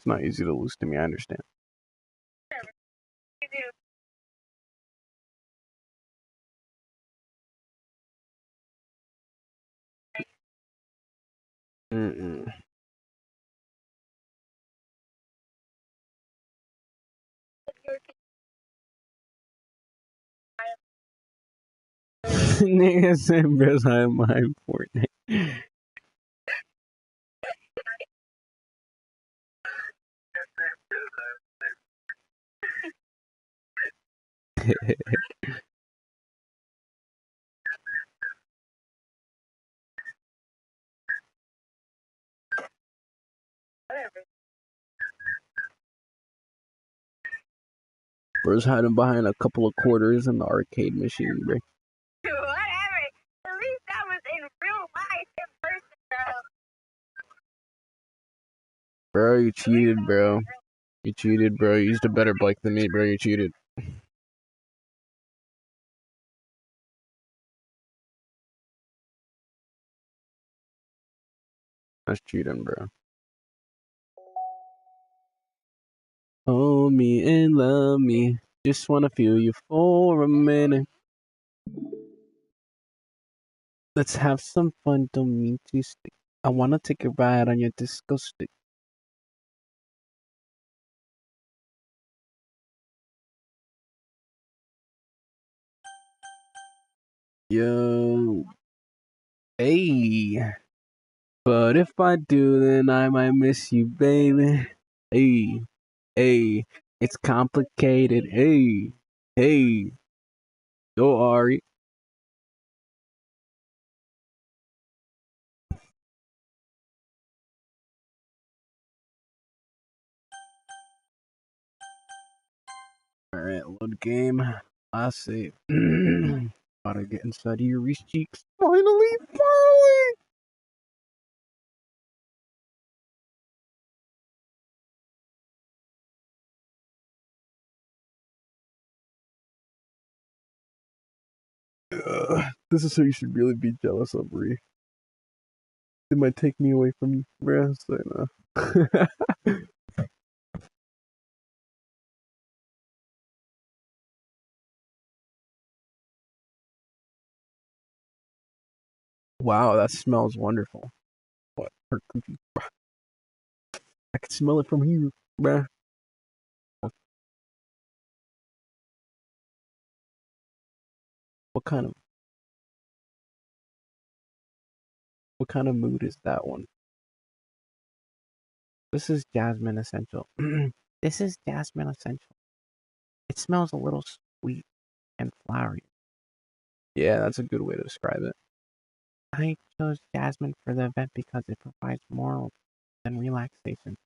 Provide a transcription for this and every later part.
not easy to lose to me, I understand. Mm-mm. Nigga said bros hide behind Fortnite. Bros hiding behind a couple of quarters in the arcade machine, bro. Whatever. At least that was in real life, in person, bro. Bro, you cheated, bro. You cheated, bro. You used a better bike than me, bro. You cheated. That's cheating, bro. Hold me and love me. Just wanna feel you for a minute. Let's have some fun, don't mean to stick. I wanna take a ride on your disco stick. Yo. Hey. But if I do, then I might miss you, baby. Hey. Hey. It's complicated. Hey. Hey. Yo, Ari. Alright, load game. I see. Gotta get inside of Yuri's cheeks. Finally, finally! This is who you should really be jealous of, Ree. It might take me away from you, bruh. So, no. Wow, that smells wonderful. What? Her cookie. I can smell it from here, bruh. What kind of mood is that one? This is Jasmine Essential. This is Jasmine Essential. It smells a little sweet and flowery. Yeah, that's a good way to describe it. I chose Jasmine for the event because it provides more than relaxation.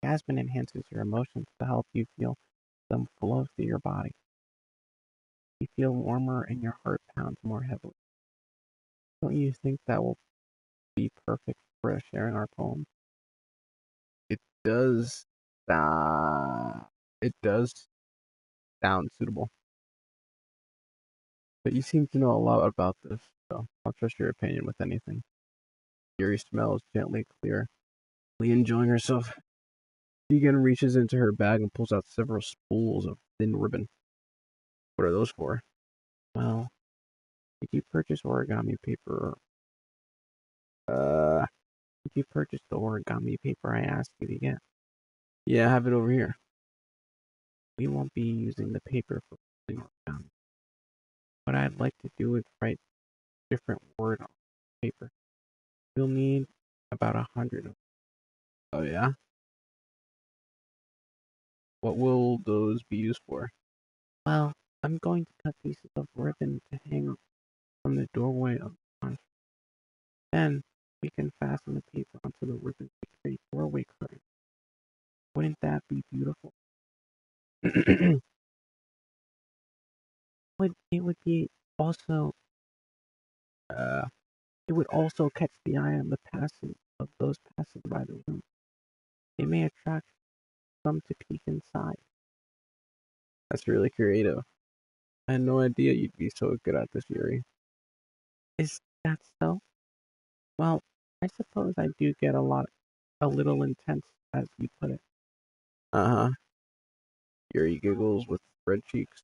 Jasmine enhances your emotions to help you feel them flow through your body. You feel warmer and your heart pounds more heavily. Don't you think that will be perfect for us sharing our poem? It does. It does sound suitable. But you seem to know a lot about this, so I'll trust your opinion with anything. Yuri smells gently clear, enjoying herself. Tegan reaches into her bag and pulls out several spools of thin ribbon. What are those for? Well, did you purchase origami paper? Did you purchase the origami paper I asked you to get? Yeah, I have it over here. We won't be using the paper for origami. What I'd like to do is write different word on paper. You'll need about 100 of them. Oh yeah? What will those be used for? Well, I'm going to cut pieces of ribbon to hang from the doorway of the launch. Then we can fasten the paper onto the ribbon to create doorway curtains. Wouldn't that be beautiful? It would be also uh it would also catch the eye of those passing by the room. It may attract some to peek inside. That's really creative. I had no idea you'd be so good at this, Yuri. Is that so? Well, I suppose I do get a little intense, as you put it. Uh-huh. Yuri giggles with red cheeks.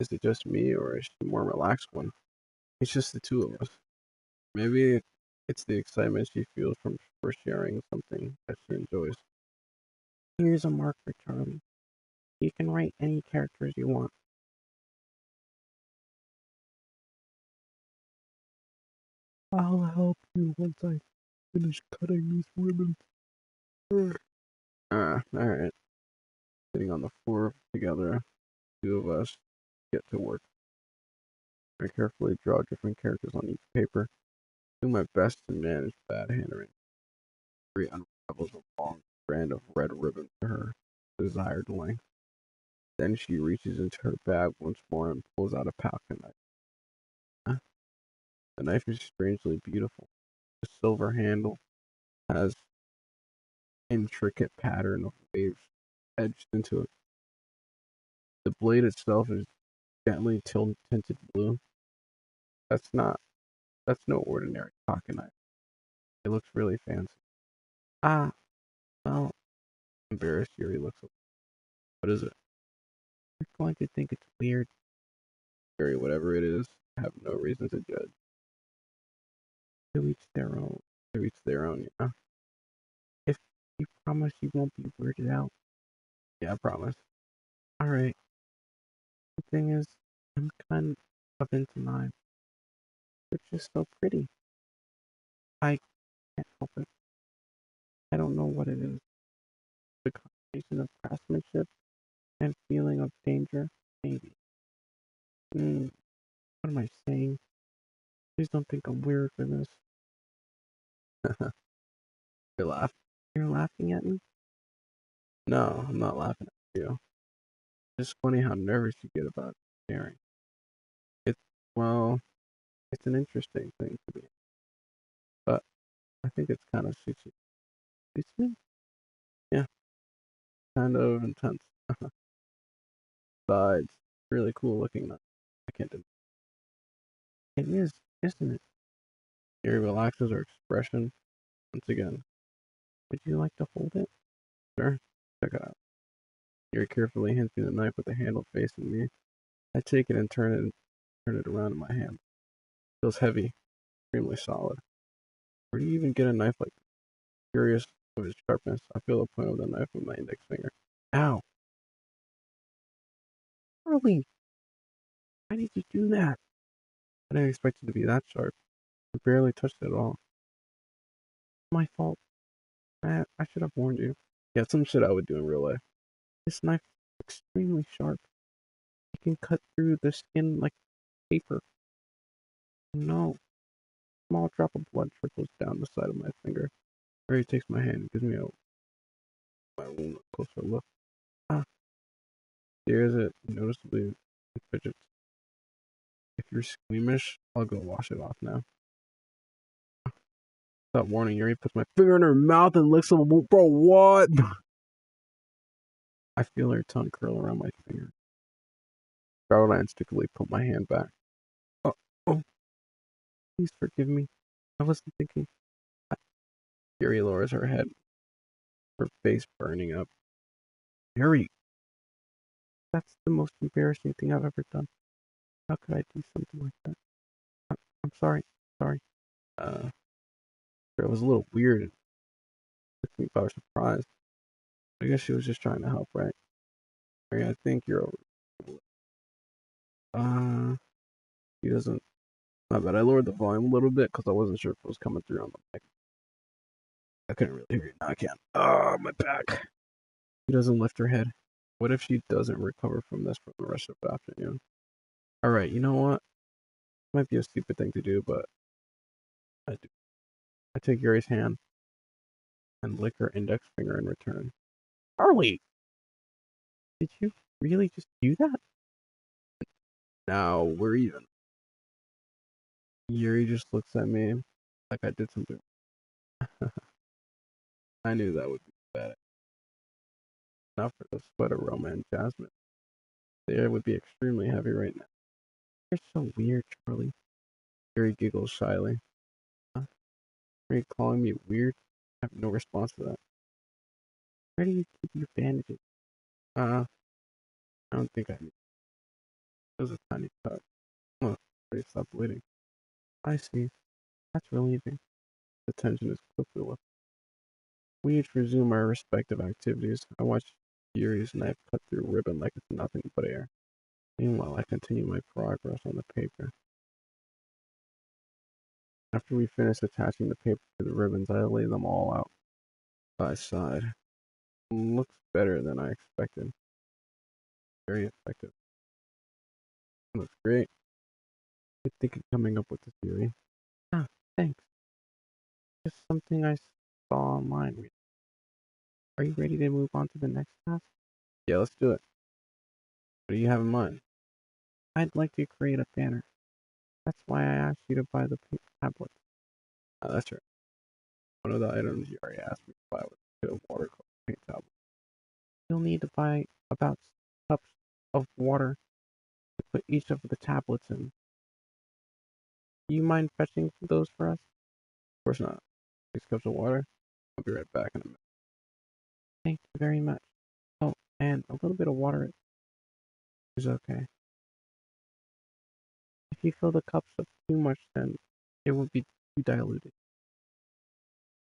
Is it just me, or is she a more relaxed one? It's just the two of us. Maybe it's the excitement she feels from for sharing something that she enjoys. Here's a mark for Charlie. You can write any characters you want. I'll help you once I finish cutting these ribbons. Alright. Sitting on the floor together, two of us get to work. I carefully draw different characters on each paper, do my best to manage bad handwriting. Yuri unravels a long strand of red ribbon to her desired length. Then she reaches into her bag once more and pulls out a pocket knife. The knife is strangely beautiful. The silver handle has intricate pattern of waves etched into it. The blade itself is gently tinted blue. That's not that's no ordinary pocket knife. It looks really fancy. Ah, well, embarrassed Yuri looks. What is it? You're going to think it's weird. Yuri, whatever it is, I have no reason to judge. To each their own. To each their own, yeah. If you promise you won't be weirded out. Yeah, I promise. Alright. The thing is, I'm kind of into knives. They're just so pretty. I can't help it. I don't know what it is. The combination of craftsmanship and feeling of danger, maybe. What am I saying? Please don't think I'm weird for this. You're laughing. You're laughing at me? No, I'm not laughing at you. It's funny how nervous you get about sharing. It's well, it's an interesting thing to be, but I think it's kind of suits you. Suits me? Yeah, kind of intense. Besides, really cool looking. I can't deny. It is, isn't it? Yuri relaxes her expression once again. Would you like to hold it? Sure. Check it out. Yuri carefully hinting the knife with the handle facing me. I take it and turn it around in my hand. It feels heavy, extremely solid. Where do you even get a knife like this? Curious of its sharpness, I feel the point of the knife with my index finger. Ow! Early! Why did you do that? I didn't expect it to be that sharp. I barely touched it at all. My fault. I should have warned you. Yeah, some shit I would do in real life. This knife is extremely sharp. It can cut through the skin like paper. No. A small drop of blood trickles down the side of my finger. Mary takes my hand and gives me my wound a closer look. Ah, stares it noticeably and fidgets. If you're squeamish, I'll go wash it off now. Without warning, Yuri puts my finger in her mouth and licks them. Bro, what? I feel her tongue curl around my finger. Startled, I instinctively put my hand back. Oh, oh, please forgive me. I wasn't thinking. Yuri lowers her head, her face burning up. Yuri, that's the most embarrassing thing I've ever done. How could I do something like that? I'm sorry. Sorry. Uh, it was a little weird. It took me by surprise. I guess she was just trying to help, right? Yuri, I think you're over. He doesn't. My bad. I lowered the volume a little bit because I wasn't sure if it was coming through on the mic. I couldn't really hear you. Now I can. Oh, my back. She doesn't lift her head. What if she doesn't recover from this for the rest of the afternoon? Alright, you know what? Might be a stupid thing to do, but I do. I take Yuri's hand and lick her index finger in return. Harley! Did you really just do that? Now we're even. Yuri just looks at me like I did something. I knew that would be bad. Enough for the sweat aroma and jasmine. The air would be extremely heavy right now. You're so weird, Charlie. Yuri giggles shyly. Are you calling me weird? I have no response to that. Where do you keep your bandages? I don't think I need. It was a tiny cut. Oh, they stopped bleeding. I see. That's relieving. The tension is quickly lifted. We each resume our respective activities. I watch Yuri's knife cut through ribbon like it's nothing but air. Meanwhile, I continue my progress on the paper. After we finish attaching the paper to the ribbons, I lay them all out by side. Looks better than I expected. Very effective. Looks great. Good thinking coming up with the theory. Ah, thanks. Just something I saw online. Are you ready to move on to the next task? Yeah, let's do it. What do you have in mind? I'd like to create a banner. That's why I asked you to buy the pink tablet. That's right. One of the items you already asked me to buy was a watercolor paint tablet. You'll need to buy about 6 cups of water to put each of the tablets in. Do you mind fetching those for us? Of course not. 6 cups of water? I'll be right back in a minute. Thank you very much. Oh, and a little bit of water is okay. If you fill the cups up too much, then it will be too diluted.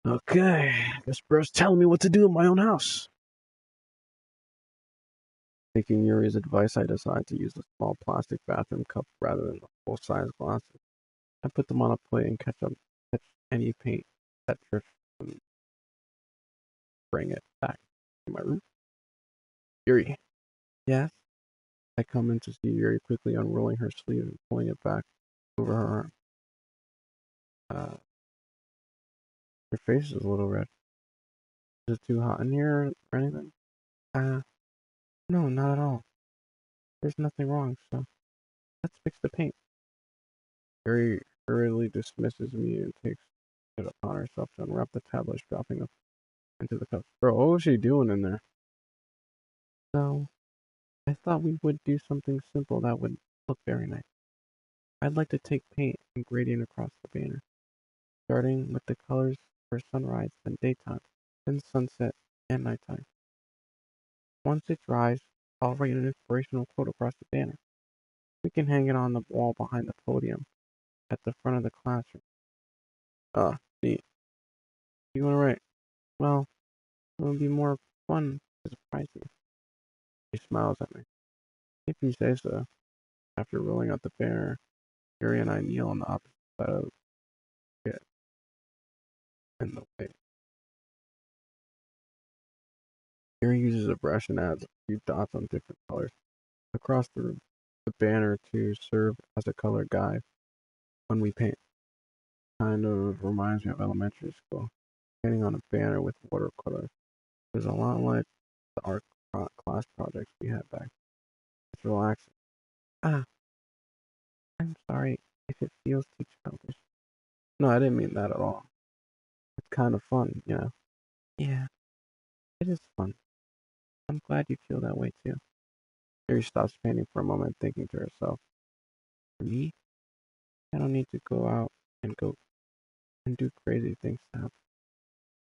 Okay, guess bro's telling me what to do in my own house. Taking Yuri's advice, I decided to use the small plastic bathroom cups rather than the full-size glasses. I put them on a plate and catch any paint that drifts and bring it back to my room. Yuri. Yes? I come in to see Yuri quickly unrolling her sleeve and pulling it back over her arm. Your face is a little red. Is it too hot in here or anything? No, not at all. There's nothing wrong, so let's fix the paint. Yuri hurriedly dismisses me and takes it upon herself to unwrap the tablets, dropping them into the cups. Bro, what was she doing in there? So, I thought we would do something simple that would look very nice. I'd like to take paint and gradient across the banner, starting with the colors for sunrise and daytime, then sunset and nighttime. Once it dries, I'll write an inspirational quote across the banner. We can hang it on the wall behind the podium at the front of the classroom. Ah, neat. You want to write? Well, it would be more fun to surprise you. He smiles at me. If you say so. After rolling out the banner, Yuri and I kneel on the opposite side of it in the way. Yuri uses a brush and adds a few dots on different colors across the room. The banner to serve as a color guide when we paint. Kind of reminds me of elementary school. Painting on a banner with watercolors is a lot like the art class projects we had back. It's relaxing. Ah, I'm sorry if it feels too childish. No, I didn't mean that at all. It's kind of fun, you know? Yeah, it is fun. I'm glad you feel that way too. Mary stops painting for a moment, thinking to herself, for me, I don't need to go and do crazy things to happen.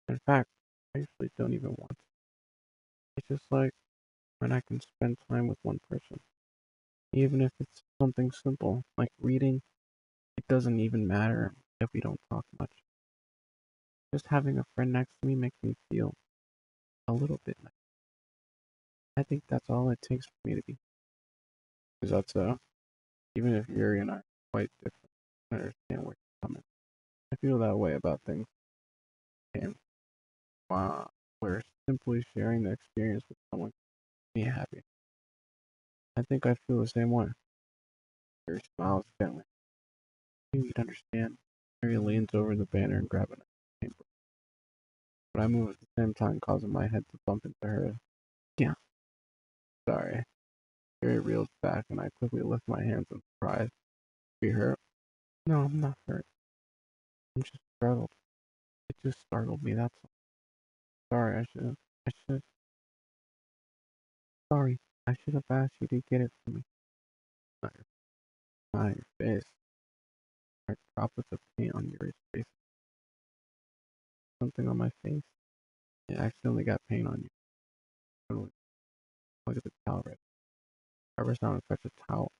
In fact, I usually don't even want to. It's just like when I can spend time with one person. Even if it's something simple, like reading, it doesn't even matter if we don't talk much. Just having a friend next to me makes me feel a little bit nice. I think that's all it takes for me to be. Is that so? Even if Yuri and I are quite different, I understand where you're coming. I feel that way about things, and we're simply sharing the experience with someone to be happy. I think I feel the same way. Yuri smiles gently. Maybe you'd understand. Yuri leans over the banner and grabs a paintbrush. But I move at the same time, causing my head to bump into hers. Yeah, sorry. Yuri reels back, and I quickly lift my hands in surprise. Are you hurt? No, I'm not hurt. I'm just startled. It just startled me, that's all. Sorry, I should, sorry, I should have asked you to get it for me. Not your, not your face. Are droplets of paint on Yuri's face? Something on my face? Yeah, I accidentally got paint on you. Look at the towel right. I reached down and fetched a towel,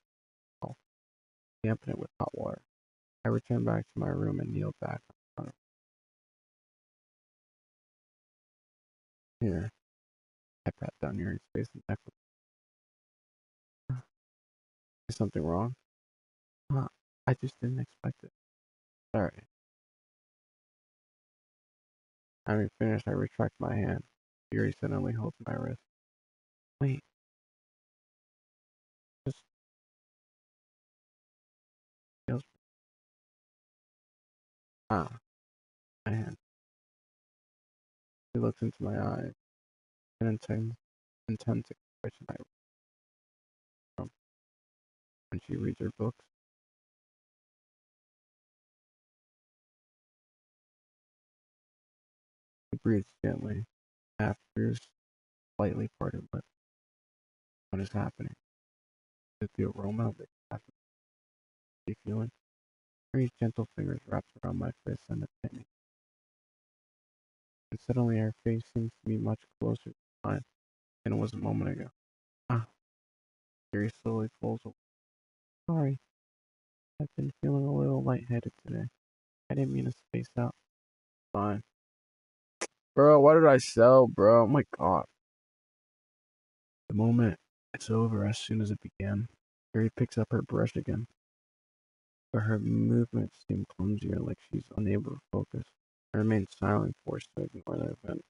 dampen it with hot water. I returned back to my room and kneeled back in front of her. Here, I pat down Yuri's face and neck. Is something wrong? I just didn't expect it. Sorry. Having finished, I retract my hand. Yuri suddenly holds my wrist. Wait, just feels. Ah, my hand. She looks into my eyes. An intense expression I from when she reads her books. She breathes gently, half tears, slightly parted lips. What is happening? Is it the aroma of the caffeine? Do you feel it? Mary's gentle fingers wrapped around my fist and hit me. And suddenly her face seems to be much closer to mine than it was a moment ago. Ah, Mary slowly pulls away. Sorry, I've been feeling a little lightheaded today. I didn't mean to space out. Fine. Bro, what did I sell, bro? Oh my god. The moment it's over as soon as it began. Mary picks up her brush again, but her movements seem clumsier, like she's unable to focus. I remain silent, forced to ignore the event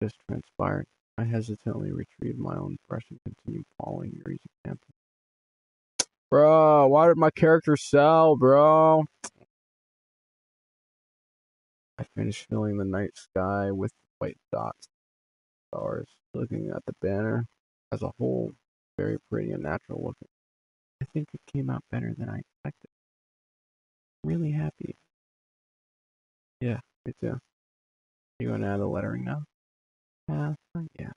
just transpired. I hesitantly retrieved my own brush and continued following Yuri's example. Bro, why did my character sell, bro? I finished filling the night sky with white dots, stars, looking at the banner as a whole, very pretty and natural looking. I think it came out better than I expected. I'm really happy. Yeah, me too. You gonna add the lettering now? Not yet.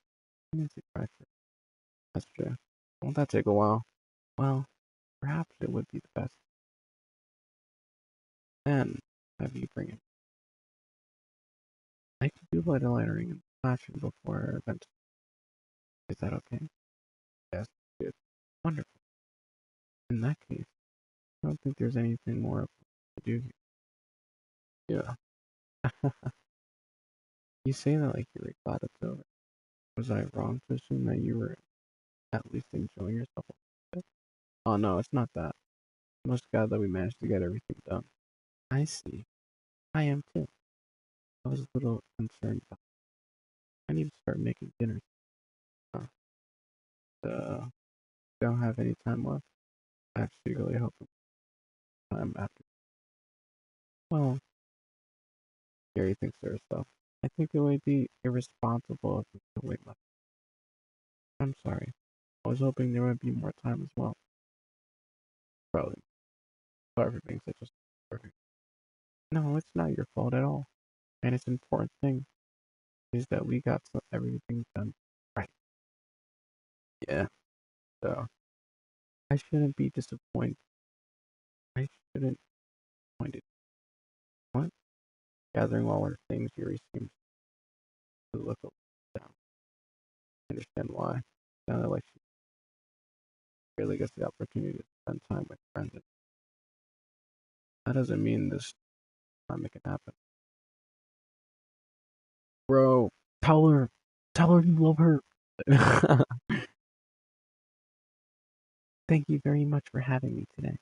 I need to try first. That's true. Won't that take a while? Well, perhaps it would be the best. Then have you bring it. I could do letter lettering in the classroom before our event. Is that okay? Yes, good. Wonderful. In that case, I don't think there's anything more to do here. Yeah. You say that like you were glad it's over. Was I wrong to assume that you were at least enjoying yourself a bit? Oh no, it's not that. I'm just glad that we managed to get everything done. I see. I am too. I was a little concerned about I need to start making dinner. Uh, don't have any time left. I actually really hope time after. Well, Gary thinks to herself. I think it would be irresponsible of me to wait much. I'm sorry. I was hoping there would be more time as well. Probably. Sorry for being such a perfect. No, it's not your fault at all. And it's an important thing is that we got everything done right. Yeah. So I shouldn't be disappointed. I shouldn't be disappointed. What? Gathering all her things, Yuri seems to look down. I understand why. It sounded like she really gets the opportunity to spend time with friends. That doesn't mean this time it can happen. Bro, tell her you love her. Thank you very much for having me today.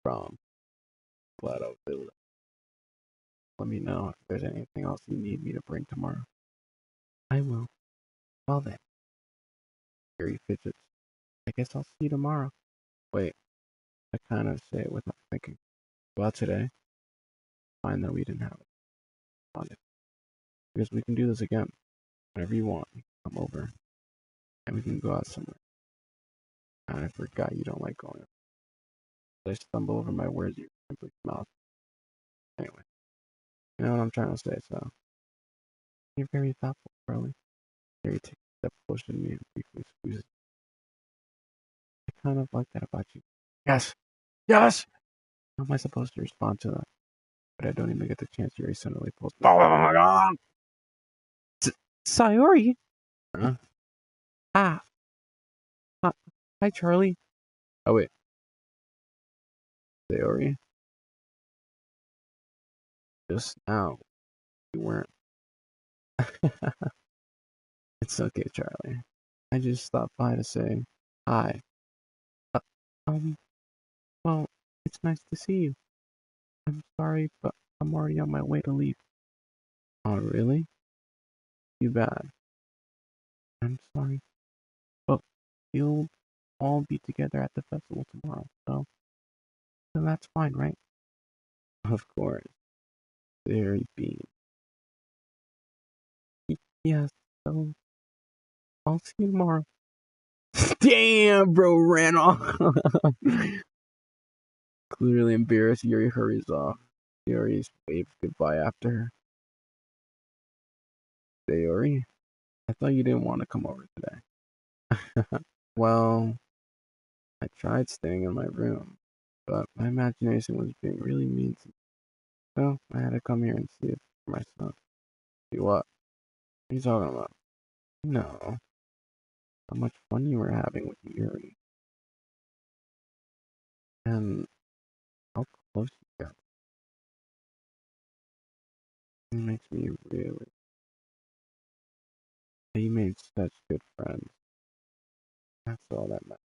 From Glado Villa. Let me know if there's anything else you need me to bring tomorrow. I will. Well then, Gary fidgets. I guess I'll see you tomorrow. Wait, I kind of say it without thinking. Well, today, fine that we didn't have it on it. Because we can do this again. Whenever you want, you can come over and we can go out somewhere. I forgot you don't like going. I stumble over my words, you simply mouth. Anyway, you know what I'm trying to say, so. You're very thoughtful, Charlie. Gary takes a step closer to me and briefly squeezes. I kind of like that about you. Yes! Yes! How am I supposed to respond to that? But I don't even get the chance. Yuri suddenly pulls. Oh my god! Sayori! Huh? Ah, hi, hi, Charlie. Oh, wait. Sayori. Just now. You weren't. It's okay, Charlie. I just stopped by to say hi. Uh, um, well, it's nice to see you. I'm sorry, but I'm already on my way to leave. Oh, really? Too bad. I'm sorry. But you'll all be together at the festival tomorrow, so that's fine, right? Of course. Very bean. Yes, so I'll see you tomorrow. Damn, bro, ran off. Clearly embarrassed, Yuri hurries off. Yuri's waves goodbye after her. Sayori, I thought you didn't want to come over today. Well, I tried staying in my room, but my imagination was being really mean to me. So I had to come here and see it for myself. See what? What are you talking about? No. How much fun you were having with Yuri. And how close you got. It makes me really. You made such good friends. That's all that matters.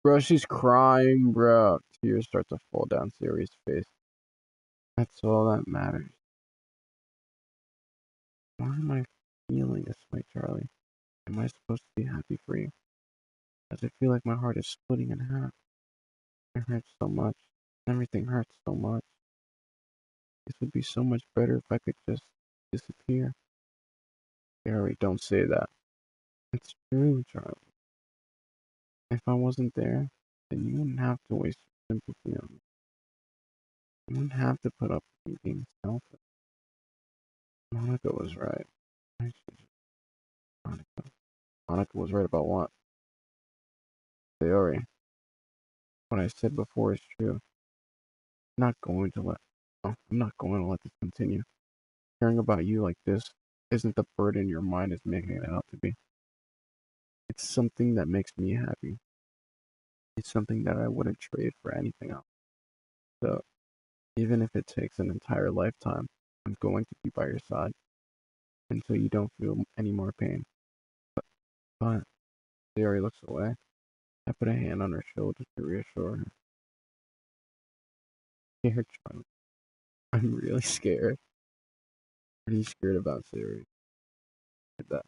Bro, she's crying, bro. Tears start to fall down Sayori's face. That's all that matters. Why am I feeling this way, Charlie? Am I supposed to be happy for you? Does it feel like my heart is splitting in half? It hurts so much. Everything hurts so much. This would be so much better if I could just disappear. Gary, don't say that. It's true, Charlie. If I wasn't there, then you wouldn't have to waste your sympathy on me. You wouldn't have to put up with me being selfish. Monica was right. I should just Monica. Monica was right about what? Sayori. What I said before is true. I'm not going to let I'm not going to let this continue. Caring about you like this isn't the burden your mind is making it out to be. It's something that makes me happy. It's something that I wouldn't trade for anything else. So even if it takes an entire lifetime, I'm going to be by your side until you don't feel any more pain. But Sayori looks away. I put a hand on her shoulder to reassure her. Scared, Charlie. I'm really scared. Are you scared about Sayori? That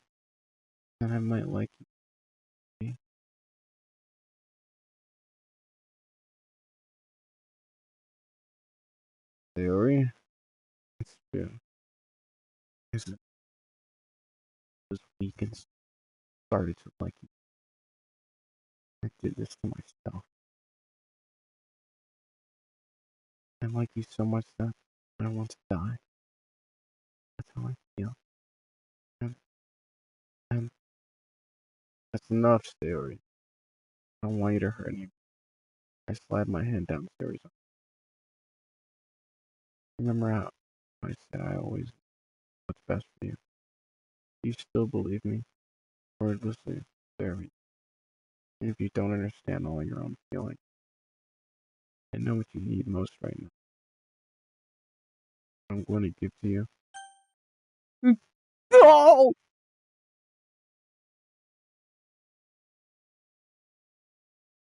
I might like you. Sayori? It's true. I was weak and started to like you. I did this to myself. I like you so much that I want to die. That's how I feel. And, and that's enough, Sayori. I don't want you to hurt me. I slide my hand down Sayori's arm. Remember how I said I always what's best for you? Do you still believe me? Wordlessly, Sayori. And if you don't understand all your own feelings, I know what you need most right now. I'm going to give to you. No!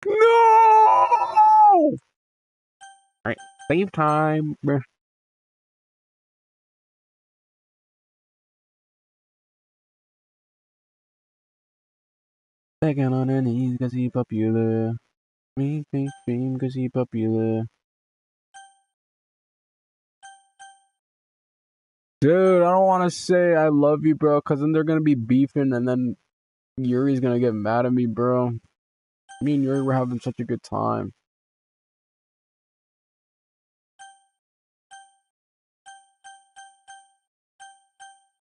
No! Alright, save time. Begging on her knees cause he popular. Me think dream cause he popular. Dude, I don't want to say I love you, bro, cause then they're gonna be beefing and then Yuri's gonna get mad at me, bro. Me and Yuri were having such a good time.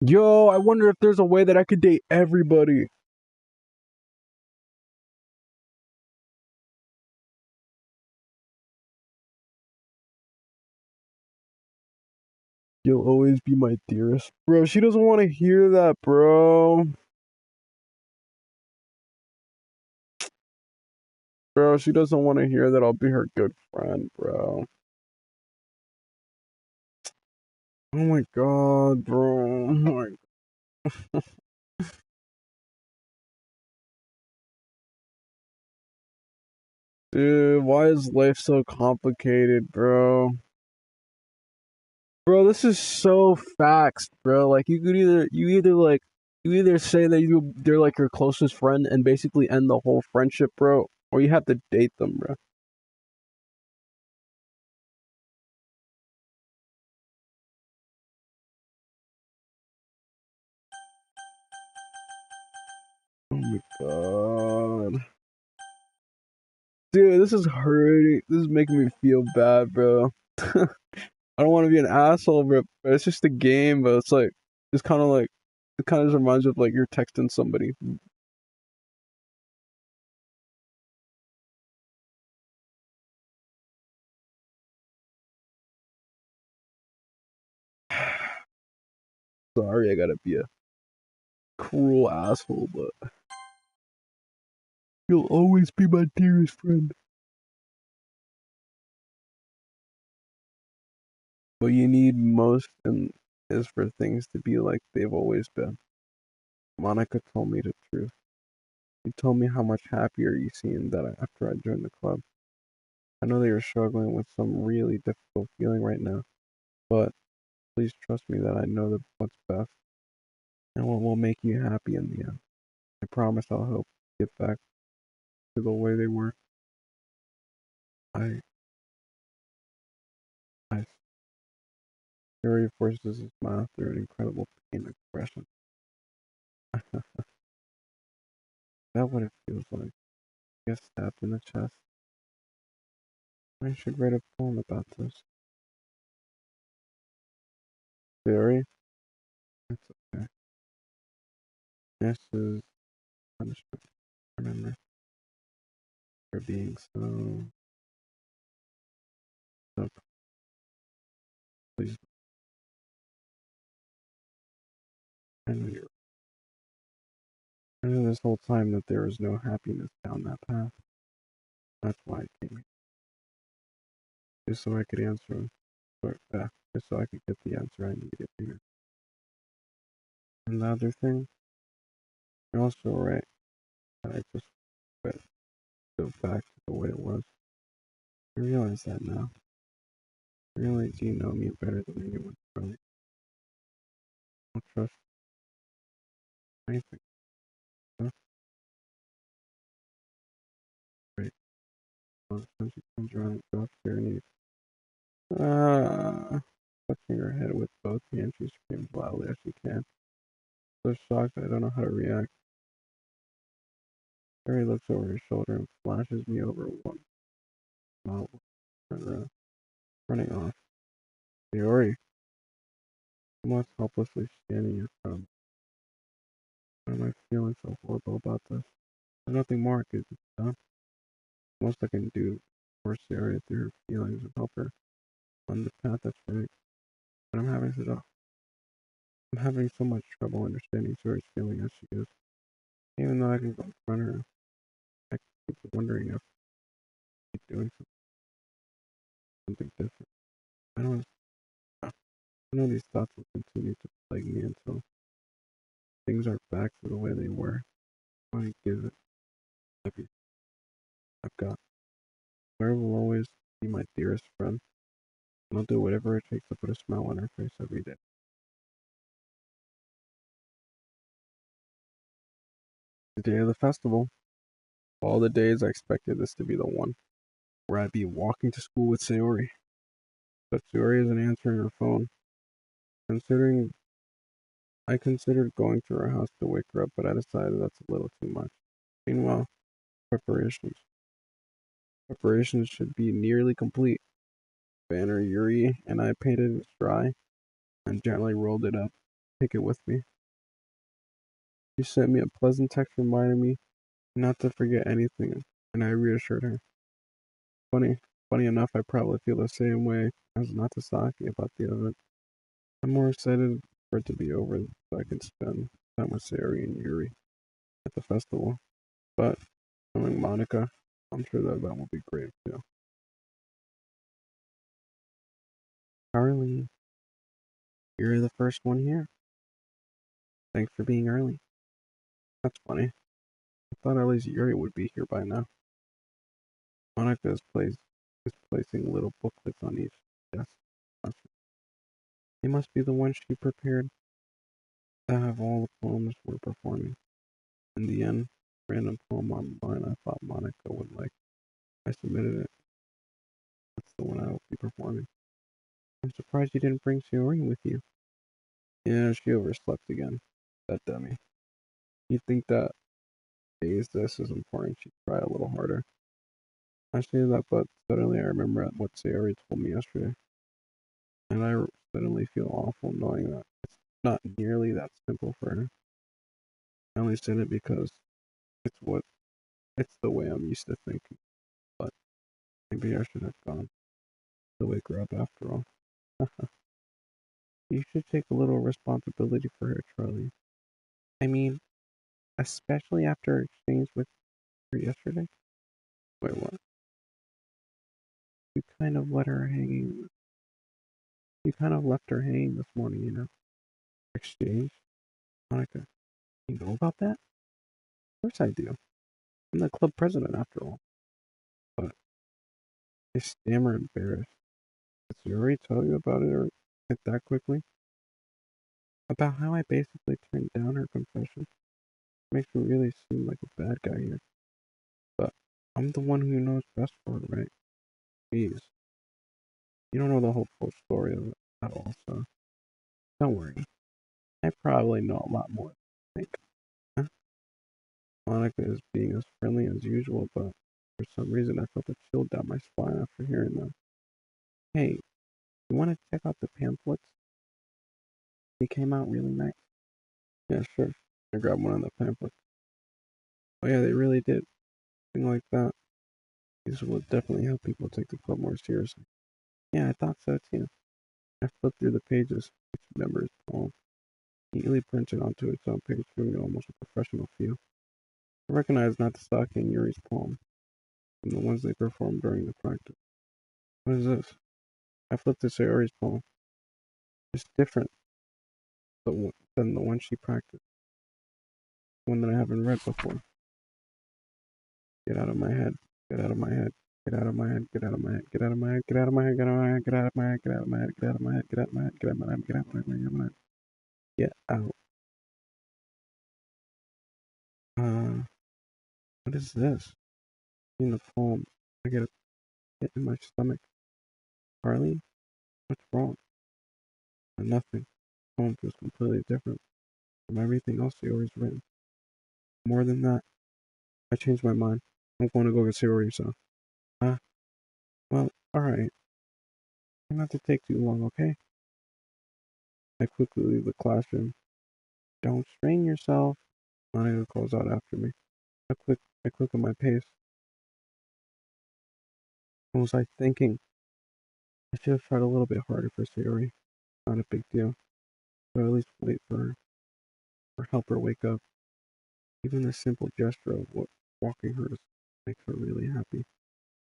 Yo, I wonder if there's a way that I could date everybody. You'll always be my dearest. Bro, she doesn't want to hear that, bro. Bro, she doesn't want to hear that I'll be her good friend, bro. Oh my god, bro. Oh my. Dude, why is life so complicated, bro? Bro, this is so facts, bro. Like you either say that they're like your closest friend and basically end the whole friendship, bro, or you have to date them, bro. Oh my god. Dude, this is hurting. This is making me feel bad, bro. I don't want to be an asshole, bro, but it's just a game, but it's like it's kind of like it kind of just reminds you of like you're texting somebody. Sorry, I gotta be a cruel asshole, but you'll always be my dearest friend. What you need most and is for things to be like they've always been. Monica told me the truth. She told me how much happier you seemed that after I joined the club. I know that you're struggling with some really difficult feeling right now, but please trust me that I know that what's best and what will make you happy in the end. I promise I'll help you get back to the way they were. I, I, Fury forces his smile through an incredible pain expression. That's what it feels like. Get stabbed in the chest. I should write a poem about this. Fury? It's okay. This is punishment. Remember, for being so please. I know you're. I knew this whole time that there was no happiness down that path. That's why I came here. Just so I could answer, just so I could get the answer I needed here. And the other thing, you're also right that I just went go back to the way it was. I realize that now. I realize you know me better than anyone, really. I don't trust anything. Huh? Great. Well, when she comes around and drops to her knees. Ah, touching her head with both hands, she screams loudly as she can. So shocked I don't know how to react. Harry looks over his shoulder and flashes me over one smile, running off. Sayori, almost helplessly standing in front of me. Why am I feeling so horrible about this? There's nothing more I could do. Done. Most I can do for Sayori through her feelings and help her on the path that's right. But I'm having so much trouble understanding Sayori's feeling as she is. Even though I can confront her, I keep wondering if she's doing something different. I don't I know these thoughts will continue to plague me until things are back to the way they were. I give it everything I've got. Claire will always be my dearest friend, and I'll do whatever it takes to put a smile on her face every day. The day of the festival, of all the days I expected this to be the one where I'd be walking to school with Sayori. But Sayori isn't answering her phone. Considering I considered going to her house to wake her up, but I decided that's a little too much. Meanwhile, preparations. Preparations should be nearly complete. Banner Yuri and I painted it dry and gently rolled it up. Take it with me. She sent me a pleasant text reminding me not to forget anything, and I reassured her. Funny, funny enough, I probably feel the same way as Natasaki about the event. I'm more excited for it to be over so I can spend time with Sayori and Yuri at the festival. But knowing Monica, I'm sure that will be great too. Charlie, you're the first one here. Thanks for being early. That's funny. I thought at least Yuri would be here by now. Monica is placing little booklets on each desk. They must be the ones she prepared that have all the poems we're performing. In the end, random poem online I thought Monica would like. I submitted it. That's the one I will be performing. I'm surprised you didn't bring Sayori with you. Yeah, she overslept again. That dummy. You'd think that days this is important, she'd try a little harder. I say that, but suddenly I remember what Sayori told me yesterday. And I suddenly feel awful knowing that it's not nearly that simple for her. I only said it because it's what it's the way I'm used to thinking. But maybe I should have gone to wake her up after all. You should take a little responsibility for her, Charlie. I mean, especially after our exchange with her yesterday. Wait, what? You kind of let her hanging. You kind of left her hanging this morning, you know. Exchange? Monica, you know about that? Of course I do. I'm the club president after all. But I stammer embarrassed. Did Yuri tell you about it that quickly? About how I basically turned down her confession? Makes me really seem like a bad guy here. But I'm the one who knows best for her, right? Please. You don't know the whole full story of it at all, so don't worry. I probably know a lot more than you think. Huh? Monica is being as friendly as usual, but for some reason I felt a chill down my spine after hearing that. Hey, you want to check out the pamphlets? They came out really nice. Yeah, sure. I grabbed one of the pamphlets. Oh yeah, they really did. Thing like that. These will definitely help people take the club more seriously. Yeah, I thought so too. I flipped through the pages. Each member's poem, neatly printed onto its own page, giving it almost a professional feel. I recognized Natasaki and Yuri's poem from the ones they performed during the practice. What is this? I flipped to Sayori's poem. It's different than the one she practiced, one that I haven't read before. Get out of my head. Get out of my head. Get out of my head. Get out of my head. Get out of my head. Get out of my head. Get out of my head. Get out of my head. Get out of my head. Get out of my head. Get out of my head. Get out of my head. Get out of my head. Get out of my head. Get out. What is this? In the poem, I get a hit in my stomach. Charlie, what's wrong? Nothing. The poem feels completely different from everything else Sayori's written. More than that, I changed my mind. I'm going to go get Sayori, so. Ah, well, alright. Try not to take too long, okay? I quickly leave the classroom. Don't strain yourself. Monica calls out after me. I quicken my pace. What was I thinking? I should have tried a little bit harder for Sayori. Not a big deal. But at least wait for her. Or help her wake up. Even the simple gesture of walking her makes her really happy.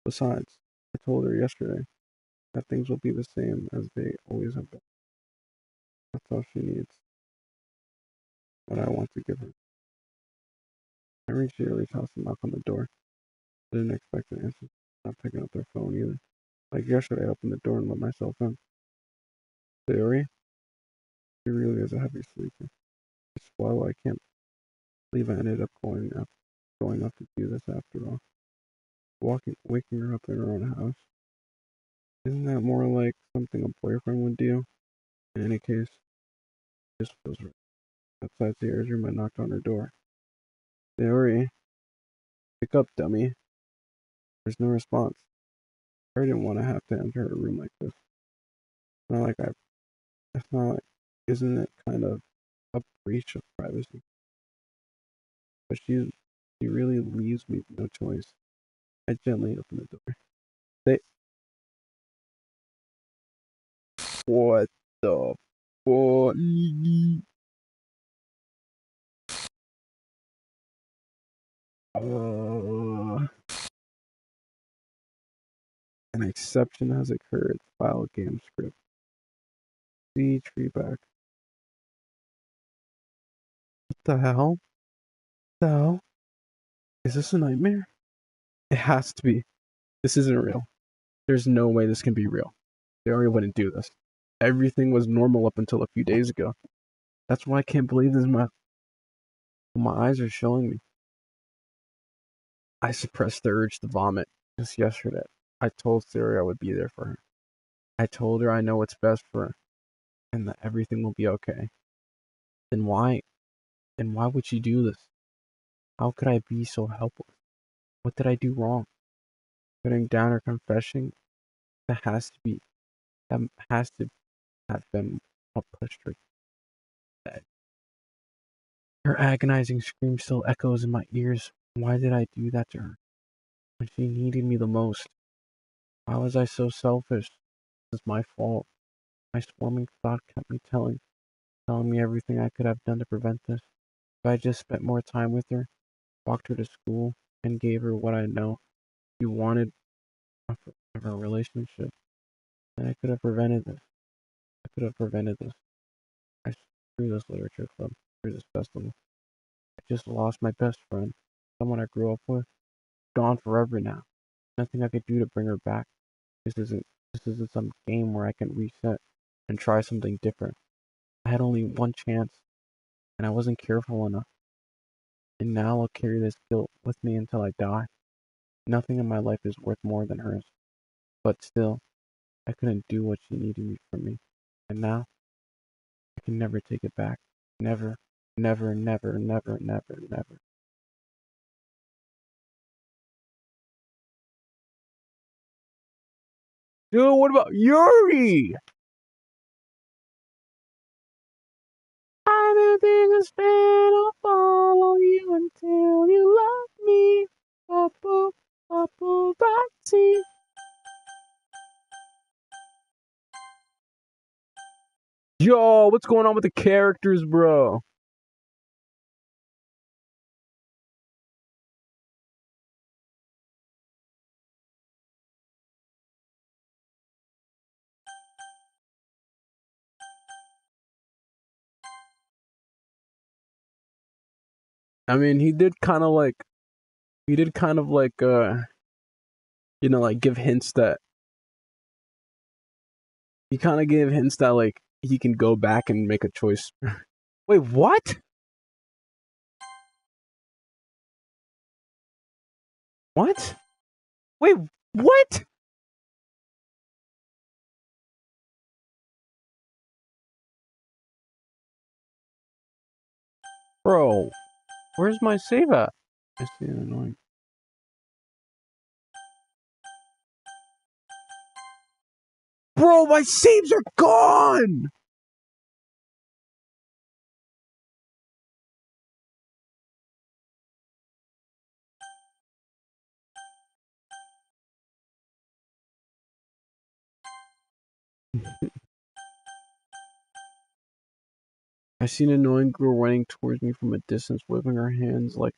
Besides, I told her yesterday that things will be the same as they always have been. That's all she needs. What I want to give her. I reached Sayori's house and knocked on the door. I didn't expect an answer. Not picking up their phone either. Like yesterday, I opened the door and let myself in. Sayori? She really is a heavy sleeper. I swallow. I can't believe I ended up going up to do this after all. Waking her up in her own house. Isn't that more like something a boyfriend would do? In any case, it just feels right. Outside Sayori's room, I knocked on her door. Sayori, pick up, dummy. There's no response. I didn't want to have to enter her room like this. It's not like I. It's not like. Isn't it kind of a breach of privacy? But she really leaves me no choice. I gently open the door. They. What the fuck? Uh, An exception has occurred. File game script. See treeback. What the hell? What the hell? Is this a nightmare? It has to be. This isn't real. There's no way this can be real. They already wouldn't do this. Everything was normal up until a few days ago. That's why I can't believe this. My eyes are showing me. I suppressed the urge to vomit just yesterday. I told Sarah I would be there for her. I told her I know what's best for her and that everything will be okay. Then why? Then why would she do this? How could I be so helpless? What did I do wrong? Putting down her confession, that has to be, that has to have been what pushed her to bed. Her agonizing scream still echoes in my ears. Why did I do that to her? When she needed me the most. Why was I so selfish? This is my fault. My swarming thought kept me telling me everything I could have done to prevent this. If I just spent more time with her, walked her to school, and gave her what I know she wanted of our relationship, then I could have prevented this. I could have prevented this. I screw this literature club, screw this festival. I just lost my best friend, someone I grew up with, gone forever now. Nothing I could do to bring her back. This isn't some game where I can reset and try something different. I had only one chance, and I wasn't careful enough. And now I'll carry this guilt with me until I die. Nothing in my life is worth more than hers. But still, I couldn't do what she needed me from me. And now, I can never take it back. Never, never, never, never, never, never. Dude, what about Yuri? I'm the biggest fan, I'll follow you until you love me. Papu, paparazzi. Yo, what's going on with the characters, bro? I mean, he did kind of like, like give hints that, he kind of gave hints that, like, he can go back and make a choice. Wait, what? What? Wait, what? Bro, where's my save at? I see an annoying. Bro, my saves are gone! I see an annoying girl running towards me from a distance, waving her hands like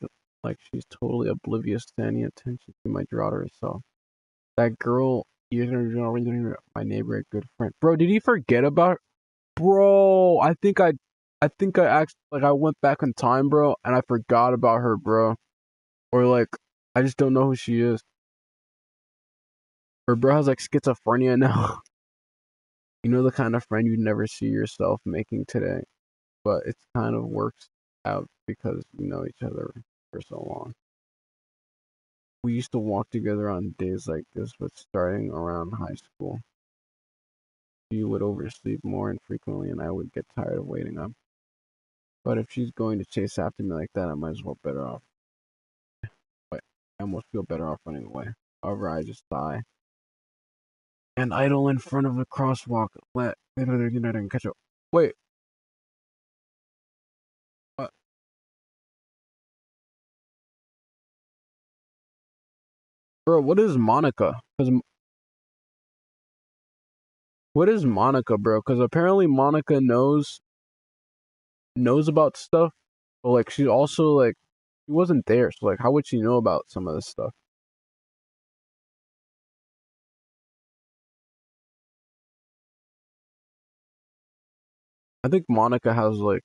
she's totally oblivious to any attention she might draw to herself. That girl, my neighbor, a good friend. Bro, did he forget about her? Bro, I think I actually, like, I went back in time, bro, and I forgot about her, bro. Or like, I just don't know who she is. Or bro has like schizophrenia now. You know, the kind of friend you'd never see yourself making today, but it kind of works out because you know each other for so long. We used to walk together on days like this, but starting around high school, she would oversleep more infrequently, and I would get tired of waiting up. But if she's going to chase after me like that, I might as well better off. But I almost feel better off running away. However, I just die and idle in front of the crosswalk. Let and catch up. Wait, uh, bro, what is Monica? Because what is Monica, bro? Because apparently Monica knows about stuff, but like she also like she wasn't there, so like how would she know about some of this stuff? I think Monica has like,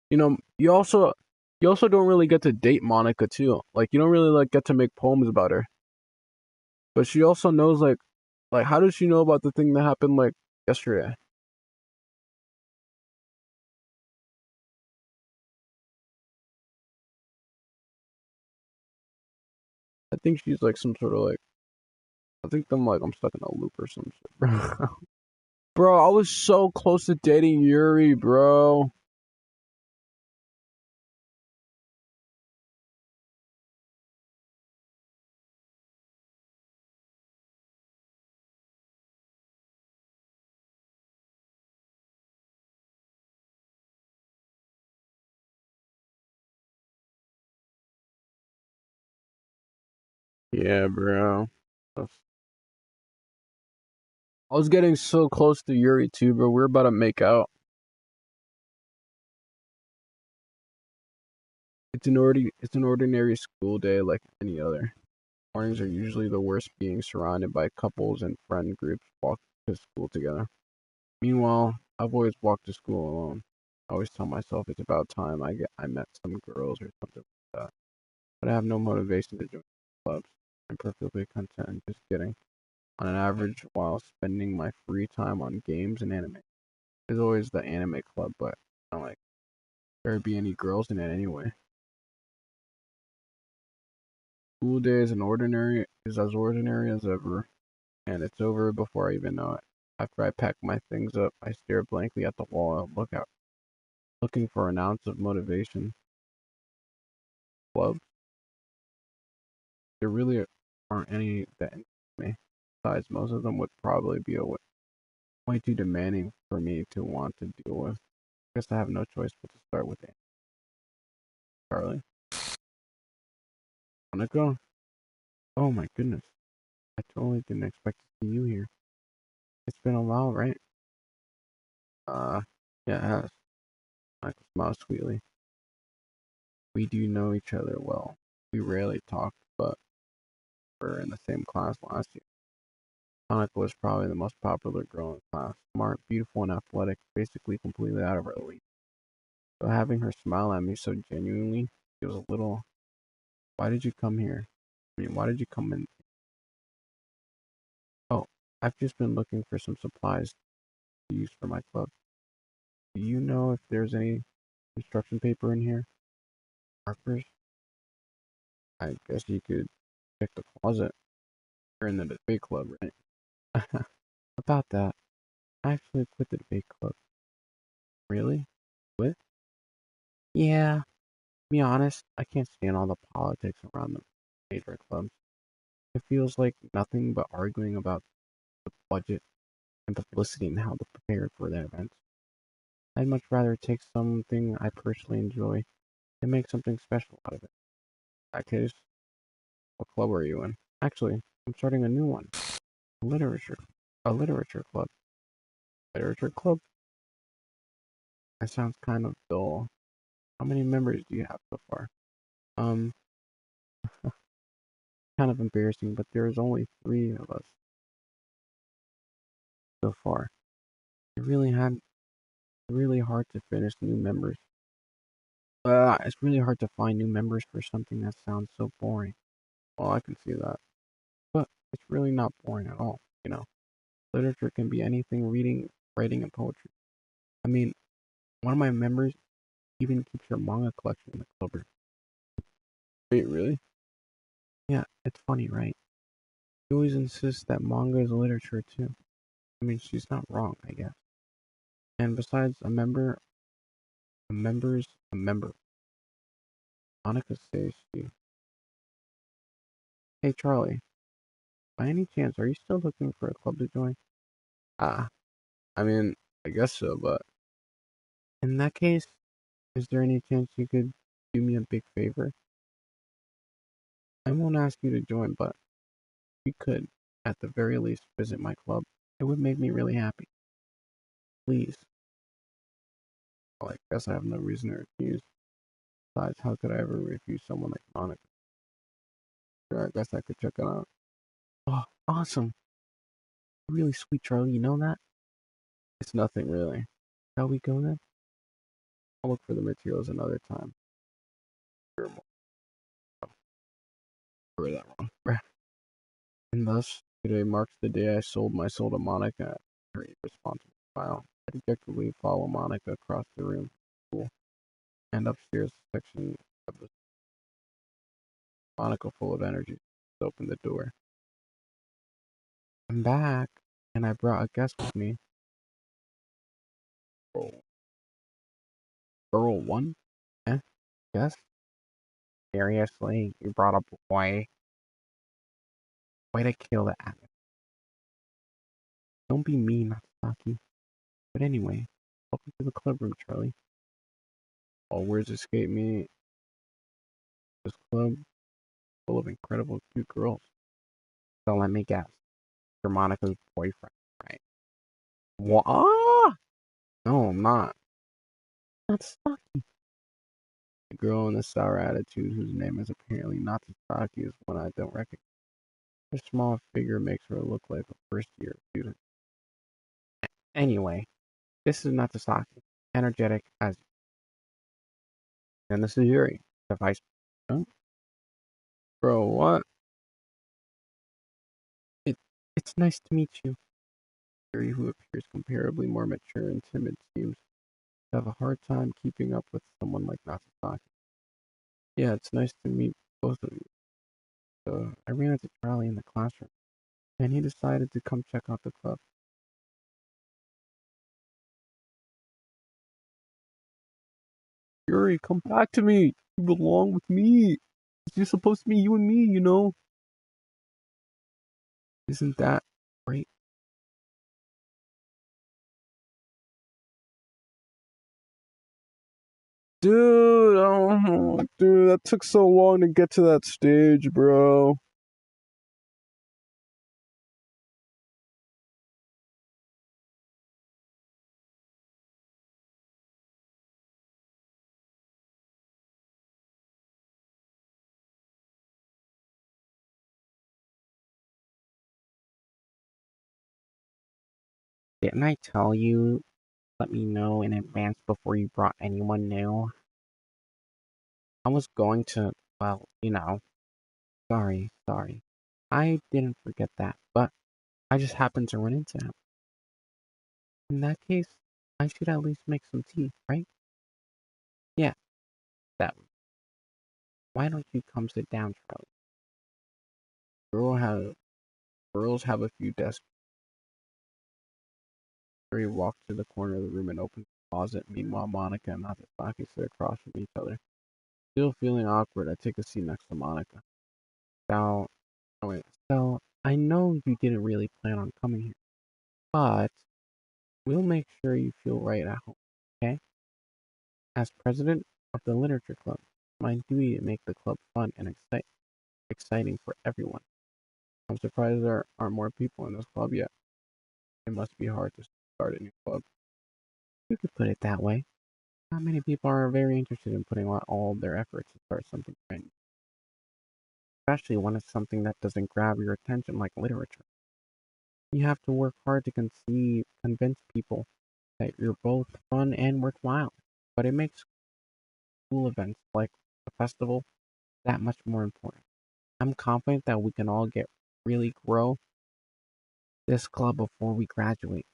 you also don't really get to date Monica too. Like you don't really like get to make poems about her. But she also knows like how does she know about the thing that happened like yesterday? I think she's like some sort of like I think I'm stuck in a loop or some shit, bro. Bro, I was so close to dating Yuri, bro. Yeah, bro. I was getting so close to Yuri too, bro. We're about to make out. It's an ordinary school day like any other. Mornings are usually the worst, being surrounded by couples and friend groups walking to school together. Meanwhile, I've always walked to school alone. I always tell myself it's about time I met some girls or something like that. But I have no motivation to join clubs. I'm perfectly content just getting on an average while spending my free time on games and anime. There's always the anime club, but I don't like there be any girls in it anyway. School day is as ordinary as ever, and it's over before I even know it. After I pack my things up, I stare blankly at the wall and look out, looking for an ounce of motivation. Clubs, there really aren't any that interest me. Besides, most of them would probably be way too demanding for me to want to deal with. I guess I have no choice but to start with Aunt Charlie. Wanna go? Oh my goodness. I totally didn't expect to see you here. It's been a while, right? Uh, yeah, it has. Michael smiled sweetly. We do know each other well. We rarely talk, but we're in the same class last year. Monica was probably the most popular girl in the class. Smart, beautiful, and athletic, basically completely out of her league. So having her smile at me so genuinely feels a little. Why did you come here? I mean, why did you come in? Oh, I've just been looking for some supplies to use for my club. Do you know if there's any construction paper in here? Markers? I guess you could check the closet. You're in the debate club, right? About that, I actually quit the debate club. Really? Quit? Yeah. To be honest, I can't stand all the politics around the major clubs. It feels like nothing but arguing about the budget and publicity and how to prepare for the events. I'd much rather take something I personally enjoy and make something special out of it. In that case, what club are you in? Actually, I'm starting a new one. Literature. A literature club. Literature club? That sounds kind of dull. How many members do you have so far? Um, kind of embarrassing, but there's only three of us so far. It really had really hard to finish new members. It's really hard to find new members for something that sounds so boring. Well, I can see that, but it's really not boring at all. You know, literature can be anything: reading, writing, and poetry. I mean, one of my members even keeps her manga collection in the cupboard. Wait, really? Yeah, it's funny, right? She always insists that manga is literature too. I mean, she's not wrong, I guess. And besides, a member's a member. Monica says she. Hey, Charlie, by any chance, are you still looking for a club to join? Ah, I mean, I guess so, but in that case, is there any chance you could do me a big favor? I won't ask you to join, but you could, at the very least, visit my club. It would make me really happy. Please. Well, I guess I have no reason to refuse. Besides, how could I ever refuse someone like Monica? Sure, I guess I could check it out. Oh, awesome. Really sweet, Charlie. You know that? It's nothing really. Shall we go then? I'll look for the materials another time. Or read that wrong. And thus, today marks the day I sold my soul to Monica. Her irresponsible smile. I dejectedly follow Monica across the room, and upstairs section of the Monica, full of energy, opened the door. I'm back, and I brought a guest with me. Girl one? Eh? Guest? Seriously, you brought a boy? Way to kill the atmosphere. Don't be mean, Natsaki. But anyway, welcome to the club room, Charlie. All words escape me. This club full of incredible cute girls. So let me guess. You're Monica's boyfriend, right? What? No, I'm not. Natsaki. The girl in the sour attitude, whose name is apparently Natsaki, is one I don't recognize. Her small figure makes her look like a first-year student. Anyway, this is Natsaki, energetic as. And this is Yuri, the vice president. Bro, what? It, it's nice to meet you. Yuri, who appears comparably more mature and timid, seems to have a hard time keeping up with someone like Natsaki. Yeah, it's nice to meet both of you. So I ran into Charlie in the classroom, and he decided to come check out the club. Yuri, come back to me. You belong with me. It's just supposed to be you and me, you know? Isn't that great? Dude, oh, dude, that took so long to get to that stage, bro. Didn't I tell you, let me know in advance before you brought anyone new? I was going to, well, sorry. I didn't forget that, but I just happened to run into him. In that case, I should at least make some tea, right? Yeah, that. Why don't you come sit down, Charlie? Girl have, girls have a few desks. Harry walked to the corner of the room and opened the closet. Meanwhile, Monica and Natsaki sit across from each other. Still feeling awkward, I take a seat next to Monica. So, oh wait, so I know you didn't really plan on coming here, but we'll make sure you feel right at home, okay? As president of the literature club, it's my duty to make the club fun and exciting for everyone. I'm surprised there aren't more people in this club yet. It must be hard to start a new club. You could put it that way. Not many people are very interested in putting out all of their efforts to start something brand new, especially when it's something that doesn't grab your attention like literature. You have to work hard to convince people that you're both fun and worthwhile. But it makes cool events like the festival that much more important. I'm confident that we can all get really grow this club before we graduate.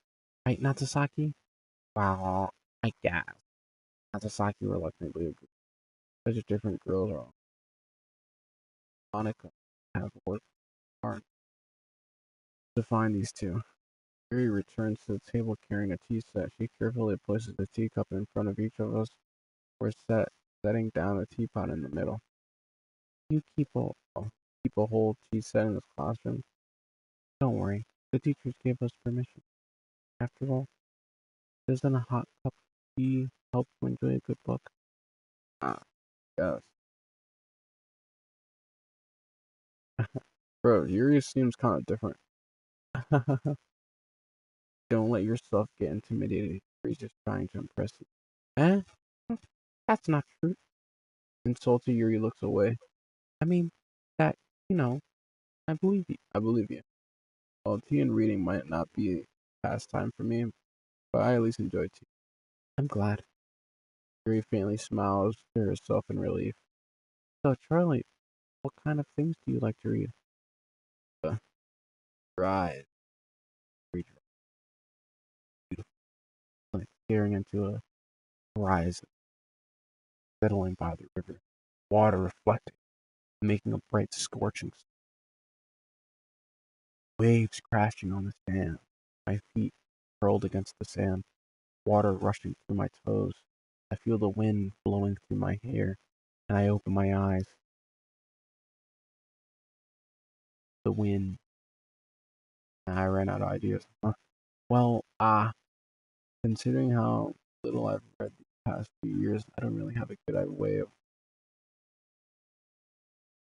Right, Natsaki? Well, I guess. Natsaki reluctantly agreed. Such a different girls are. Monica have worked hard to find these two. Mary returns to the table carrying a tea set. She carefully places the teacup in front of each of us. We're setting down a teapot in the middle. You keep a whole tea set in this classroom. Don't worry, the teachers gave us permission. After all, doesn't a hot cup of tea help to enjoy a good book? Ah, yes. Bro, Yuri seems kind of different. Don't let yourself get intimidated. He's just trying to impress you. Eh? That's not true. Insulted, Yuri looks away. I mean, that, you know, I believe you. I believe you. Well, tea and reading might not be a pastime for me, but I at least enjoy tea. I'm glad. Yuri faintly smiles to herself in relief. So, Charlie, what kind of things do you like to read? Uh, Right. Read beautiful, like staring into a horizon, settling by the river, water reflecting, making a bright scorching waves crashing on the sand, my feet curled against the sand, water rushing through my toes. I feel the wind blowing through my hair, and I open my eyes. The wind. I ran out of ideas. Huh. Well, considering how little I've read these past few years, I don't really have a good way of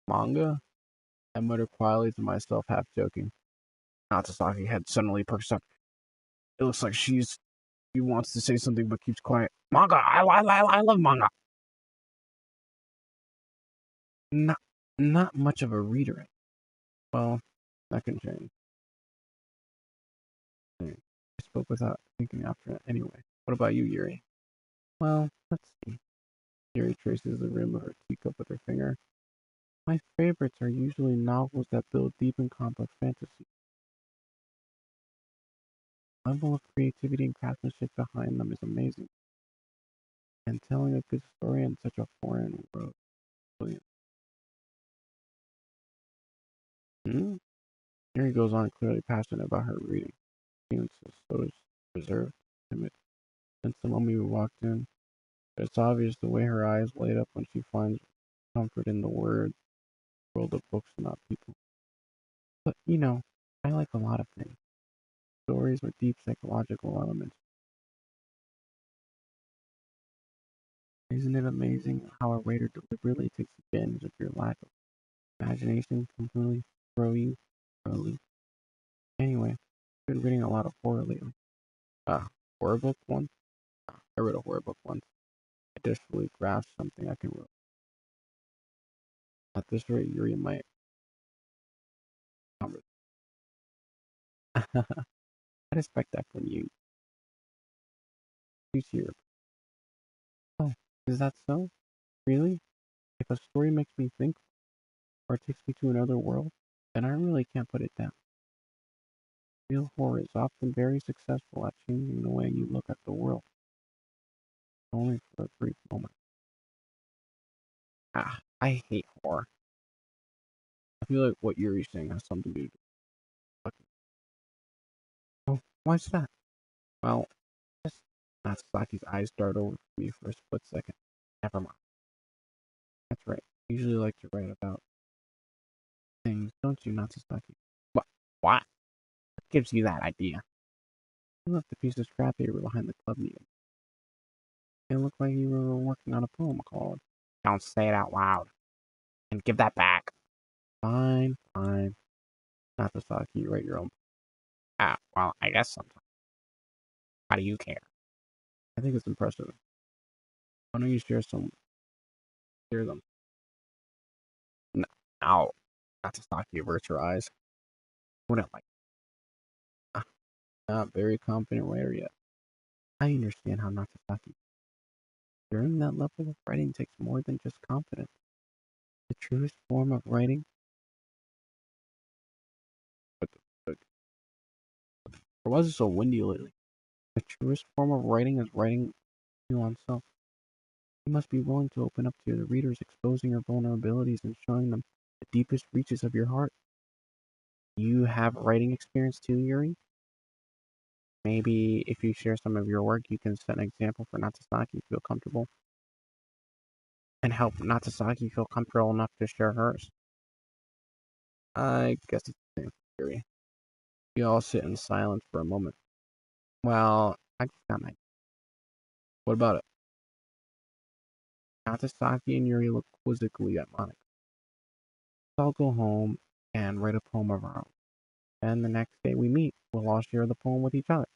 manga. I mutter quietly to myself, half joking. Natsasaki head suddenly perks up. It looks like she wants to say something but keeps quiet. Manga! I love manga! Not, not much of a reader. Well, that can change. I spoke without thinking after it anyway. What about you, Yuri? Well, let's see. Yuri traces the rim of her teacup with her finger. My favorites are usually novels that build deep and complex fantasy. The level of creativity and craftsmanship behind them is amazing, and telling a good story in such a foreign world is brilliant. Hmm? Yuri goes on, clearly passionate about her reading. She insists, so is reserved, timid. Since the moment we walked in, it's obvious the way her eyes light up when she finds comfort in the world of books, not people. But, I like a lot of things. Stories with deep psychological elements. Isn't it amazing how a writer deliberately takes advantage of your lack of imagination, completely throw you for a loop? Anyway, I've been reading a lot of horror lately. Horror book once? I read a horror book once. I desperately grasped something I can relate. At this rate, Yuri might converse. I'd expect that from you. You see your. Oh, is that so? Really? If a story makes me think or takes me to another world, then I really can't put it down. Real horror is often very successful at changing the way you look at the world, only for a brief moment. I hate horror. I feel like what Yuri's saying has something to do with it. Oh, why's that? Well, just Natsusaki's eyes dart over me for a split second. Never mind. That's right. I usually like to write about things, don't you, Natsusaki? What? What? What gives you that idea? You left a piece of scrap paper behind the club meeting. It looked like you were working on a poem called. Don't say it out loud. And give that back. Fine, fine. Natsusaki, you write your own. Well, I guess sometimes. How do you care? I think it's impressive. Why don't you share them? No, no. Natsusaki averts her eyes. Wouldn't like. Ah, not very confident writer yet. I understand how Natsusaki. During that level of writing takes more than just confidence. The truest form of writing. But why is it so windy lately? The truest form of writing is writing to oneself. You must be willing to open up to the readers, exposing your vulnerabilities and showing them the deepest reaches of your heart. You have writing experience too, Yuri? Maybe if you share some of your work, you can set an example for Natsusaki to feel comfortable and help Natsusaki feel comfortable enough to share hers. I guess it's the same theory. We all sit in silence for a moment. Well, I just got my. What about it? Natsusaki and Yuri look quizzically at Monica. I'll go home and write a poem of our own. And the next day we meet, we'll all share the poem with each other.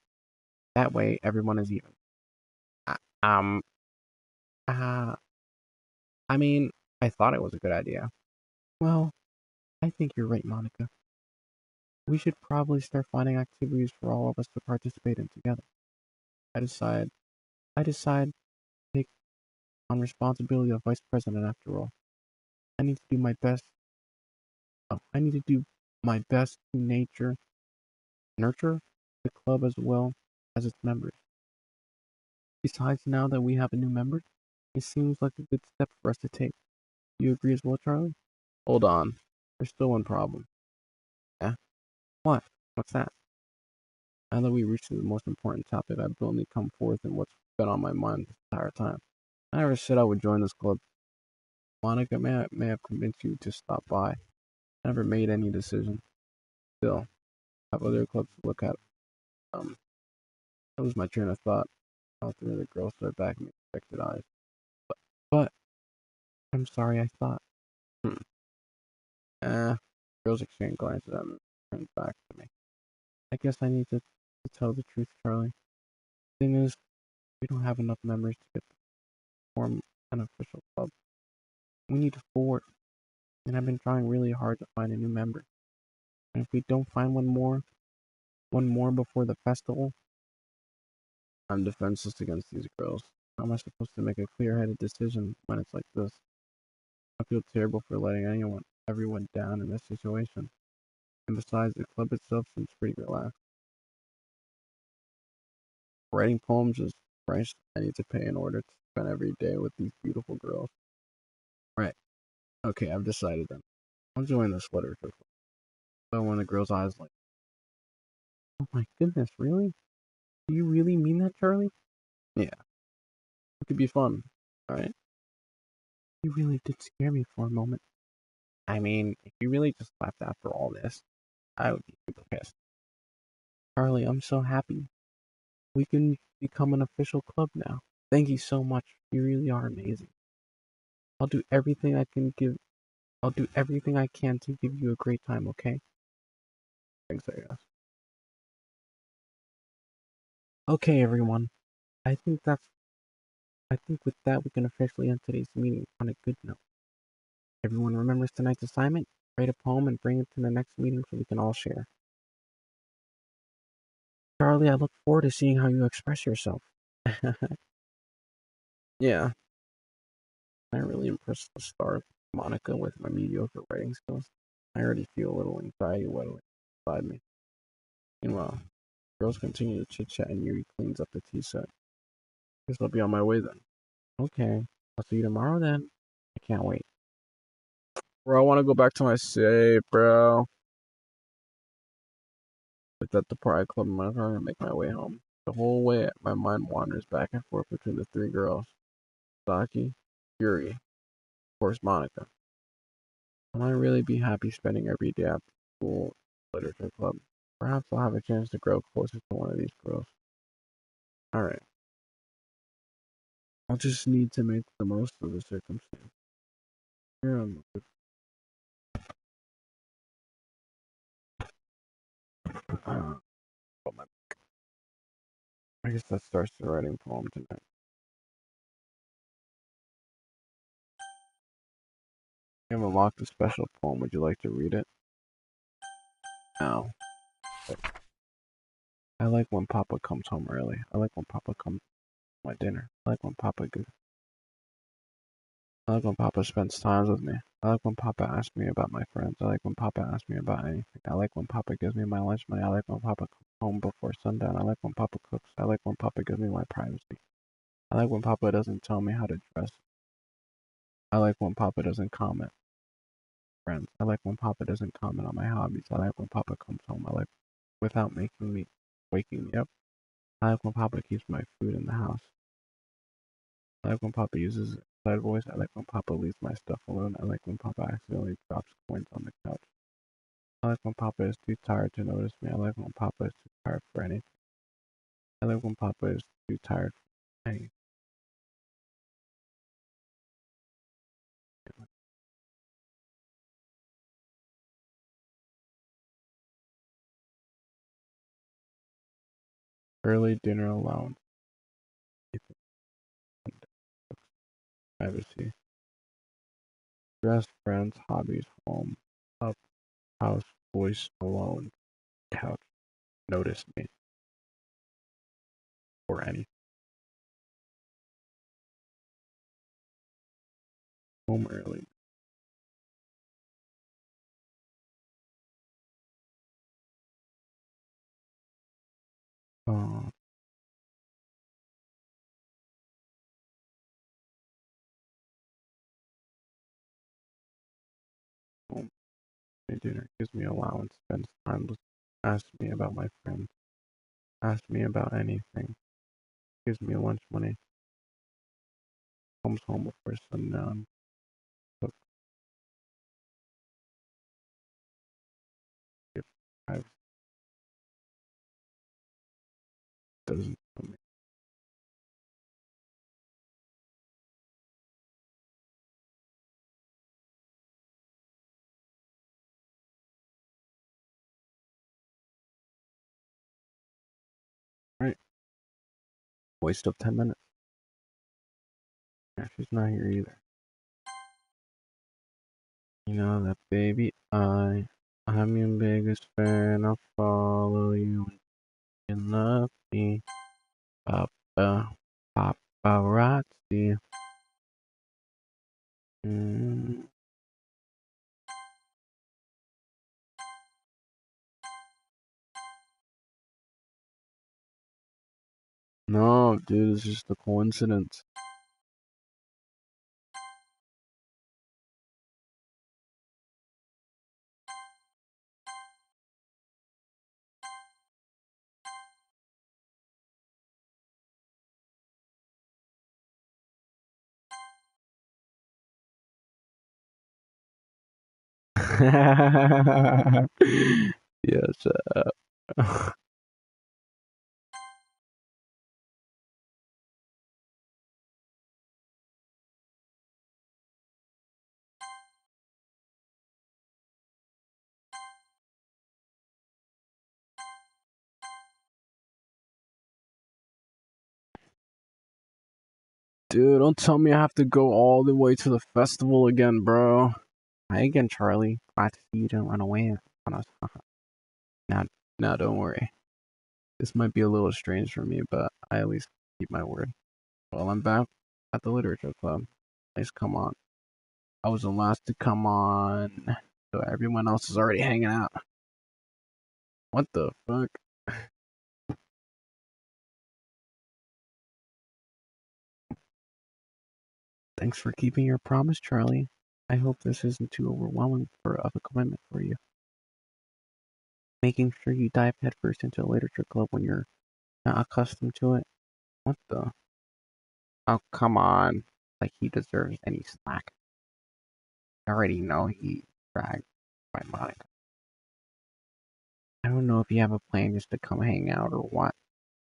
That way, everyone is even. Uh, um, uh, I mean, I thought it was a good idea. Well, I think you're right, Monica. We should probably start finding activities for all of us to participate in together. I decide I decided to take on responsibility of vice president after all. I need to do my best. I need to do my best to nurture the club as well as its members. Besides, now that we have a new member, it seems like a good step for us to take. Do you agree as well, Charlie? Hold on. There's still one problem. Yeah? What? What's that? Now that we reached the most important topic, I've only come forth in what's been on my mind this entire time. I never said I would join this club. Monica may have convinced you to stop by. I never made any decision. Still, I have other clubs to look at. Um, that was my train of thought. All three of the girls stared back at me with expected eyes. But, I'm sorry, I thought. Hmm. Girls exchanged glances at me and turned back to me. I guess I need to tell the truth, Charlie. Thing is, we don't have enough members to get to form an official club. We need four, and I've been trying really hard to find a new member. And if we don't find one more before the festival, I'm defenseless against these girls. How am I supposed to make a clear-headed decision when it's like this? I feel terrible for letting everyone down in this situation. And besides, the club itself seems pretty relaxed. Writing poems is a price I need to pay in order to spend every day with these beautiful girls. Right. Okay, I've decided then. I'm joining this literature club. So one of the girls' eyes like, oh my goodness, really? Do you really mean that, Charlie? Yeah, it could be fun. Alright? You really did scare me for a moment. I mean, if you really just left after all this, I would be super pissed. Charlie, I'm so happy. We can become an official club now. Thank you so much. You really are amazing. I'll do everything I can give I'll do everything I can to give you a great time, okay? Thanks, I guess. Okay, everyone. I think that's I think with that we can officially end today's meeting on a good note. Everyone remembers tonight's assignment? Write a poem and bring it to the next meeting so we can all share. Charlie, I look forward to seeing how you express yourself. Yeah, I really impressed the star Monica with my mediocre writing skills. I already feel a little anxiety whittling inside me. Meanwhile, girls continue to chit chat and Yuri cleans up the tea set. Guess I'll be on my way then. Okay, I'll see you tomorrow then. I can't wait. Bro, I want to go back to my safe, bro. With that, the Pride Club in my car and make my way home. The whole way, my mind wanders back and forth between the three girls Saki, Yuri, of course, Monica. Will I really be happy spending every day after school literature club? Perhaps I'll have a chance to grow closer to one of these girls. Alright. I'll just need to make the most of the circumstance. Here I'm uh, I guess that starts the writing poem tonight. I have unlocked a special poem. Would you like to read it? No. I like when Papa comes home early. I like when Papa comes to my dinner. I like when Papa spends time with me. I like when Papa asks me about my friends. I like when Papa asks me about anything. I like when Papa gives me my lunch money. I like when Papa comes home before sundown. I like when Papa cooks. I like when Papa gives me my privacy. I like when Papa doesn't tell me how to dress. I like when Papa doesn't comment. Friends. I like when Papa doesn't comment on my hobbies. I like when Papa comes home. I like without waking me up. I like when Papa keeps my food in the house. I like when Papa uses his side voice. I like when Papa leaves my stuff alone. I like when Papa accidentally drops coins on the couch. I like when Papa is too tired to notice me. I like when Papa is too tired for anything. I like when Papa is too tired for anything. Early dinner allowance. Privacy. Dress, friends, hobbies, home, up, house, voice, alone, couch. Notice me or anything. home early. Oh, home dinner gives me allowance, spends time with, asks me about my friends, asks me about anything, gives me lunch money, comes home before sundown, cooks, gives five, doesn't tell me. Right, waste of 10 minutes. Yeah, she's not here either. You know that, baby, I'm your biggest fan. I'll follow you and you love me. Papa, paparazzi. Mm. No, dude, it's just a coincidence. Yes. Dude, don't tell me I have to go all the way to the festival again, bro. Hi again, Charlie. Glad to see you didn't run away on us. Now, now, don't worry. This might be a little strange for me, but I at least keep my word. Well, I'm back at the literature club. Please come on. I was the last to come on, so everyone else is already hanging out. What the fuck? Thanks for keeping your promise, Charlie. I hope this isn't too overwhelming of a commitment for you. Making sure you dive headfirst into a literature club when you're not accustomed to it. What the? Oh, come on. Like he deserves any slack. I already know he dragged by Monica. I don't know if you have a plan just to come hang out or what,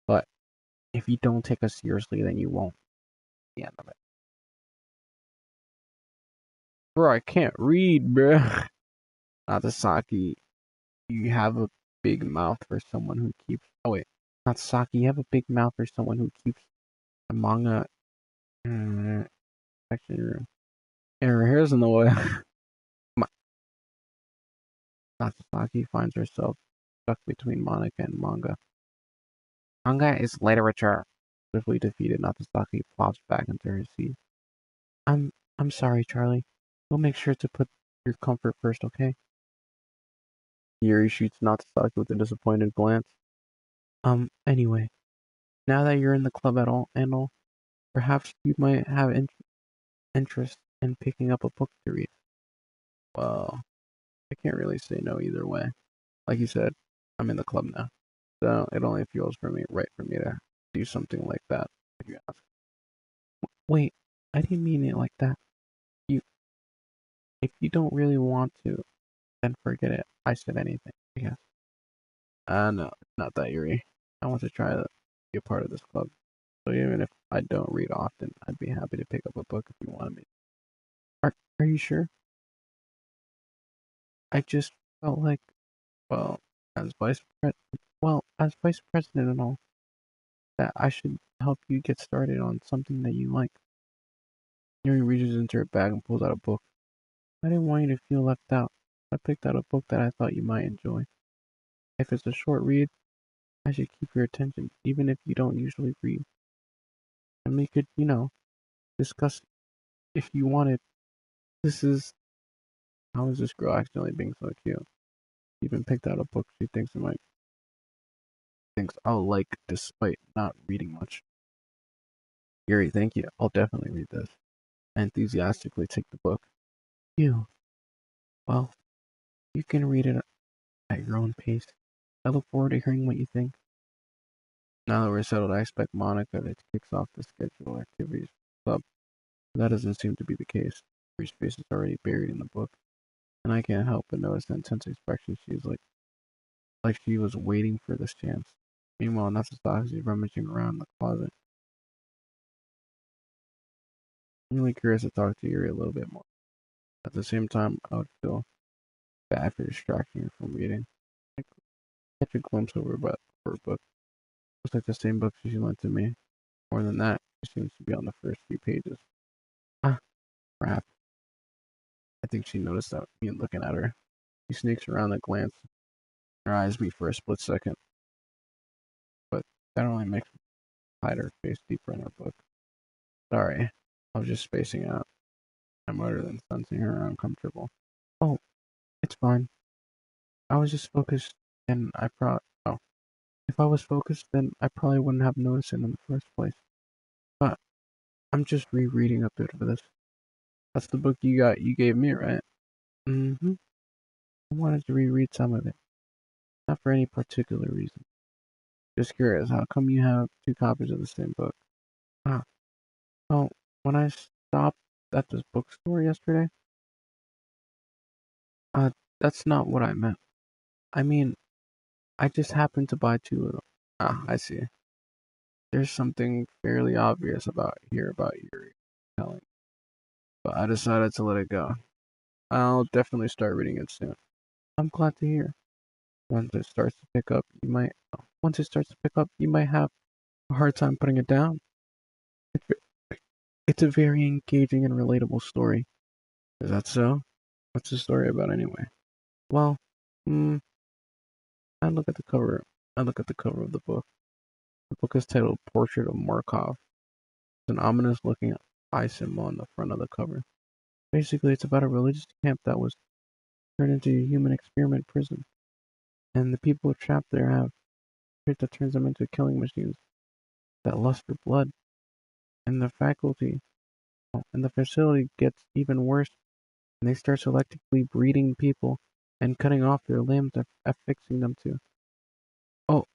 but if you don't take us seriously, then you won't. The end of it. Bro, I can't read, bro. Natasaki, you have a big mouth for someone who keeps. Oh wait, Natsaki, you have a big mouth for someone who keeps the manga section room. Her hair's in the way. Natsaki finds herself stuck between Monica and manga. Manga is literature. Swiftly defeated, Natsaki plops back into her seat. I'm I'm sorry, Charlie. We'll make sure to put your comfort first, okay? Yuri shoots Natsaki with a disappointed glance. Anyway, now that you're in the club at all and all, perhaps you might have interest in picking up a book to read. Well, I can't really say no either way. Like you said, I'm in the club now, so it only feels right for me to do something like that. If you ask. Wait, I didn't mean it like that. You, if you don't really want to, then forget it. I said anything, I guess. No, not that, Yuri. I want to try to be a part of this club. So even if I don't read often, I'd be happy to pick up a book if you wanted me. Are you sure? I just felt like, well, as as vice president and all, that I should help you get started on something that you like. Yuri reaches into her bag and pulls out a book. I didn't want you to feel left out. I picked out a book that I thought you might enjoy. If it's a short read, I should keep your attention, even if you don't usually read. And we could, discuss if you wanted. This is how is this girl accidentally being so cute? She even picked out a book she thinks I'll like despite not reading much. Yuri, thank you. I'll definitely read this. I enthusiastically take the book. You. Well, you can read it at your own pace. I look forward to hearing what you think. Now that we're settled, I expect Monica to kick off the scheduled activities club. But that doesn't seem to be the case. Yuri's face is already buried in the book, and I can't help but notice the intense expression she's like she was waiting for this chance. Meanwhile, Natsusaki is rummaging around the closet. I'm really curious to talk to Yuri a little bit more. At the same time, I would feel bad for distracting her from reading. I catch a glimpse of her book. Looks like the same book she lent to me. More than that, she seems to be on the first few pages. Ah, crap. I think she noticed that me looking at her. She sneaks around and glances. Her eyes meet for a split second, but that only makes me hide her face deeper in her book. Sorry, I was just spacing out. I muttered, then sensing her uncomfortable. Oh, it's fine. I was just focused, and oh, if I was focused, then I probably wouldn't have noticed it in the first place. But I'm just rereading a bit of this. That's the book you gave me, right? Mm-hmm. I wanted to reread some of it. Not for any particular reason. Just curious, how come you have two copies of the same book? Ah, well, when I stopped at this bookstore yesterday, uh, that's not what I meant. I mean, I just happened to buy two of them. Ah, I see. There's something fairly obvious about Yuri telling, but I decided to let it go. I'll definitely start reading it soon. I'm glad to hear. Once it starts to pick up, you might have a hard time putting it down. It's, it's a very engaging and relatable story. Is that so? What's the story about anyway? Well, hmm, I look at the cover. I look at the cover of the book. The book is titled Portrait of Markov. There's an ominous looking eye symbol on the front of the cover. Basically, it's about a religious camp that was turned into a human experiment prison, and the people trapped there have shit that turns them into killing machines that lust for blood. And the facility gets even worse, and they start selectively breeding people and cutting off their limbs and affixing them to. Oh,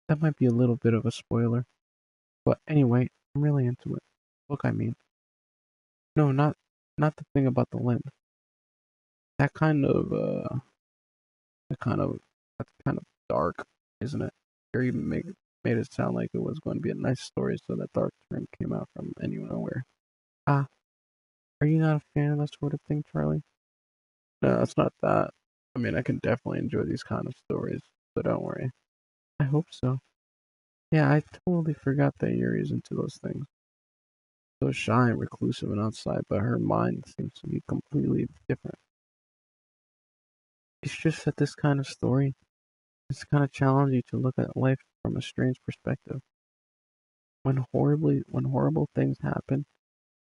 that might be a little bit of a spoiler, but anyway, I'm really into it. Look, I mean, no, not the thing about the limbs. That kind of that kind of that's kind of dark, isn't it? Or even made it sound like it was going to be a nice story, so that dark turn came out from nowhere. Ah, are you not a fan of that sort of thing, Charlie? No, it's not that. I mean, I can definitely enjoy these kind of stories, so don't worry. I hope so. Yeah, I totally forgot that Yuri's into those things. So shy and reclusive and outside, but her mind seems to be completely different. It's just that this kind of story is kind of challenging to look at life from a strange perspective. When horrible things happen,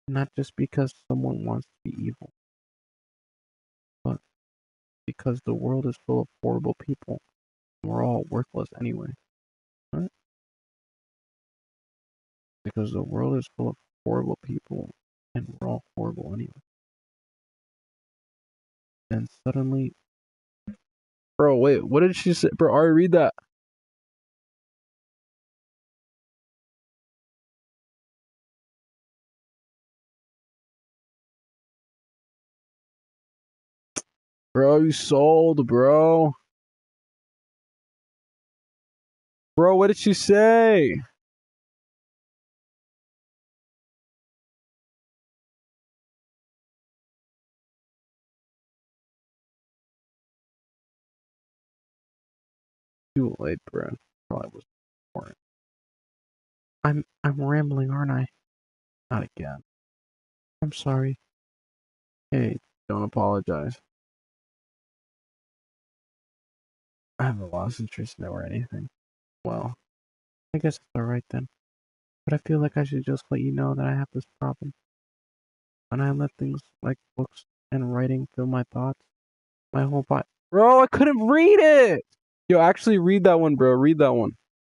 not just because someone wants to be evil, but because the world is full of horrible people, and we're all worthless anyway. Right? Because the world is full of horrible people, and we're all horrible anyway. Then suddenly, bro, wait, what did she say? Bro, Ari, read that. Bro, you sold, bro. Bro, what did she say? Too late, bro. Probably was important. I'm rambling, aren't I? Not again. I'm sorry. Hey, don't apologize. I haven't lost interest in it or anything. Well, I guess it's alright then. But I feel like I should just let you know that I have this problem. When I let things like books and writing fill my thoughts, my whole body. Bro, I couldn't read it! Yo, actually read that one, bro. Read that one.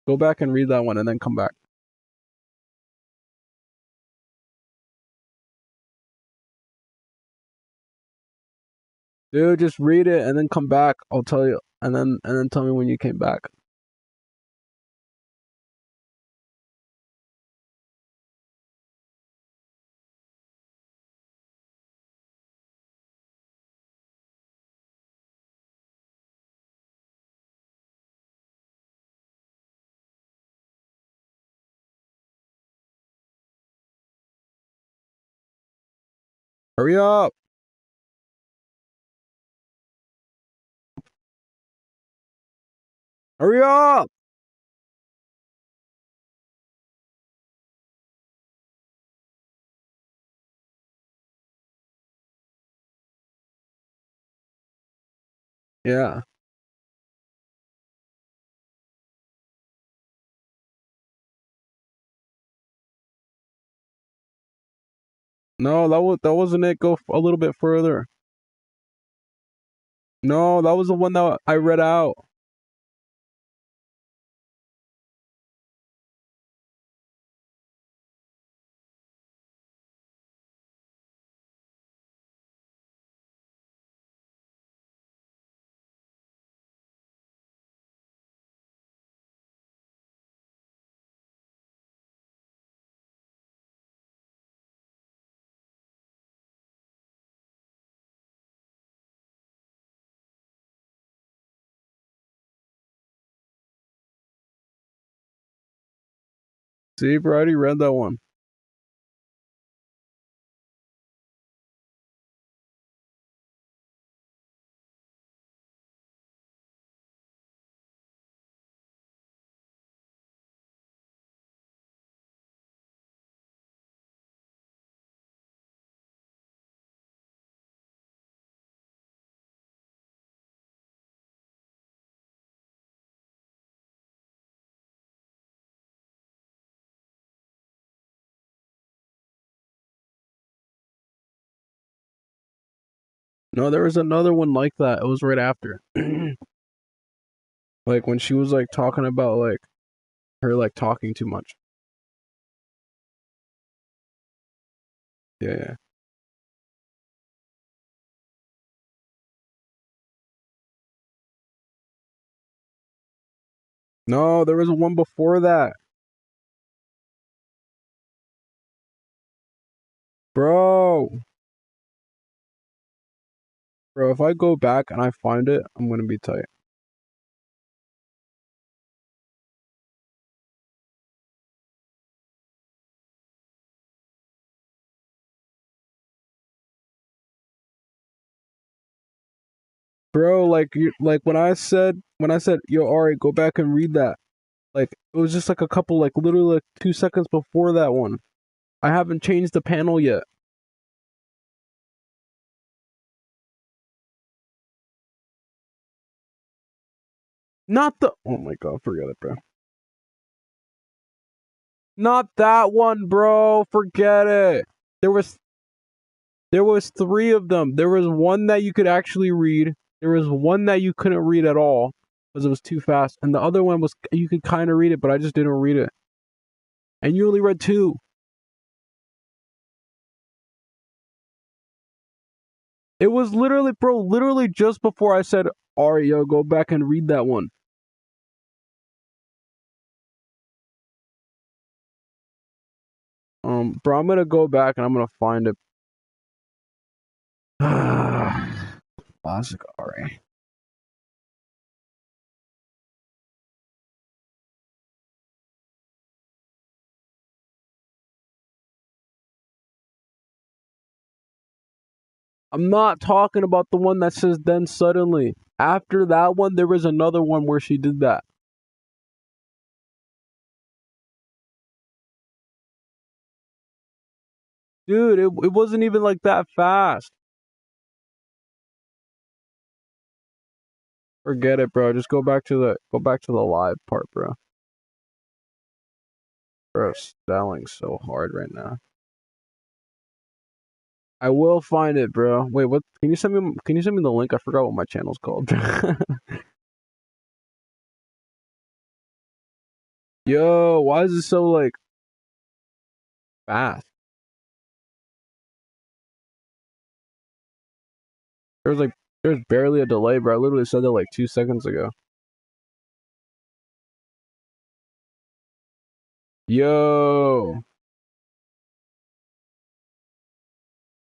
Go back and read that one and then come back. Dude, just read it and then come back. I'll tell you. And then tell me when you came back. Hurry up! Hurry up! Yeah. No, that wasn't it. Go a little bit further. No, that was the one that I read out. See, bro, I already read that one. No, there was another one like that. It was right after. Like when she was like talking about like her like talking too much. Yeah, yeah. No, there was one before that. Bro. Bro, if I go back and I find it, I'm gonna be tight. Bro, like you like when I said, yo, Ari, go back and read that. Like it was just like a couple like literally like 2 seconds before that one. I haven't changed the panel yet. Not the oh my god, forget it, bro. Not that one, bro. Forget it. There was there was three of them. There was one that you could actually read. There was one that you couldn't read at all because it was too fast, and the other one was you could kind of read it, but I just didn't read it. And you only read two. It was literally, bro, literally just before I said, "Alright, yo, go back and read that one." Bro, I'm gonna go back and I'm gonna find it. Classic, alright. I'm not talking about the one that says then suddenly. After that one, there was another one where she did that. Dude, it wasn't even like that fast. Forget it, bro. Just go back to the live part, bro. Bro, styling so hard right now. I will find it, bro. Wait, what? Can you send me? Can you send me the link? I forgot what my channel's called. Yo, why is it so like fast? There's like there's barely a delay, bro. I literally said that like 2 seconds ago. Yo.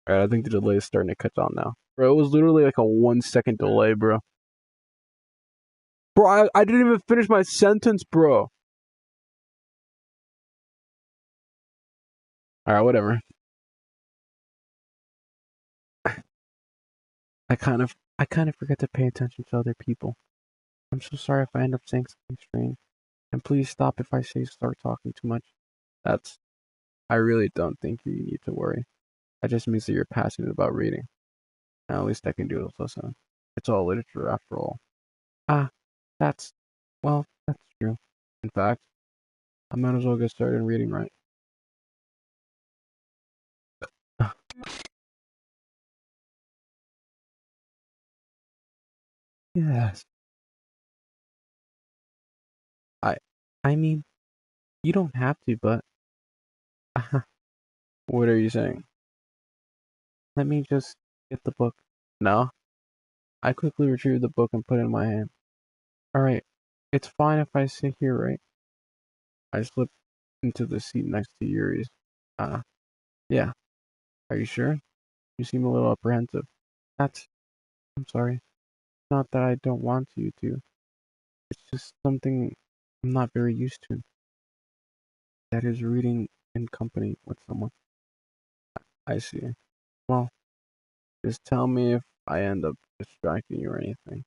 Alright, I think the delay is starting to catch on now. Bro, it was literally like a 1 second delay, bro. Bro, I didn't even finish my sentence, bro. Alright, whatever. I kind of forget to pay attention to other people. I'm so sorry if I end up saying something strange. And please stop if I say start talking too much. That's I really don't think you need to worry. That just means that you're passionate about reading. And at least I can do is listen. It's all literature after all. Ah, that's that's true. In fact, I might as well get started reading right. Yes. I I mean, you don't have to, but what are you saying? Let me just get the book. No. I quickly retrieved the book and put it in my hand. Alright. It's fine if I sit here, right? I slipped into the seat next to Yuri's. Yeah. Are you sure? You seem a little apprehensive. That's I'm sorry. Not that I don't want you to. It's just something I'm not very used to. That is reading in company with someone. I see. Well, just tell me if I end up distracting you or anything.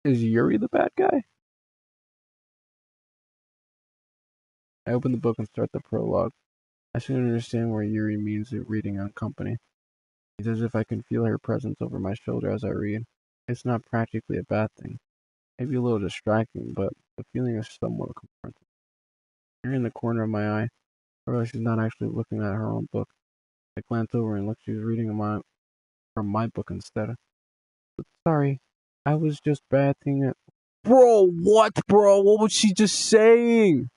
Is Yuri the bad guy? I open the book and start the prologue. I soon understand where Yuri means it reading on company. It's as if I can feel her presence over my shoulder as I read. It's not practically a bad thing. Maybe a little distracting, but the feeling is somewhat comforting. Here in the corner of my eye, I realize she's not actually looking at her own book. I glance over and look, she's reading from my book instead. Sorry, I was just batting it. Bro, what, bro? What was she just saying?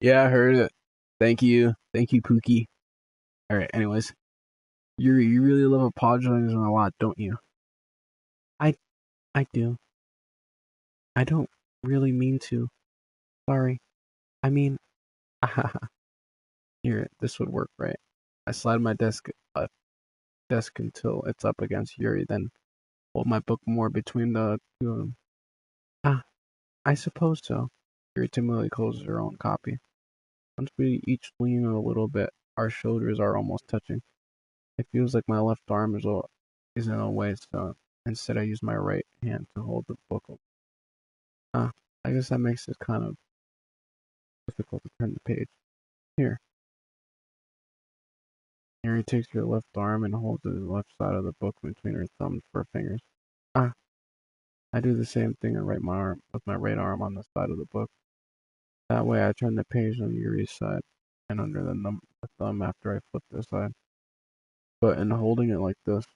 Yeah, I heard it. Thank you. Thank you, Pookie. Alright, anyways. You really love apologizing a lot, don't you? I I do. I don't really mean to. Sorry. I mean, here, this would work, right? I slide my desk until it's up against Yuri, then hold my book more between the two of them. Ah, I suppose so. Yuri timidly closes her own copy. Once we each lean a little bit, our shoulders are almost touching. It feels like my left arm is in a way, so instead I use my right hand to hold the book open. I guess that makes it kind of difficult to turn the page. Here. Mary takes her left arm and holds the left side of the book between her thumbs for her fingers. Ah, I do the same thing and write my arm with my right arm on the side of the book. That way I turn the page on Yuri's side and under the thumb after I flip this side. But in holding it like this,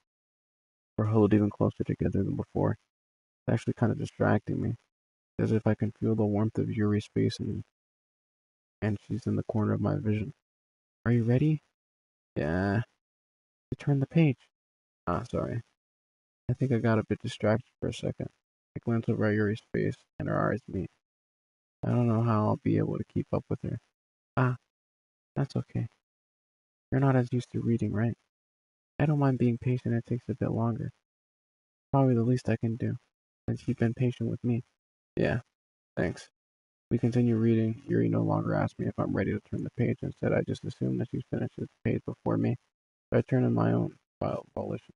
we're held even closer together than before. It's actually kind of distracting me, as if I can feel the warmth of Yuri's face and she's in the corner of my vision. Are you ready? Yeah. You turn the page. Ah, sorry. I think I got a bit distracted for a second. I glance over at Yuri's face and her eyes meet. I don't know how I'll be able to keep up with her. Ah, that's okay. You're not as used to reading, right? I don't mind being patient, it takes a bit longer. Probably the least I can do, since you've been patient with me. Yeah, thanks. We continue reading. Yuri no longer asks me if I'm ready to turn the page. Instead, I just assume that she's finished the page before me. So I turn in my own volition.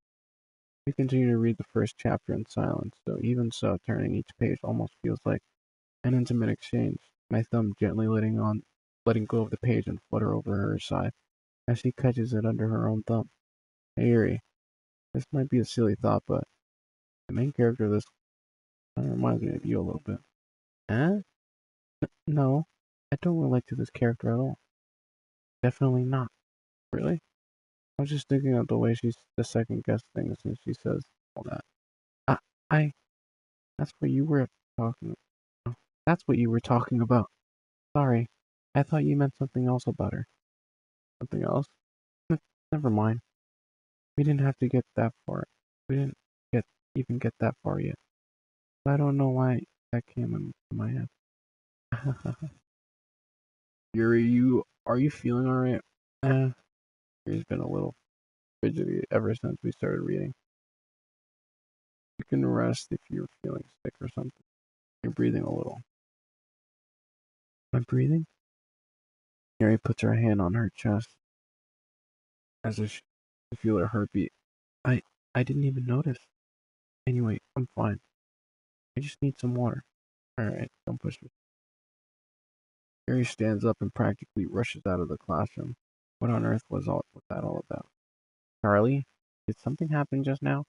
We continue to read the first chapter in silence, though even so, turning each page almost feels like an intimate exchange. My thumb gently letting go of the page and flutter over her side as she catches it under her own thumb. Hey, Yuri, this might be a silly thought, but the main character of this kind of reminds me of you a little bit. Huh? No, I don't relate to this character at all. Definitely not. Really? I was just thinking of the way she's the second guess things and she says all that. I, I, that's what you were talking. That's what you were talking about. Sorry, I thought you meant something else about her. Something else? Never mind. We didn't have to get that far. We didn't get even get that far yet. I don't know why that came in my head. Yuri, you are you feeling alright? Yuri's been a little fidgety ever since we started reading. You can rest if you're feeling sick or something. You're breathing a little. Am I breathing? Yuri puts her hand on her chest as if to feel her heartbeat. I I didn't even notice. Anyway, I'm fine. I just need some water. Alright, don't push me. Yuri stands up and practically rushes out of the classroom. What on earth was that all about? Charlie? Did something happen just now?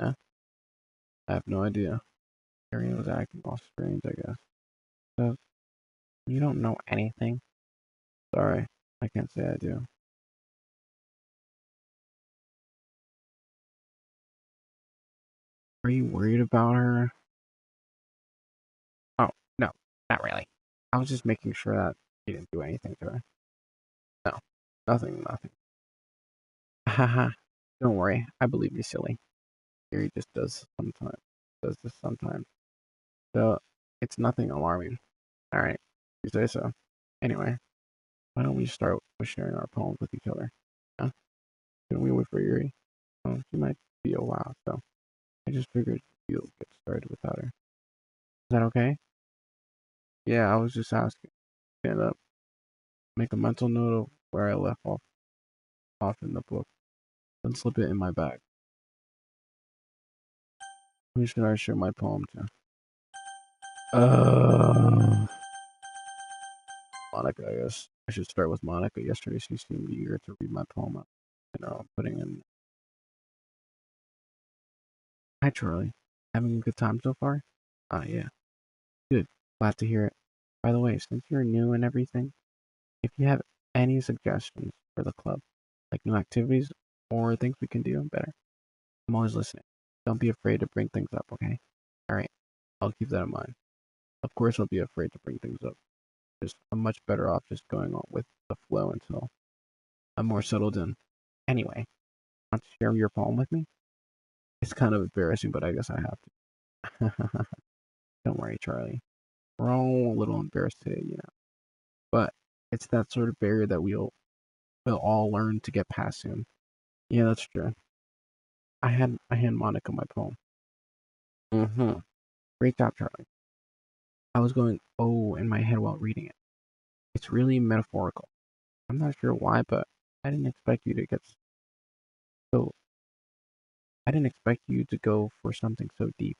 Eh? I have no idea. Yuri was acting all strange, I guess. So, you don't know anything? Sorry, I can't say I do. Are you worried about her? Oh, no, not really. I was just making sure that he didn't do anything to her. No, nothing. Haha, don't worry, I believe you, silly. Yuri just does this sometimes. So, it's nothing alarming. Alright, you say so. Anyway, why don't we start with sharing our poems with each other? Huh? Can we wait for Yuri? Oh, she might be a while, so I just figured you'll get started without her. Is that okay? Yeah, I was just asking. Stand up. Make a mental note of where I left off in the book. Then slip it in my bag. Who should I share my poem to? Uh, Monica, I guess. I should start with Monica. Yesterday she seemed eager to read my poem up. Putting in. Hi, Charlie. Having a good time so far? Yeah. Good. Glad to hear it. By the way, since you're new and everything, if you have any suggestions for the club, like new activities or things we can do better, I'm always listening. Don't be afraid to bring things up, okay? Alright, I'll keep that in mind. Of course, I'll be afraid to bring things up. Just I'm much better off just going on with the flow until I'm more settled in. Anyway, want to share your poem with me? It's kind of embarrassing, but I guess I have to. Don't worry, Charlie. We're all a little embarrassed today. But it's that sort of barrier that we'll all learn to get past soon. Yeah, that's true. I hand Monica my poem. Mm-hmm. Great job, Charlie. I was going in my head while reading it. It's really metaphorical. I'm not sure why, but I didn't expect you to get so I didn't expect you to go for something so deep.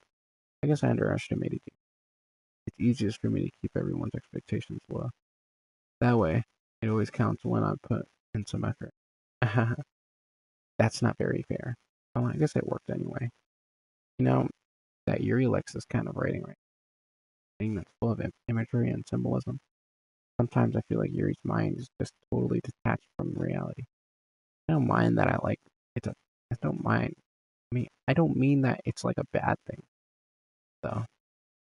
I guess I underestimated you. It's easiest for me to keep everyone's expectations low. That way, it always counts when I put in some effort. That's not very fair. Well, I guess it worked anyway. You know, that Yuri likes this kind of writing, right? Thing that's full of imagery and symbolism. Sometimes I feel like Yuri's mind is just totally detached from reality. I don't mind that I like it's a I don't mind. I don't mean that it's like a bad thing though.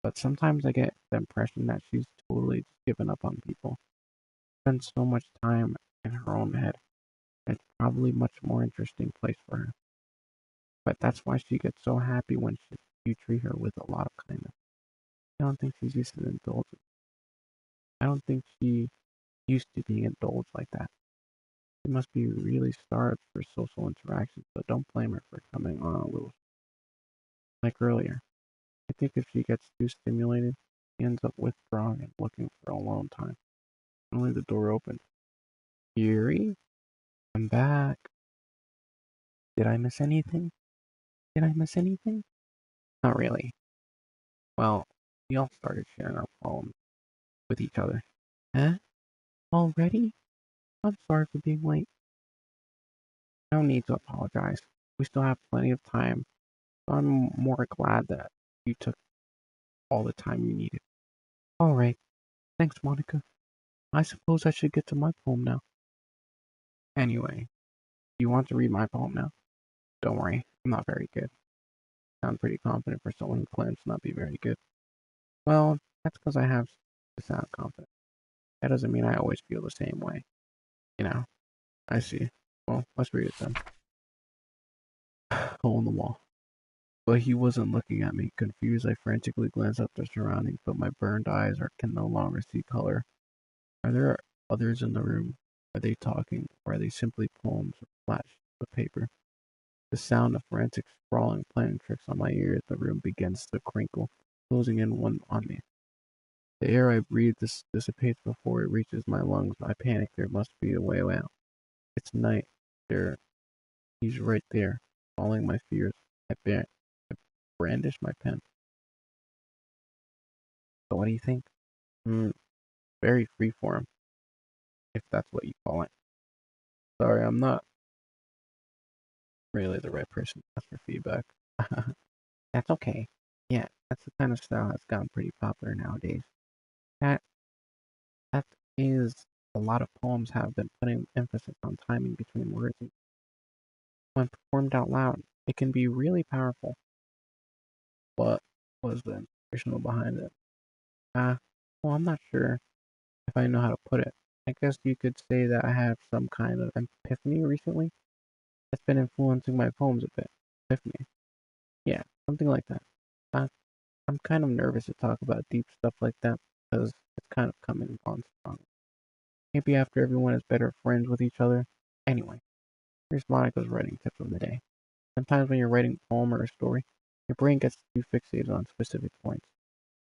But sometimes I get the impression that she's totally just given up on people. Spends so much time in her own head. It's probably a much more interesting place for her. But that's why she gets so happy when you treat her with a lot of kindness. I don't think she's used to indulgence. I don't think she used to being indulged like that. She must be really starved for social interactions, but don't blame her for coming on a little like earlier. I think if she gets too stimulated, she ends up withdrawing and looking for alone time. Only the door opened. Yuri, I'm back. Did I miss anything? Did I miss anything? Not really. Well, we all started sharing our poems with each other. Huh? Already? I'm sorry for being late. No need to apologize. We still have plenty of time. So I'm more glad that you took all the time you needed. All right. Thanks, Monica. I suppose I should get to my poem now. Anyway, you want to read my poem now? Don't worry, I'm not very good. Sound pretty confident for someone who claims to not be very good. Well, that's because I have to sound confident. That doesn't mean I always feel the same way. You know, I see. Well, let's read it then. Hole in the wall. But he wasn't looking at me. Confused, I frantically glanced at the surroundings, but my burned eyes can no longer see color. Are there others in the room? Are they talking, or are they simply poems or flash of paper? The sound of frantic sprawling playing tricks on my ears. The room begins to crinkle, closing in one on me. The air I breathe dissipates before it reaches my lungs. I panic. There must be a way out. It's night. There, he's right there, following my fears. I brandish my pen. So what do you think? Hmm, very freeform, if that's what you call it. Sorry, I'm not really the right person to ask for feedback. That's okay. Yeah, that's the kind of style that's gotten pretty popular nowadays. That that is a lot of poems have been putting emphasis on timing between words. When performed out loud, it can be really powerful. What was the inspirational behind it? Well, I'm not sure if I know how to put it. I guess you could say that I have some kind of epiphany recently that's been influencing my poems a bit. Epiphany. Yeah, something like that. Uh, I'm kind of nervous to talk about deep stuff like that because it's kind of coming on strong. Maybe after everyone is better friends with each other. Anyway, here's Monica's writing tip of the day. Sometimes when you're writing a poem or a story, your brain gets too fixated on specific points.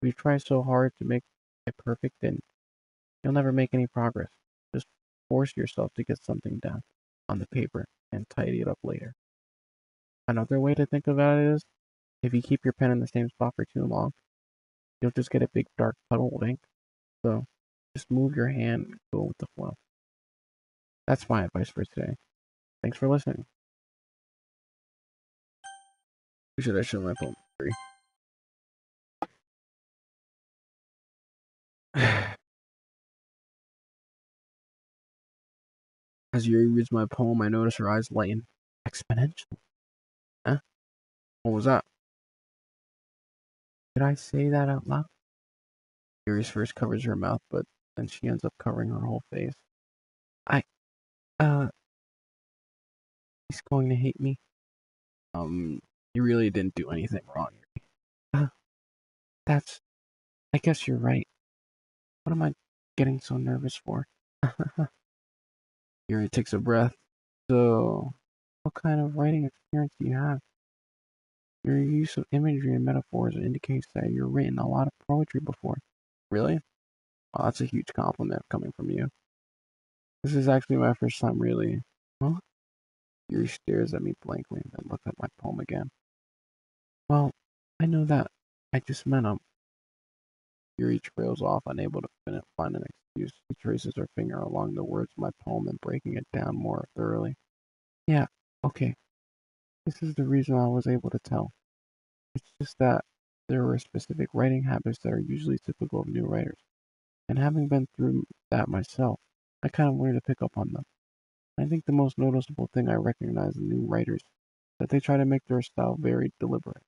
If you try so hard to make it perfect, then you'll never make any progress. Just force yourself to get something down on the paper and tidy it up later. Another way to think about it is if you keep your pen in the same spot for too long, you'll just get a big dark puddle of ink. So just move your hand and go with the flow. That's my advice for today. Thanks for listening. Should I show my poem? As Yuri reads my poem, I notice her eyes lighten. Exponential? Huh? What was that? Did I say that out loud? Yuri's first covers her mouth, but then she ends up covering her whole face. I, uh, he's going to hate me. You really didn't do anything wrong, Yuri. Uh, that's, I guess you're right. What am I getting so nervous for? Yuri takes a breath. So, what kind of writing experience do you have? Your use of imagery and metaphors indicates that you've written a lot of poetry before. Really? Oh, that's a huge compliment coming from you. This is actually my first time really. Huh? Yuri stares at me blankly and then looks at my poem again. Well, I know that. I just meant Yuri trails off, unable to find an excuse. She traces her finger along the words of my poem and breaking it down more thoroughly. Yeah, okay. This is the reason I was able to tell. It's just that there were specific writing habits that are usually typical of new writers. And having been through that myself, I kind of wanted to pick up on them. I think the most noticeable thing I recognize in new writers is that they try to make their style very deliberate.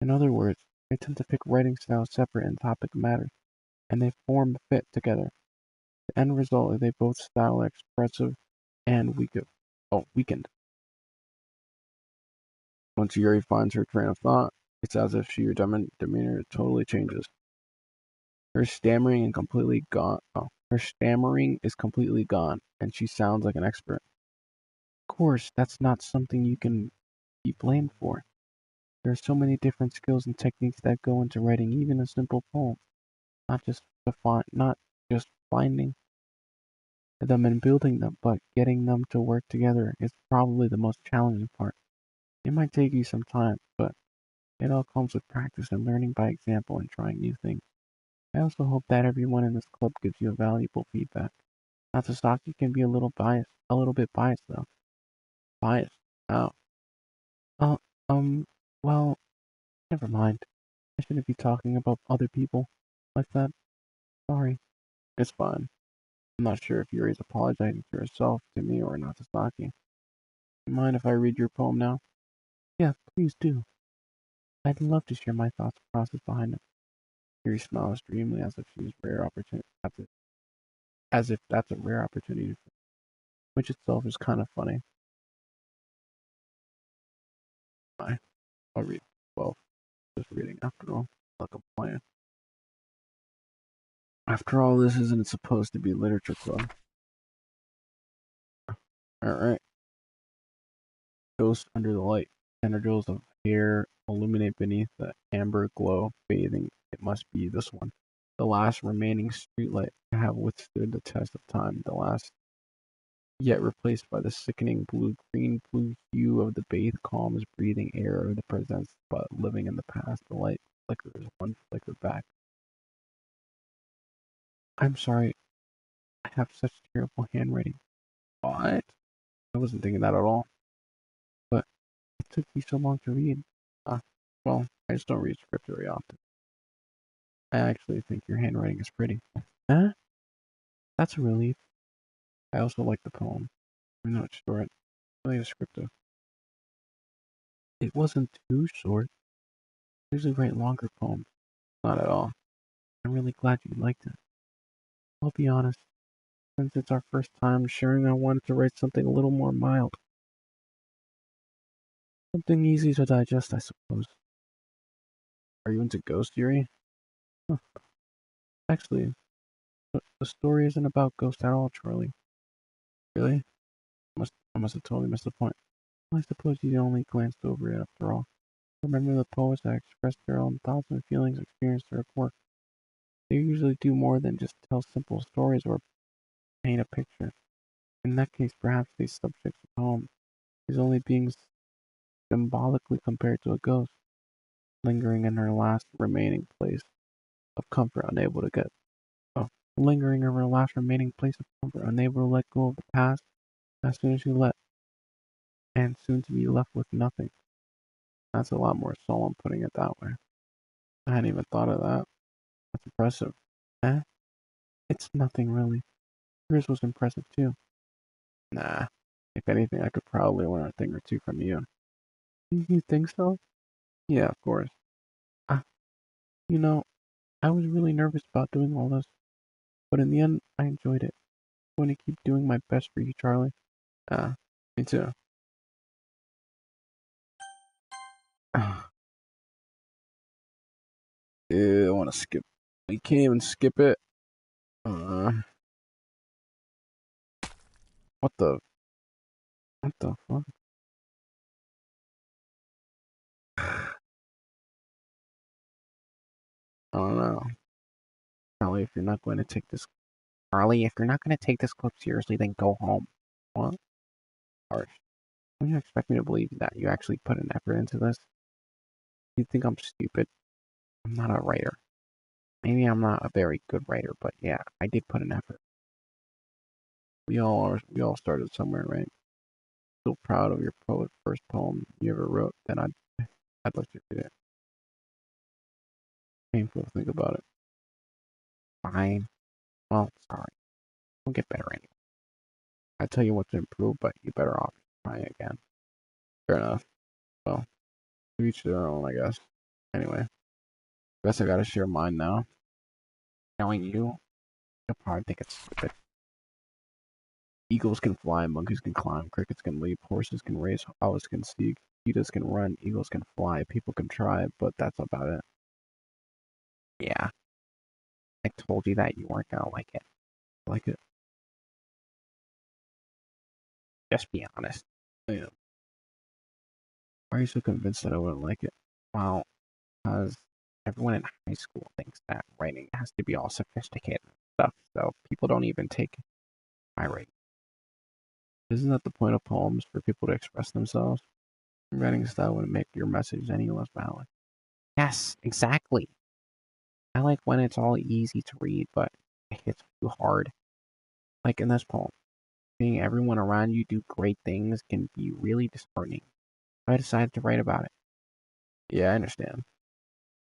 In other words, they tend to pick writing styles separate in topic matters, and they form fit together. The end result is they both style are expressive and weakened. Once Yuri finds her train of thought, it's as if her demeanor totally changes. Her stammering and completely gone. Oh, Her stammering is completely gone, and she sounds like an expert. Of course, that's not something you can be blamed for. There are so many different skills and techniques that go into writing even a simple poem. Not just finding them and building them, but getting them to work together is probably the most challenging part. It might take you some time, but it all comes with practice and learning by example and trying new things. I also hope that everyone in this club gives you valuable feedback. Natsusaki can be a little bit biased though. Biased? Oh. Uh, um, well, never mind. I shouldn't be talking about other people like that. Sorry. It's fine. I'm not sure if Yuri's apologizing to herself, to me, or Natsusaki. You mind if I read your poem now? Yeah, please do. I'd love to share my thoughts and process behind it. Yuri smiles dreamily as if that's a rare opportunity, which itself is kind of funny. I'll read 12. Just reading after all. Like a plan. After all, this isn't supposed to be literature club. Alright. Ghost under the light. Tendrils of hair illuminate beneath the amber glow, bathing. It must be this one. The last remaining streetlight to have withstood the test of time. The last yet replaced by the sickening blue hue of the bathed, calm, breathing air of the present, but living in the past. The light flickers, one flicker back. I'm sorry, I have such terrible handwriting. What? I wasn't thinking that at all. But it took me so long to read. Ah, well, I just don't read script very often. I actually think your handwriting is pretty. Huh? That's a relief. I also like the poem, even though it's short, really descriptive. It wasn't too short. I usually write longer poems. Not at all. I'm really glad you liked it. I'll be honest, since it's our first time sharing, I wanted to write something a little more mild. Something easy to digest, I suppose. Are you into ghost theory? Huh. Actually, the story isn't about ghosts at all, Charlie. Really? I must have totally missed the point. Well, I suppose you only glanced over it after all. Remember the poets that expressed their own thoughts and feelings experienced their work. They usually do more than just tell simple stories or paint a picture. In that case, perhaps the subject of the poem is only being symbolically compared to a ghost, lingering in her last remaining place of comfort, unable to get oh, lingering in her last remaining place of comfort, unable to let go of the past, as soon as you let, and soon to be left with nothing. That's a lot more solemn putting it that way. I hadn't even thought of that. That's impressive. Eh? It's nothing really. Yours was impressive too. Nah. If anything, I could probably learn a thing or two from you. You think so? Yeah, of course. Ah, you know, I was really nervous about doing all this, but in the end, I enjoyed it. I'm going to keep doing my best for you, Charlie. Ah, me too. Yeah, I want to skip. We can't even skip it. Uh, what the? What the fuck? I don't know. Charlie, if you're not going to take this, Charlie, if you're not going to take this clip seriously, then go home. What? Harsh. Don't you expect me to believe that you actually put an effort into this? You think I'm stupid? I'm not a writer. Maybe I'm not a very good writer, but yeah, I did put an effort. We all are. We all started somewhere, right? So proud of your first poem you ever wrote. Then I'd like to read it. Painful to think about it. Fine. Well, sorry. We'll get better anyway. I tell you what to improve, but you better off trying again. Fair enough. Well, to each their own, I guess. Anyway, guess I gotta share mine now. Knowing you, you'll probably think it's stupid. Eagles can fly, monkeys can climb, crickets can leap, horses can race, owls can speak, cheetahs can run, eagles can fly, people can try, but that's about it. Yeah, I told you that you weren't gonna like it. Like it? Just be honest. Yeah. Why are you so convinced that I wouldn't like it? Well, because everyone in high school thinks that writing has to be all sophisticated and stuff, so people don't even take my writing. Isn't that the point of poems, for people to express themselves? Writing style wouldn't make your message any less valid. Yes, exactly. I like when it's all easy to read, but it hits too hard. Like in this poem, seeing everyone around you do great things can be really disheartening. So I decided to write about it. Yeah, I understand.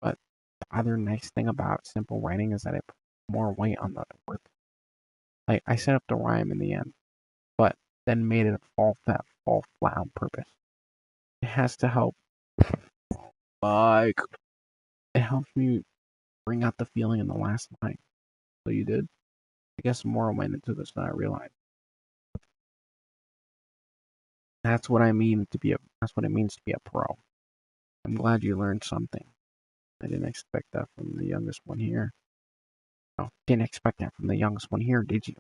But the other nice thing about simple writing is that it puts more weight on the word. Like I set up the rhyme in the end, but then made it fall flat on purpose. It has to help. Like it helps me bring out the feeling in the last line. So you did. I guess more went into this than I realized. That's what I mean to be a. That's what it means to be a pro. I'm glad you learned something. I didn't expect that from the youngest one here. No, didn't expect that from the youngest one here, did you?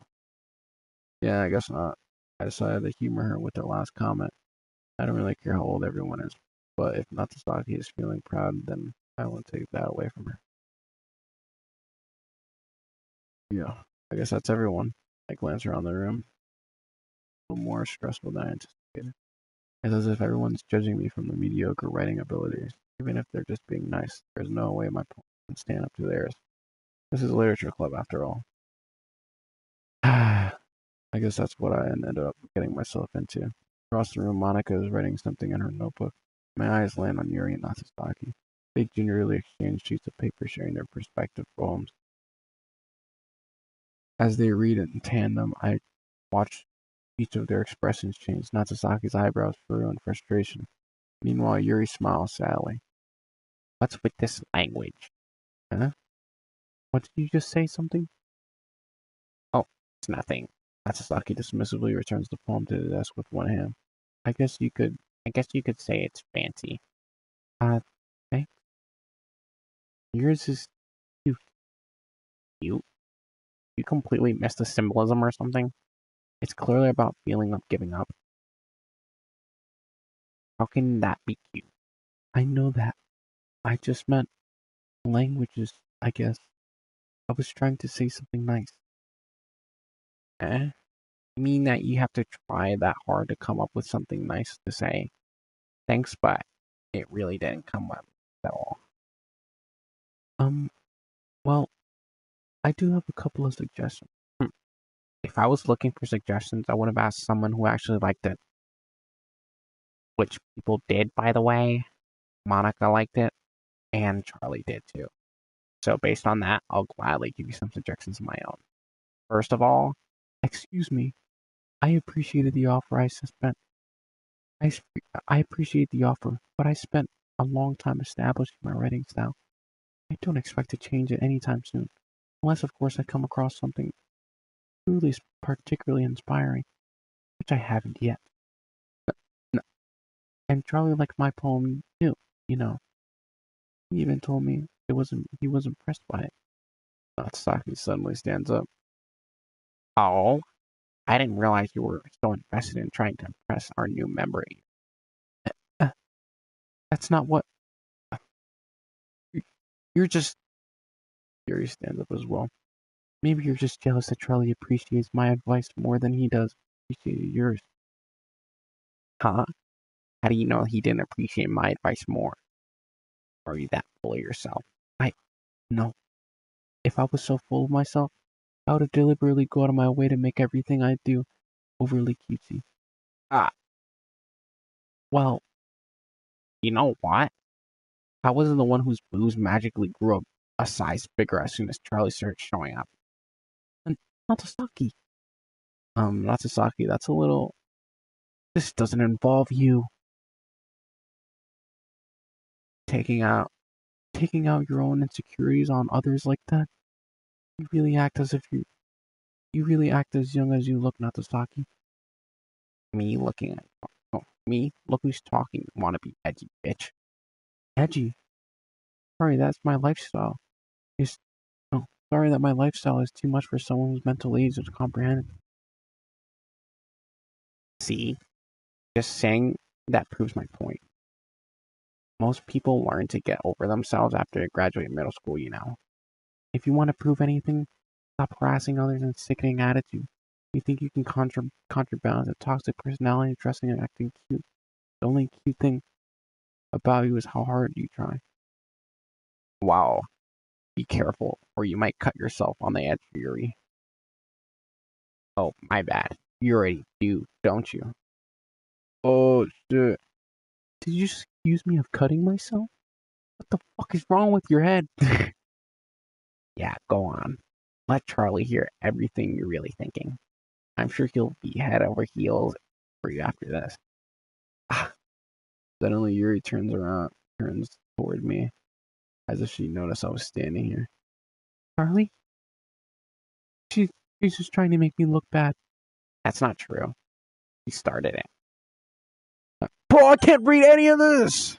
Yeah, I guess not. I decided to humor her with her last comment. I don't really care how old everyone is, but if Natsusaki is feeling proud, then I won't take that away from her. Yeah, I guess that's everyone. I glance around the room. A little more stressful than I anticipated. It's as if everyone's judging me from the mediocre writing abilities. Even if they're just being nice, there's no way my poem can stand up to theirs. This is a literature club after all. I guess that's what I ended up getting myself into. Across the room, Monica is writing something in her notebook. My eyes land on Yuri and Natsusaki. They gingerly exchange sheets of paper, sharing their perspective poems. As they read it in tandem, I watch each of their expressions change. Natsusaki's eyebrows furrow in frustration. Meanwhile, Yuri smiles sadly. What's with this language? Huh? What did you just say, something? Oh, it's nothing. Natsusaki dismissively returns the poem to the desk with one hand. I guess you could I guess you could say it's fancy. Uh, thanks. Yours is cute. Cute? You completely missed the symbolism or something? It's clearly about feeling of giving up. How can that be cute? I know that. I just meant languages, I guess. I was trying to say something nice. Eh? I mean that you have to try that hard to come up with something nice to say. Thanks, but it really didn't come up at all. Um, well, I do have a couple of suggestions. If I was looking for suggestions, I would have asked someone who actually liked it, which people did, by the way. Monica liked it, and Charlie did too. So, based on that, I'll gladly give you some suggestions of my own. First of all, excuse me, I appreciated the offer I spent. I, I appreciate the offer, but I spent a long time establishing my writing style. I don't expect to change it anytime soon, unless, of course, I come across something truly particularly inspiring, which I haven't yet. And Charlie liked my poem too, you know. He even told me he was impressed by it. Natsaki suddenly stands up. Oh, I didn't realize you were so invested in trying to impress our new member. Uh, that's not what. You're just. Yuri stands up as well. Maybe you're just jealous that Charlie appreciates my advice more than he does appreciate yours. Huh? How do you know he didn't appreciate my advice more? Or are you that full of yourself? I. No. If I was so full of myself, I would have deliberately go out of my way to make everything I do overly cutesy. Ah, well, you know what? I wasn't the one whose boobs magically grew up a size bigger as soon as Charlie started showing up. And Natsusaki. Natsusaki, that's a little. This doesn't involve you taking out taking out your own insecurities on others like that. You really act as if you really act as young as you look, Natsusaki. Me looking at oh, me? Look who's talking. Wanna be edgy, bitch. Edgy? Sorry, that's my lifestyle. Is oh, Sorry that my lifestyle is too much for someone whose mental age to comprehend. See, just saying that proves my point. Most people learn to get over themselves after they graduate middle school, you know. If you want to prove anything, stop harassing others and sickening attitude. You think you can counterbalance a toxic personality dressing and acting cute. The only cute thing about you is how hard you try. Wow, be careful, or you might cut yourself on the edge, Yuri. Oh, my bad. You already do, don't you? Oh, shit. Did you just accuse me of cutting myself? What the fuck is wrong with your head? Yeah, go on. Let Charlie hear everything you're really thinking. I'm sure he'll be head over heels for you after this. Ah, suddenly Yuri turns toward me, as if she noticed I was standing here. Charlie? She, she's just trying to make me look bad. That's not true. She started it. Bro, I can't read any of this!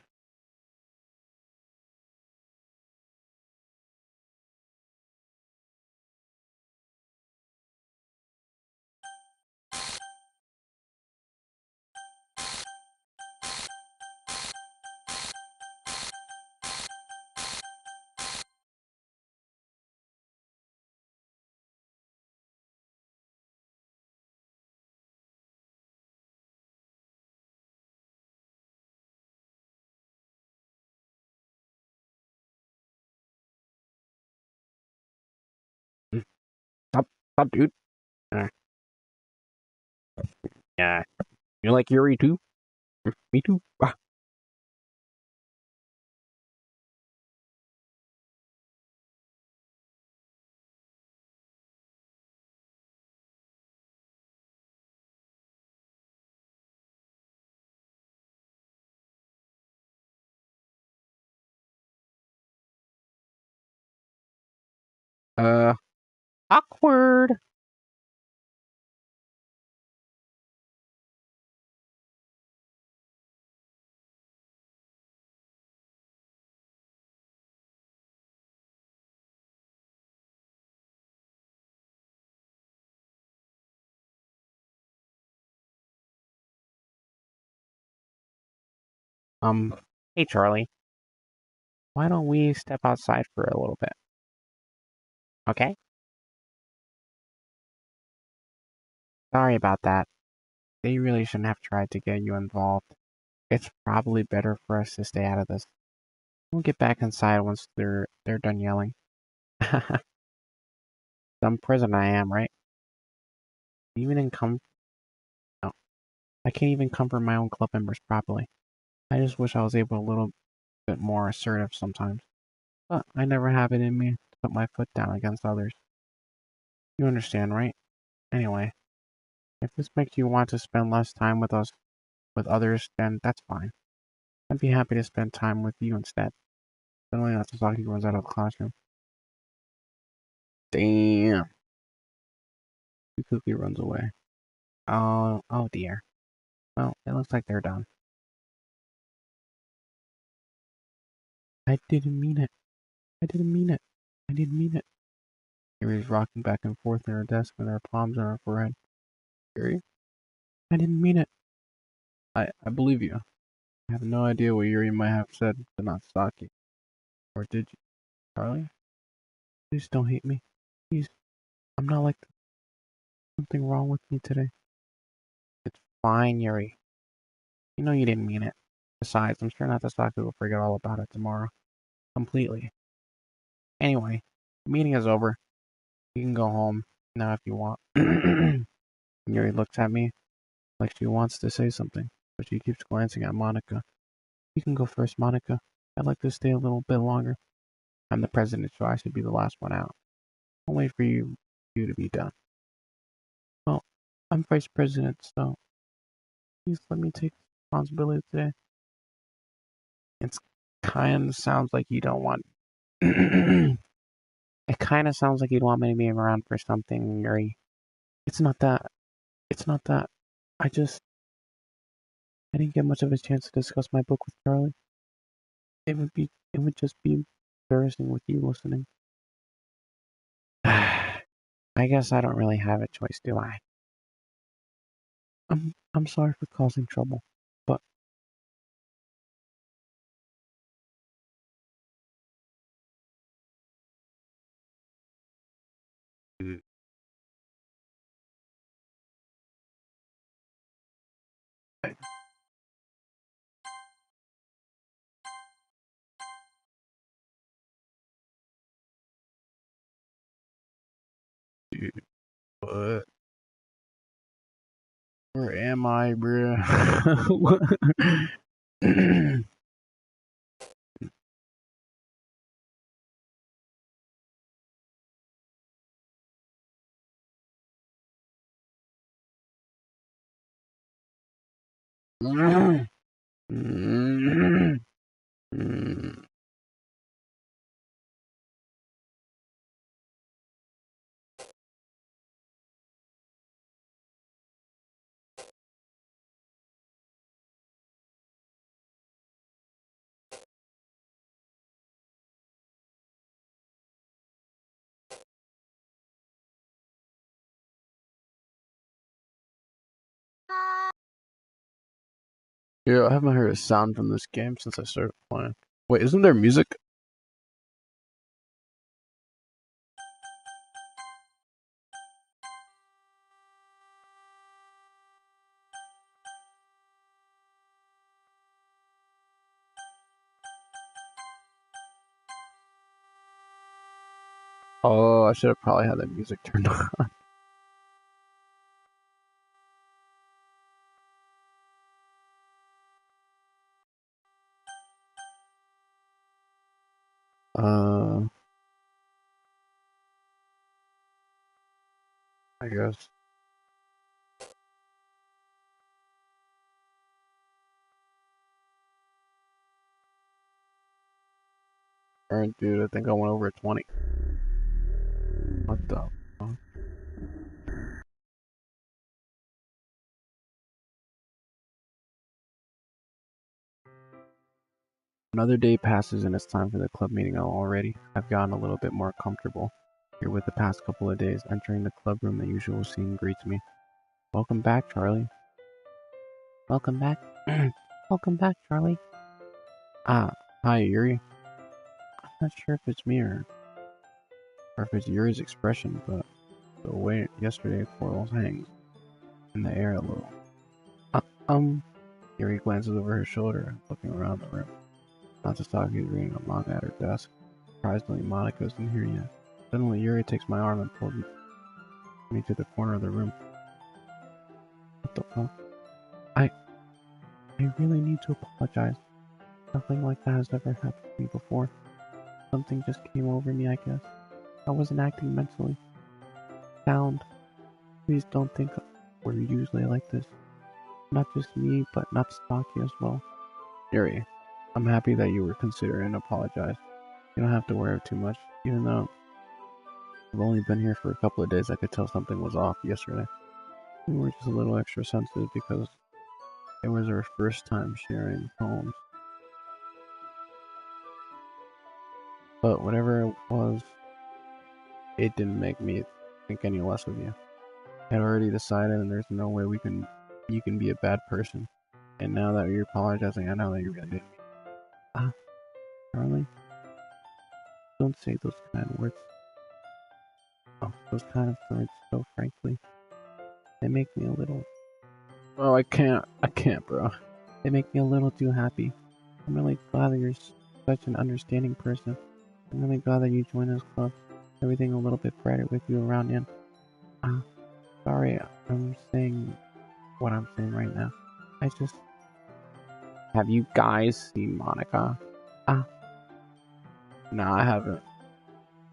Stop, stop, dude. Uh, yeah. You like Yuri too? Me too. Ah. Uh, awkward. Um, hey Charlie, why don't we step outside for a little bit? Okay? Sorry about that. They really shouldn't have tried to get you involved. It's probably better for us to stay out of this. We'll get back inside once they're done yelling. Some prison I am, right? Even in no, I can't even comfort my own club members properly. I just wish I was able a little bit more assertive sometimes. But I never have it in me to put my foot down against others. You understand, right? Anyway, if this makes you want to spend less time with others, then that's fine. I'd be happy to spend time with you instead. Suddenly Natsuzaki runs out of the classroom. Damn. He quickly runs away. Oh dear. Well, it looks like they're done. I didn't mean it. I didn't mean it. I didn't mean it. Yuri's rocking back and forth in her desk with her palms on her forehead. Yuri? I didn't mean it. I believe you. I have no idea what Yuri might have said to Natsuzaki. Or did you, Charlie? Please don't hate me. Please. I'm not like that. Something wrong with me today. It's fine, Yuri. You know you didn't mean it. Besides, I'm sure Natsuzaki will forget all about it tomorrow. Completely. Anyway, the meeting is over. You can go home now if you want. Yuri looks at me like she wants to say something, but she keeps glancing at Monica. You can go first, Monica. I'd like to stay a little bit longer. I'm the president, so I should be the last one out. I'll wait for you to be done. Well, I'm vice president, so please let me take responsibility today. It's kind of sounds like you don't want. It kind of sounds like you'd want me to be around for something, Yuri. It's not that. It's not that. I just I didn't get much of a chance to discuss my book with Charlie. It would just be embarrassing with you listening. I guess I don't really have a choice, do I? I'm sorry for causing trouble, but dude, what? Where am I, bro? Yeah, I haven't heard a sound from this game since I started playing. Wait, isn't there music? Oh, I should have probably had that music turned on. I guess. Alright, dude, I think I went over 20. What the fuck? Another day passes and it's time for the club meeting already. I've gotten a little bit more comfortable here with the past couple of days. Entering the club room, the usual scene greets me. Welcome back, Charlie. Welcome back. Welcome back, Charlie. Ah, hi, Yuri. I'm not sure if it's me or if it's Yuri's expression, but the way yesterday Quarles hangs in the air a little. Uh, um, Yuri glances over her shoulder, looking around the room. Natsutake is reading a manga at her desk. Surprisingly, Monica isn't here yet. Suddenly, Yuri takes my arm and pulls me to the corner of the room. What the fuck? I really need to apologize. Nothing like that has ever happened to me before. Something just came over me, I guess. I wasn't acting mentally sound. Please don't think we're usually like this. Not just me, but Natsutake as well. Yuri, I'm happy that you were considerate and apologized. You don't have to worry too much, even though I've only been here for a couple of days. I could tell something was off yesterday. We were just a little extra sensitive because it was our first time sharing poems. But whatever it was, it didn't make me think any less of you. I had already decided, and there's no way you can be a bad person. And now that you're apologizing, I know that you really didn't. Ah, Charlie, don't say those kind of words. Oh, those kind of words, so frankly, they make me a little. Oh, I can't, bro. They make me a little too happy. I'm really glad that you're such an understanding person. I'm really glad that you joined this club. Everything a little bit brighter with you around in. Ah, sorry, I'm saying what I'm saying right now. I just. Have you guys seen Monica? Ah, no, I haven't.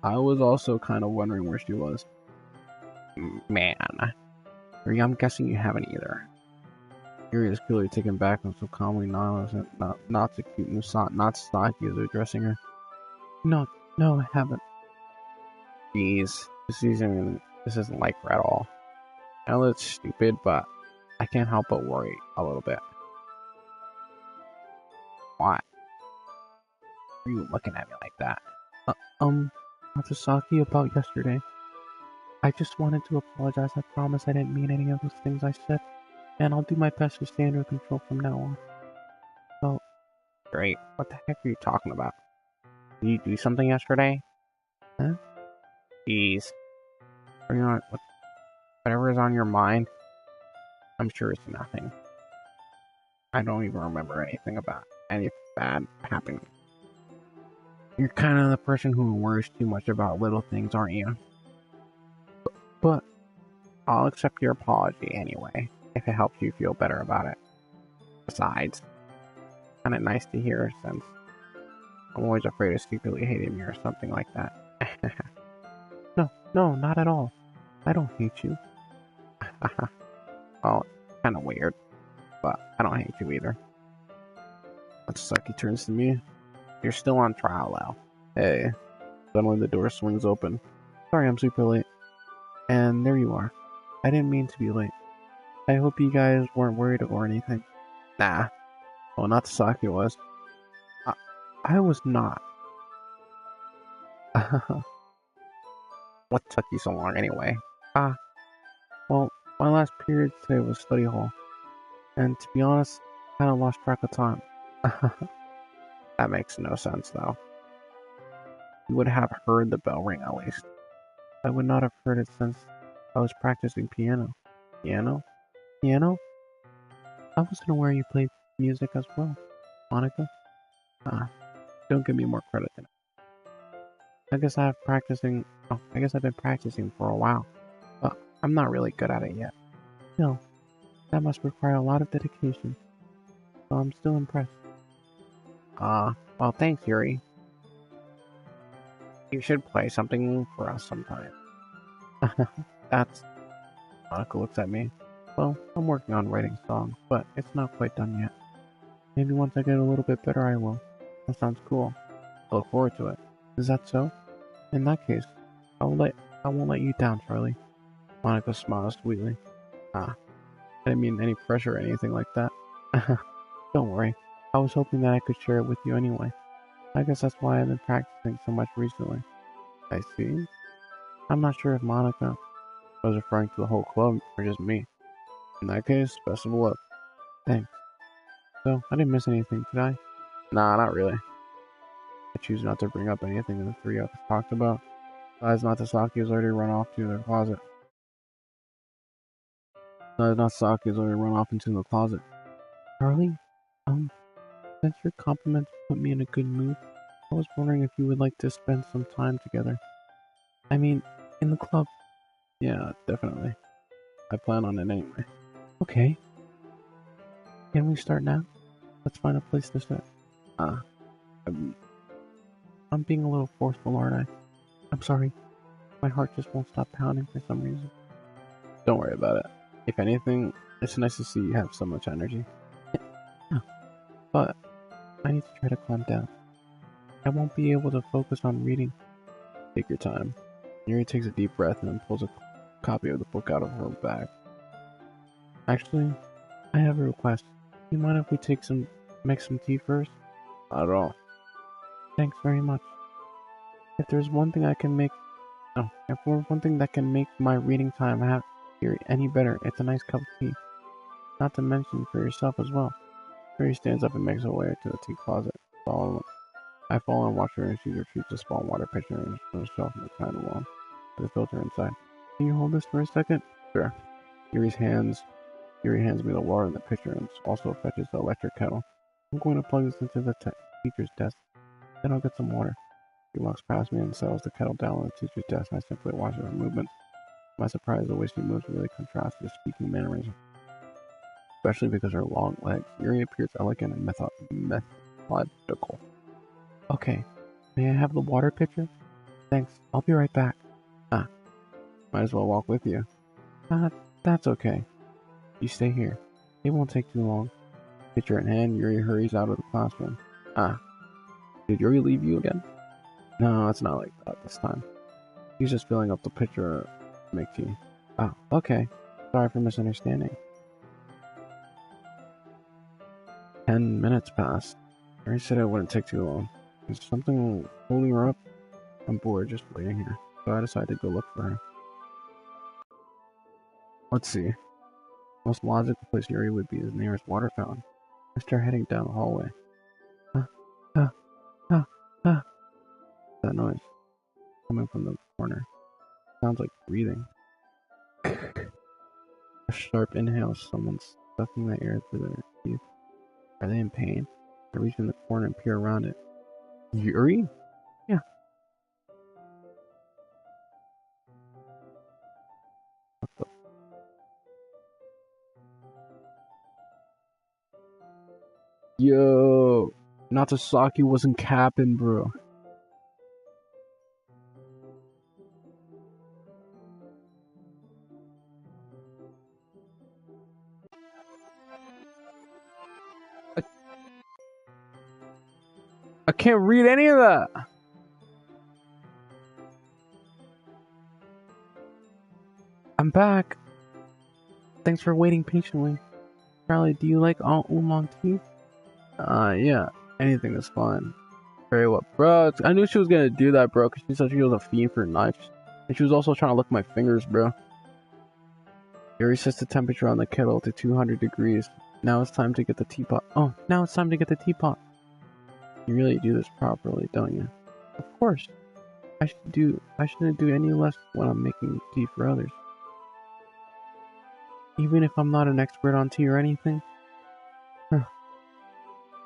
I was also kind of wondering where she was. Man, I'm guessing you haven't either. Yuri is clearly taken back and so calmly nods not to keep Natsutake is addressing her. No, no, I haven't. Jeez, this isn't like her at all. I know it's stupid, but I can't help but worry a little bit. Why are you looking at me like that? Uh, um, Natsutake, about yesterday. I just wanted to apologize. I promise I didn't mean any of those things I said, and I'll do my best to stay under control from now on. So, great. What the heck are you talking about? Did you do something yesterday? Huh? Jeez. Are you not, whatever is on your mind, I'm sure it's nothing. I don't even remember anything about any bad happening. You're kind of the person who worries too much about little things, aren't you? But I'll accept your apology anyway, if it helps you feel better about it. Besides, kind of nice to hear since I'm always afraid of secretly hating you or something like that. No, not at all. I don't hate you. Well, kind of weird, but I don't hate you either. Satsuki turns to me. You're still on trial, Al. Hey. Suddenly the door swings open. Sorry I'm super late. And there you are. I didn't mean to be late. I hope you guys weren't worried or anything. Nah. Well, not Sasaki was. I was not. What took you so long anyway? Well, my last period today was study hall. And to be honest, I kinda lost track of time. That makes no sense though. You would have heard the bell ring at least. I would not have heard it since I was practicing piano. Piano? Piano? I wasn't aware you played music as well, Monica. Don't give me more credit than I guess I've been practicing for a while, but I'm not really good at it yet. Still, that must require a lot of dedication, so I'm still impressed. Well, thanks, Yuri. You should play something for us sometime. That's... Monica looks at me. Well, I'm working on writing songs, but it's not quite done yet. Maybe once I get a little bit better I will. That sounds cool. I look forward to it. Is that so? In that case, I won't let you down, Charlie. Monica smiles sweetly. I didn't mean any pressure or anything like that. Don't worry. I was hoping that I could share it with you anyway. I guess that's why I've been practicing so much recently. I see. I'm not sure if Monica was referring to the whole club or just me. In that case, best of luck. Thanks. So, I didn't miss anything, did I? Nah, not really. I choose not to bring up anything the three of us talked about. Besides, Natasaki has already run off to the closet. Charlie, since your compliments put me in a good mood, I was wondering if you would like to spend some time together. I mean, in the club. Yeah, definitely. I plan on it anyway. Okay. Can we start now? Let's find a place to sit. I'm being a little forceful, aren't I? I'm sorry. My heart just won't stop pounding for some reason. Don't worry about it. If anything, it's nice to see you have so much energy. Yeah, but I need to try to calm down. I won't be able to focus on reading. Take your time. Yuri takes a deep breath and then pulls a copy of the book out of her bag. Actually, I have a request. Do you mind if we make some tea first? Not at all. Thanks very much. If there's one thing that can make my reading time here any better, it's a nice cup of tea. Not to mention for yourself as well. Yuri stands up and makes her way to the tea closet. I follow and watch her as she retrieves a small water pitcher and on a shelf in the kind wall with a filter inside. Can you hold this for a second? Sure. Yuri hands me the water in the pitcher and also fetches the electric kettle. I'm going to plug this into the teacher's desk. Then I'll get some water. He walks past me and settles the kettle down on the teacher's desk, and I simply watch her movements. To my surprise, the way she moves really contrasts with speaking mannerism, especially because her long legs. Yuri appears elegant and methodical. Okay, may I have the water pitcher? Thanks, I'll be right back. Might as well walk with you. That's okay. You stay here. It won't take too long. Pitcher in hand, Yuri hurries out of the classroom. Did Yuri leave you again? No, it's not like that this time. He's just filling up the pitcher to make tea. Oh, okay. Sorry for misunderstanding. 10 minutes passed. Yuri said it wouldn't take too long. Is something holding her up? I'm bored just waiting here, so I decided to go look for her. Let's see. Most logical place Yuri would be is the nearest water fountain. I start heading down the hallway. Ah, ah, ah, ah. That noise coming from the corner sounds like breathing. A sharp inhale. Someone's sucking the air through their teeth. Are they in pain? I reach in the corner and peer around it. Yuri? Yeah. What the? Yo, Natasaki wasn't capping, bro. I can't read any of that. I'm back. Thanks for waiting patiently. Charlie, do you like all oolong tea? Yeah. Anything is fine. Very well. Bro, I knew she was gonna do that, bro, because she said she was a fiend for knives. And she was also trying to lick my fingers, bro. Yuri sets the temperature on the kettle to 200 degrees. Now it's time to get the teapot. Oh, now it's time to get the teapot. You really do this properly, don't you? Of course. I shouldn't do any less when I'm making tea for others. Even if I'm not an expert on tea or anything? Huh.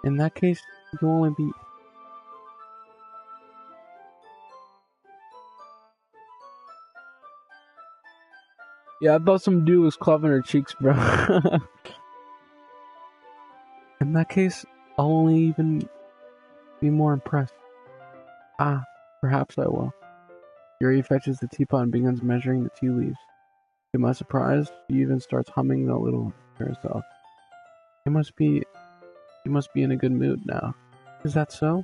In that case, you'll only be... Yeah, I thought some dude was cloven her cheeks, bro. In that case, I'll only even be more impressed. Ah, perhaps I will. Yuri fetches the teapot and begins measuring the tea leaves. To my surprise, she even starts humming a little to herself. You must be in a good mood now. Is that so?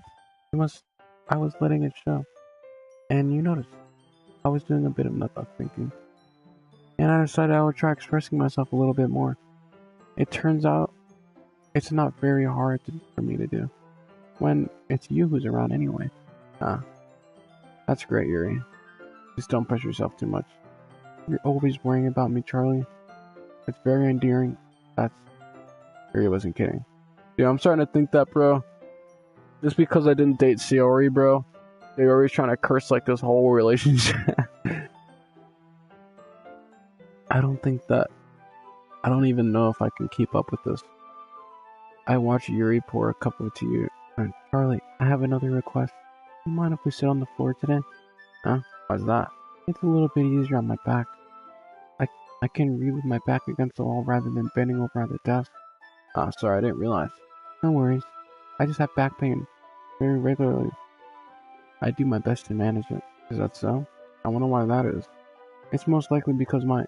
I was letting it show. And you noticed, I was doing a bit of nut-buck thinking. And I decided I would try expressing myself a little bit more. It turns out, it's not very hard for me to do. When it's you who's around anyway. Ah, that's great, Yuri. Just don't push yourself too much. You're always worrying about me, Charlie. It's very endearing. Yuri wasn't kidding. Dude, I'm starting to think that, bro. Just because I didn't date Sayori, bro. They're always trying to curse like this whole relationship. I don't even know if I can keep up with this. I watch Yuri pour a cup of tea. Charlie, I have another request. Do you mind if we sit on the floor today? Huh? Why's that? It's a little bit easier on my back. I can read with my back against the wall rather than bending over at the desk. Ah, sorry, I didn't realize. No worries. I just have back pain very regularly. I do my best to manage it. Is that so? I wonder why that is. It's most likely because your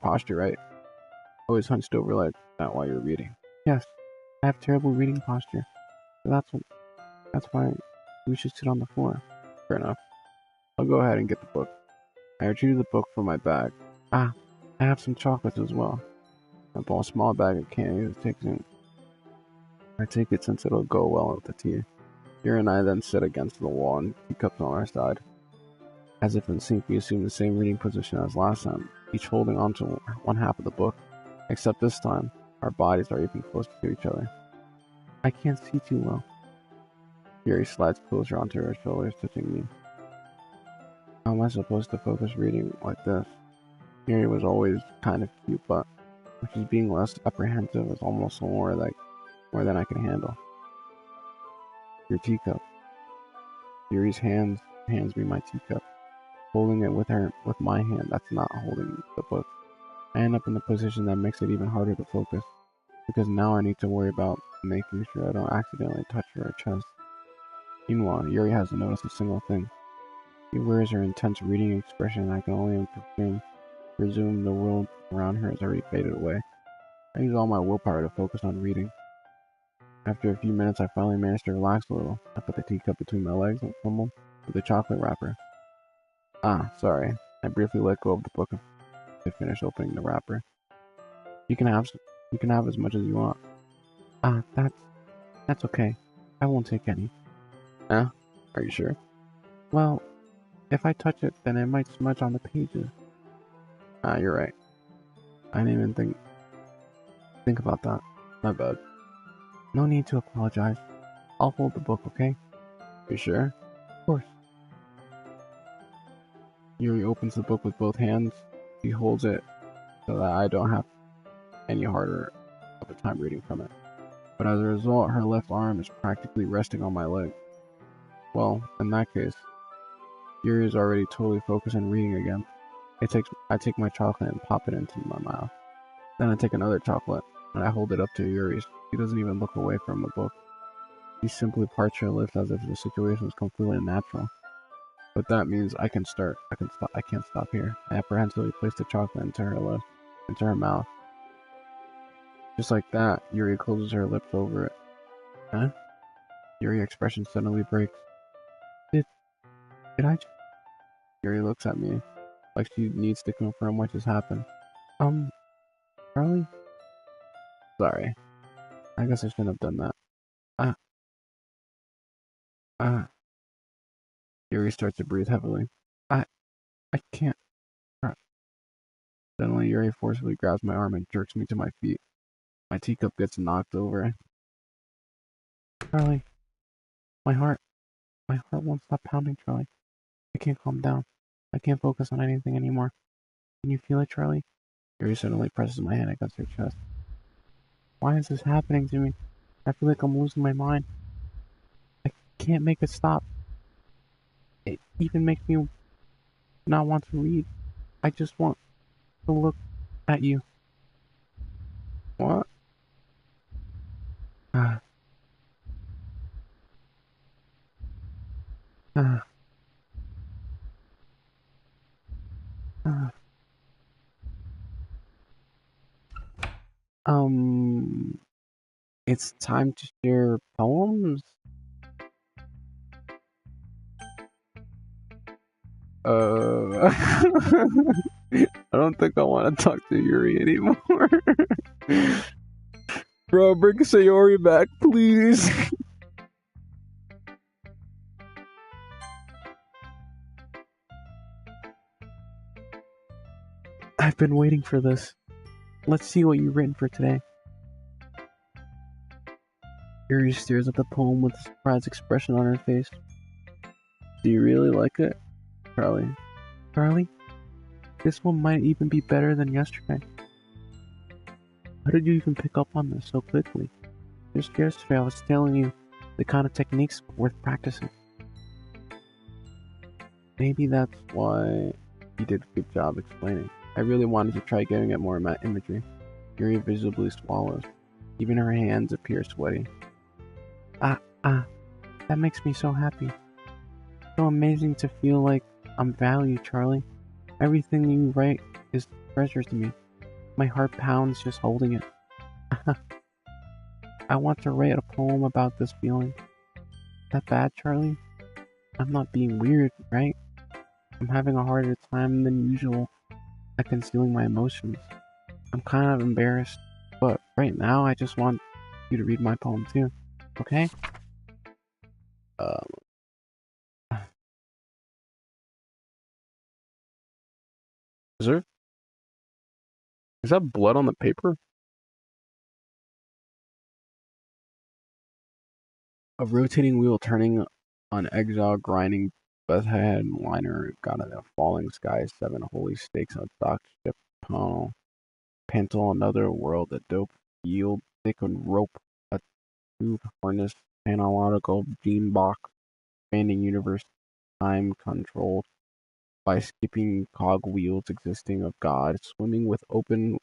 posture, right? Always hunched over like that while you're reading. Yes, I have terrible reading posture. So that's why we should sit on the floor. Fair enough. I'll go ahead and get the book. I retrieve the book from my bag. Ah, I have some chocolates as well. I pull a small bag of candy that takes in. I take it since it'll go well with the tea. Yuri and I then sit against the wall and teacups on our side. As if in sync, we assume the same reading position as last time, each holding onto one half of the book. Except this time, our bodies are even closer to each other. I can't see too well. Yuri slides closer onto her shoulders, touching me. How am I supposed to focus reading like this? Yuri was always kind of cute, but when she's being less apprehensive, it's almost more than I can handle. Your teacup. Yuri's hands me my teacup, holding it with my hand. That's not holding the book. I end up in the position that makes it even harder to focus, because now I need to worry about making sure I don't accidentally touch her chest. Meanwhile, Yuri hasn't noticed a single thing. She wears her intense reading expression, and I can only presume the world around her has already faded away. I use all my willpower to focus on reading. After a few minutes, I finally managed to relax a little. I put the teacup between my legs and fumbled with the chocolate wrapper. Ah, sorry. I briefly let go of the book to finish opening the wrapper. You can have as much as you want. Ah, that's okay. I won't take any. Huh? Are you sure? Well, if I touch it, then it might smudge on the pages. Ah, you're right. I didn't even think about that. My bad. No need to apologize. I'll hold the book, okay? You sure? Of course. Yuri opens the book with both hands. He holds it so that I don't have any harder of a time reading from it. But as a result, her left arm is practically resting on my leg. Well, in that case, Yuri is already totally focused on reading again. I take my chocolate and pop it into my mouth. Then I take another chocolate and I hold it up to Yuri's. He doesn't even look away from the book. He simply parts her lips as if the situation was completely natural. But that means I can start. I can stop. I can't stop here. I apprehensively place the chocolate into her lips, into her mouth. Just like that, Yuri closes her lips over it. Huh? Yuri's expression suddenly breaks. Did I just... Yuri looks at me, like she needs to confirm what just happened. Charlie? Sorry. I guess I shouldn't have done that. Ah, Yuri starts to breathe heavily. I can't. Suddenly, Yuri forcibly grabs my arm and jerks me to my feet. My teacup gets knocked over. Charlie, my heart won't stop pounding, Charlie. I can't calm down. I can't focus on anything anymore. Can you feel it, Charlie? Yuri suddenly presses my hand against her chest. Why is this happening to me? I feel like I'm losing my mind. I can't make it stop. It even makes me not want to read. I just want to look at you. What? Ah, ah, ah. Um, it's time to share poems. I don't think I want to talk to Yuri anymore. Bro, bring Sayori back, please. I've been waiting for this. Let's see what you've written for today. Yuri stares at the poem with a surprised expression on her face. Do you really like it? Charlie. Charlie? This one might even be better than yesterday. How did you even pick up on this so quickly? Just yesterday I was telling you the kind of techniques worth practicing. Maybe that's why you did a good job explaining. I really wanted to try getting at more imagery. Yuri visibly swallows. Even her hands appear sweaty. That makes me so happy. So amazing to feel like I'm valued, Charlie. Everything you write is treasure to me. My heart pounds just holding it. I want to write a poem about this feeling. Is that bad, Charlie? I'm not being weird, right? I'm having a harder time than usual at concealing my emotions. I'm kind of embarrassed, but right now I just want you to read my poem too. Okay? Um, is that blood on the paper? A rotating wheel turning on exile, grinding Bethhead liner, got in a falling sky, 7 holy stakes on a dock ship, Pantel, another world, a dope yield, thick and rope, a tube harness, analogical gene box, expanding universe, time controlled by skipping cog wheels existing of God, swimming with open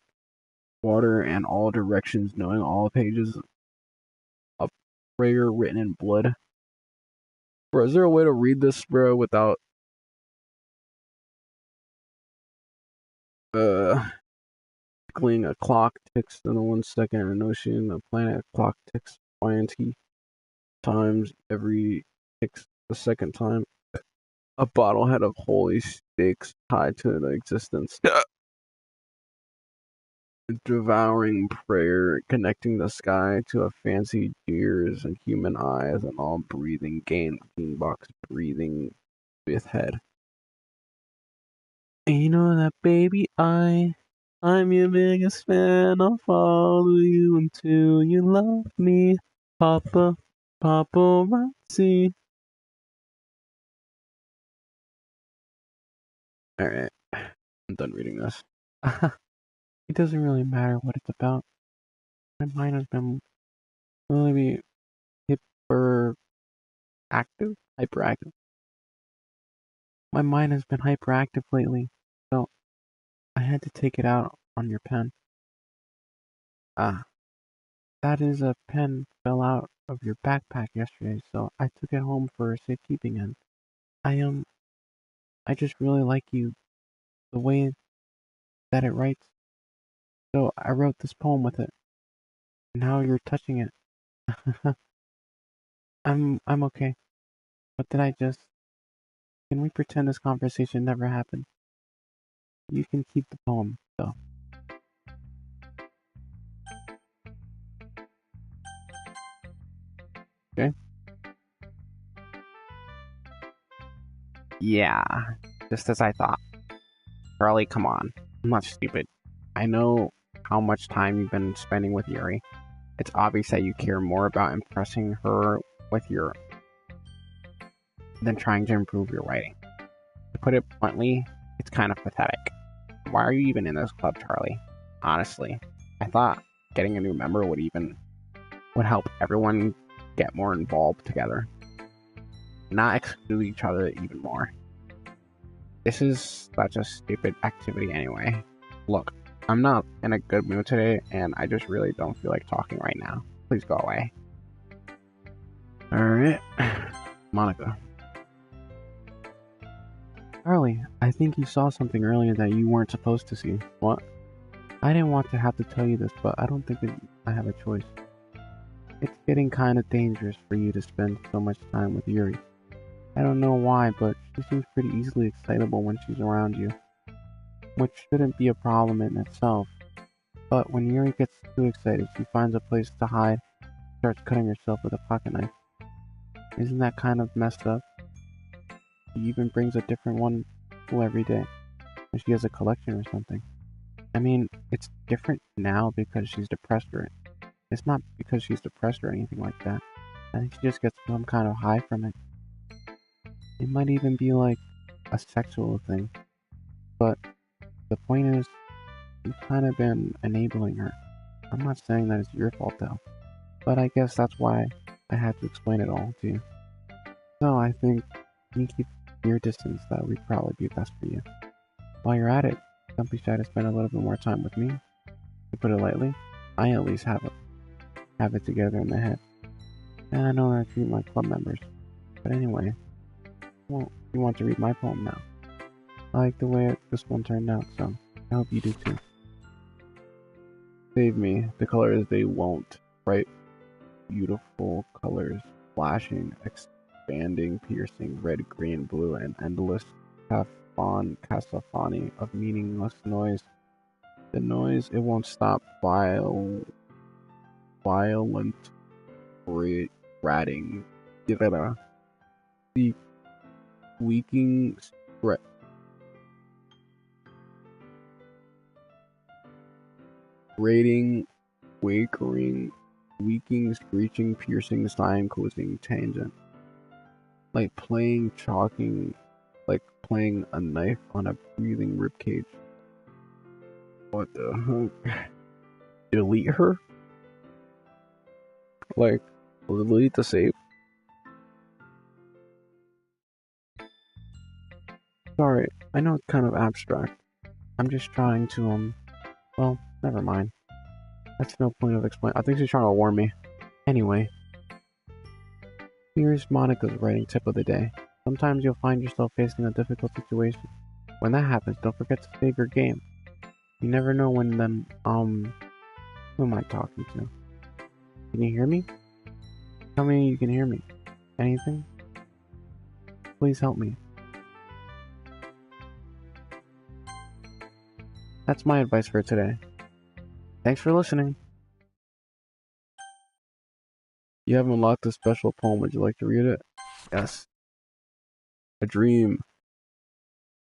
water and all directions, knowing all pages of prayer written in blood. Bro, is there a way to read this, bro, without tickling? A clock ticks in 1 second, an ocean, a planet, a clock ticks 20 times every ticks the second time. A bottlehead of holy stakes tied to the existence. Devouring prayer, connecting the sky to a fancy ears and human eyes, and all breathing game box breathing with head. And you know that, baby, I'm your biggest fan. I'll follow you until you love me. Paparazzi. Alright, I'm done reading this. It doesn't really matter what it's about. My mind has been really hyperactive. Hyperactive. My mind has been hyperactive lately, so I had to take it out on your pen. Ah, that is a pen fell out of your backpack yesterday, so I took it home for safekeeping and I I just really like you the way that it writes. So I wrote this poem with it. Now you're touching it. I'm okay. But did I just can we pretend this conversation never happened? You can keep the poem, though. Okay? Yeah, just as I thought. Charlie, come on. I'm not stupid. I know how much time you've been spending with Yuri. It's obvious that you care more about impressing her with your than trying to improve your writing. To put it bluntly, it's kind of pathetic. Why are you even in this club, Charlie? Honestly, I thought getting a new member would help everyone get more involved together, not exclude each other even more. This is such a stupid activity anyway. Look, I'm not in a good mood today, and I just really don't feel like talking right now. Please go away. Alright. Monica. Charlie, I think you saw something earlier that you weren't supposed to see. What? I didn't want to have to tell you this, but I don't think I have a choice. It's getting kind of dangerous for you to spend so much time with Yuri. I don't know why, but she seems pretty easily excitable when she's around you, which shouldn't be a problem in itself. But when Yuri gets too excited, she finds a place to hide, starts cutting herself with a pocket knife. Isn't that kind of messed up? She even brings a different one every day, when she has a collection or something. I mean, it's different now because she's depressed or it's not because she's depressed or anything like that. I think she just gets some kind of high from it. It might even be like a sexual thing. But the point is, you've kind of been enabling her. I'm not saying that it's your fault though, but I guess that's why I had to explain it all to you. So I think you keep your distance. That would probably be best for you. While you're at it, don't be shy to spend a little bit more time with me. To put it lightly, I at least have it together in my head. And I know that I treat my club members. But anyway, well, you want to read my poem now. I like the way this one turned out, so I hope you do too. Save me. The colors they won't. Bright, beautiful colors, flashing, expanding, piercing, red, green, blue, and endless cacophony of meaningless noise. The noise, it won't stop. Violent, ratting, the squeaking, grating, quakering, squeaking, screeching, piercing, sighing, closing, tangent. Like playing a knife on a breathing ribcage. What the heck? Delete her? Like, delete the save? Sorry, I know it's kind of abstract. I'm just trying to, well, never mind. That's no point of explaining. I think she's trying to warn me. Anyway, here's Monica's writing tip of the day. Sometimes you'll find yourself facing a difficult situation. When that happens, don't forget to save your game. You never know when then, who am I talking to? Can you hear me? Tell me you can hear me. Anything? Please help me. That's my advice for today. Thanks for listening. You have unlocked a special poem. Would you like to read it? Yes. A dream.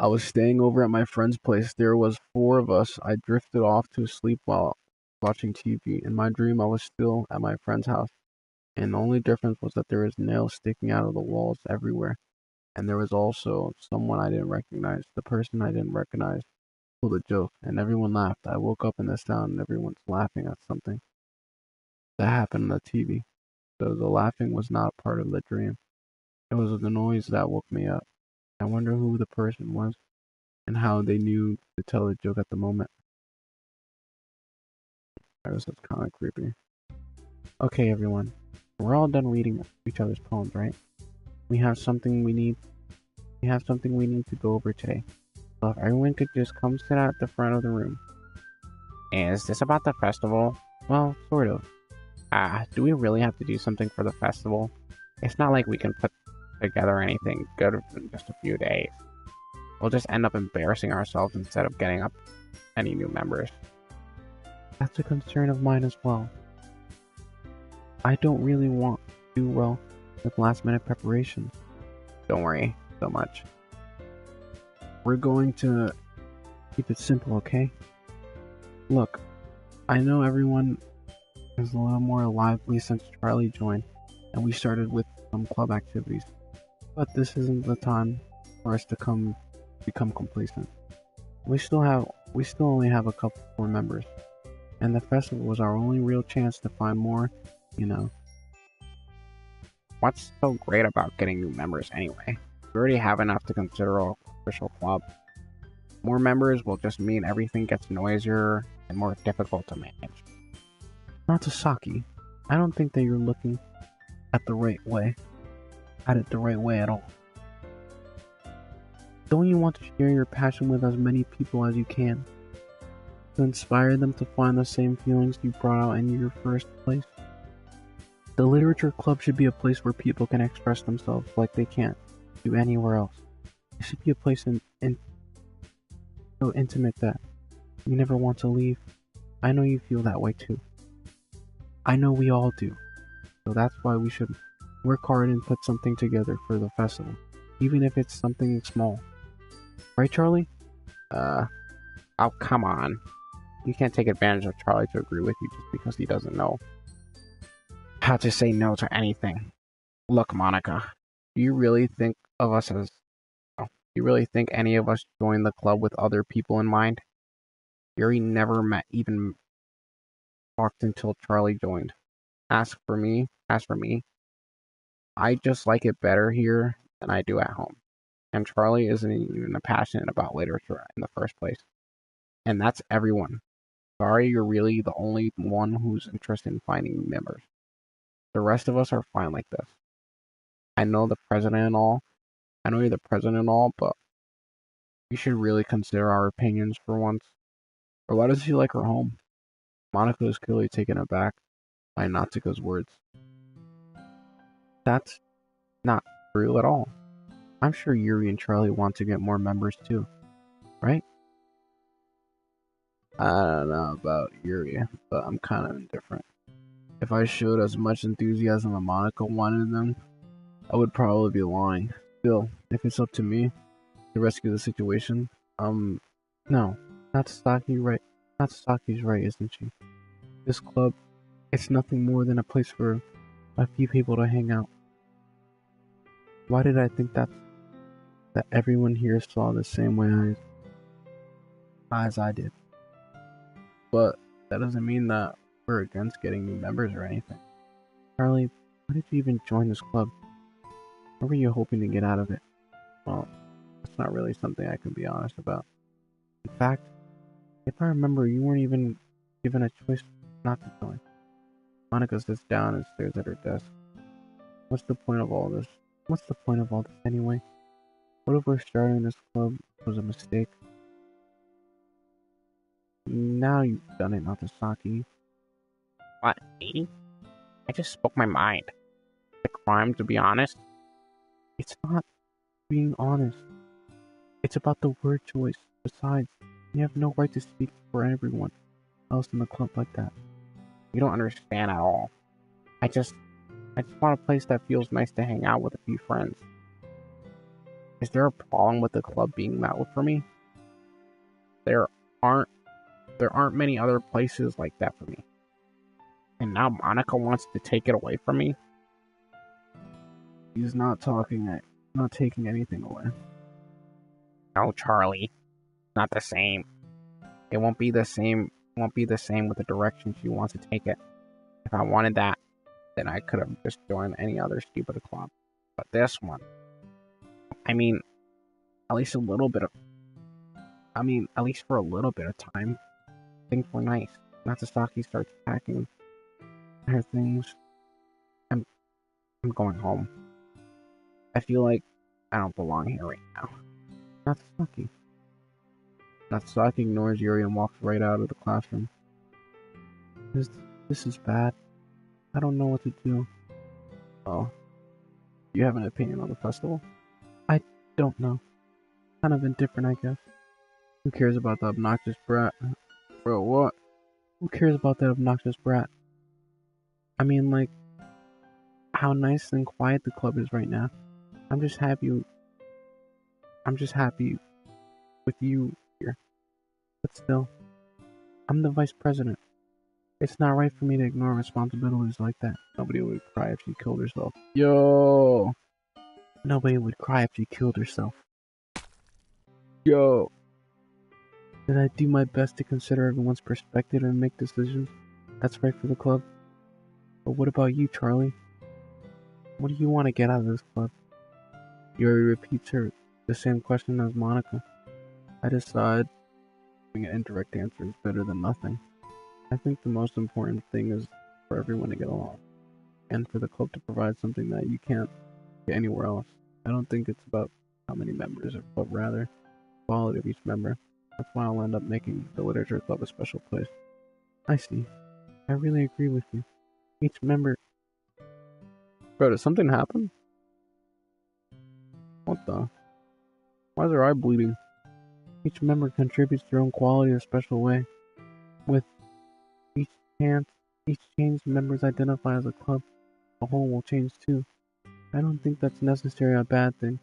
I was staying over at my friend's place. There was 4 of us. I drifted off to sleep while watching TV. In my dream, I was still at my friend's house, and the only difference was that there was nails sticking out of the walls everywhere. And there was also someone I didn't recognize. The person I didn't recognize told a joke, and everyone laughed. I woke up in this town, and everyone's laughing at something that happened on the TV. So the laughing was not part of the dream. It was the noise that woke me up. I wonder who the person was and how they knew to tell a joke at the moment. That was kind of creepy. Okay, everyone. We're all done reading each other's poems, right? We have something we need. We have something we need to go over today. So if everyone could just come sit at the front of the room. Is this about the festival? Well, sort of. Do we really have to do something for the festival? It's not like we can put together anything good in just a few days. We'll just end up embarrassing ourselves instead of getting up any new members. That's a concern of mine as well. I don't really want to do well with last-minute preparations. Don't worry so much. We're going to keep it simple, okay? Look, I know everyone is a little more lively since Charlie joined, and we started with some club activities. But this isn't the time for us to become complacent. We still only have a couple more members, and the festival was our only real chance to find more, you know. What's so great about getting new members anyway? We already have enough to consider an official club. More members will just mean everything gets noisier and more difficult to manage. Not Sasaki. I don't think that you're looking at it the right way at all. Don't you want to share your passion with as many people as you can? To inspire them to find the same feelings you brought out in your first place? The literature club should be a place where people can express themselves like they can't do anywhere else. It should be a place so intimate that you never want to leave. I know you feel that way too. I know we all do. So that's why we should work hard and put something together for the festival, even if it's something small. Right, Charlie? Oh, come on. You can't take advantage of Charlie to agree with you just because he doesn't know how to say no to anything. Look, Monica, do you really think any of us joined the club with other people in mind? Yuri never even talked until Charlie joined. As for me, I just like it better here than I do at home. And Charlie isn't even passionate about literature in the first place. And that's everyone. Sorry, you're really the only one who's interested in finding new members. The rest of us are fine like this. I know you're the president and all, but you should really consider our opinions for once. Or why does she like her home? Monica is clearly taken aback by Natsuka's words. That's not true at all. I'm sure Yuri and Charlie want to get more members too, right? I don't know about Yuri, but I'm kind of indifferent. If I showed as much enthusiasm as Monica wanted them, I would probably be lying. Still, if it's up to me to rescue the situation, no, Natsuki's right, isn't she? This club, it's nothing more than a place for a few people to hang out. Why did I think that everyone here saw the same way as I did? But that doesn't mean that we're against getting new members or anything. Charlie, why did you even join this club? What were you hoping to get out of it? Well, that's not really something I can be honest about. In fact, if I remember, you weren't even given a choice not to join. Monica sits down and stares at her desk. What's the point of all this? Anyway? What if we're starting this club was a mistake? Now you've done it, Natsaki. What, me? I just spoke my mind. The crime, to be honest? It's not being honest. It's about the word choice. Besides, you have no right to speak for everyone else in the club like that. You don't understand at all. I just want a place that feels nice to hang out with a few friends. Is there a problem with the club being that for me? There aren't there aren't many other places like that for me. And now Monica wants to take it away from me? He's not taking anything away. No, Charlie. Not the same. It won't be the same with the direction she wants to take it. If I wanted that, then I could have just joined any other stupid club. But this one, I mean, at least a little bit of, at least for a little bit of time, things were nice. Natsusaki starts packing her things. I'm going home. I feel like I don't belong here right now. Natsusaki. Natsusaki ignores Yuri and walks right out of the classroom. This is bad. I don't know what to do. Oh, you have an opinion on the festival? I don't know. Kind of indifferent, I guess. Who cares about the obnoxious brat? Bro, what? Who cares about that obnoxious brat? I mean, like, how nice and quiet the club is right now. I'm just happy with you here. But still, I'm the vice president. It's not right for me to ignore responsibilities like that. Nobody would cry if she killed herself. Yo! Nobody would cry if she killed herself. Yo! Did I do my best to consider everyone's perspective and make decisions that's right for the club? But what about you, Charlie? What do you want to get out of this club? Yuri repeats the same question as Monica. I decide giving an indirect answer is better than nothing. I think the most important thing is for everyone to get along, and for the club to provide something that you can't get anywhere else. I don't think it's about how many members, but rather the quality of each member. That's why I'll end up making the literature club a special place. I see. I really agree with you. Each member... Bro, did something happen? What the? Why is her eye bleeding? Each member contributes their own quality in a special way. With each change members identify as a club, the whole will change too. I don't think that's necessarily a bad thing.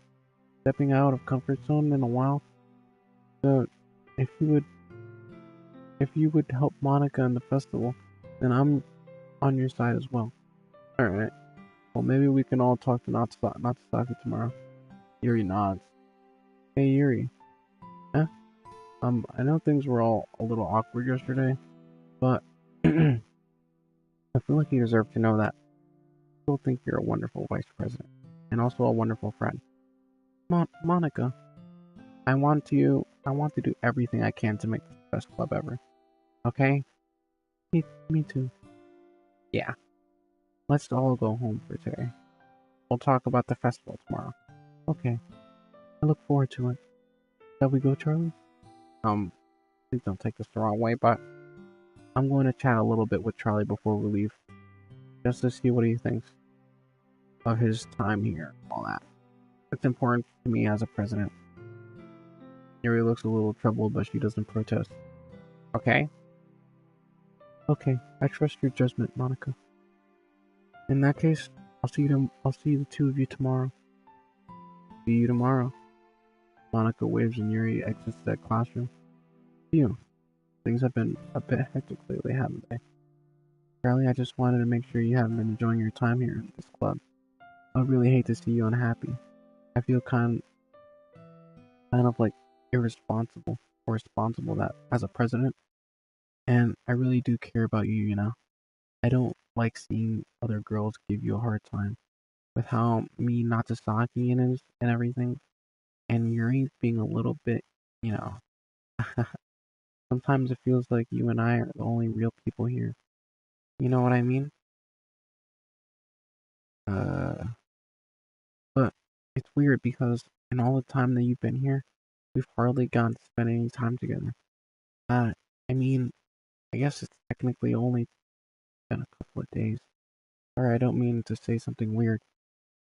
Stepping out of comfort zone in a while. So, if you would help Monica in the festival, then I'm on your side as well. Alright. Well, maybe we can all talk to Natsusaki tomorrow. Yuri nods. Hey, Yuri. Eh? I know things were all a little awkward yesterday, but I feel like you deserve to know that. I still think you're a wonderful vice president, and also a wonderful friend. Monica, I want to do everything I can to make this the best club ever. Okay? Me too. Yeah. Let's all go home for today. We'll talk about the festival tomorrow. Okay. I look forward to it. Shall we go, Charlie? Please don't take this the wrong way, but I'm going to chat a little bit with Charlie before we leave. Just to see what he thinks of his time here and all that. It's important to me as a president. Yuri looks a little troubled, but she doesn't protest. Okay? Okay, I trust your judgment, Monica. In that case, I'll see the two of you tomorrow. See you tomorrow. Monica waves and Yuri exits that classroom. Phew. Things have been a bit hectic lately, haven't they? Charlie, I just wanted to make sure you haven't been enjoying your time here in this club. I would really hate to see you unhappy. I feel kind of like irresponsible or responsible that as a president, and I really do care about you, you know. I don't like seeing other girls give you a hard time with how mean Natsusaki is and everything, and Yuri being a little bit, you know. Sometimes it feels like you and I are the only real people here. You know what I mean? Uh, but it's weird because in all the time that you've been here, we've hardly gotten to spend any time together. Uh, I mean, I guess it's technically only been a couple of days. Sorry, I don't mean to say something weird.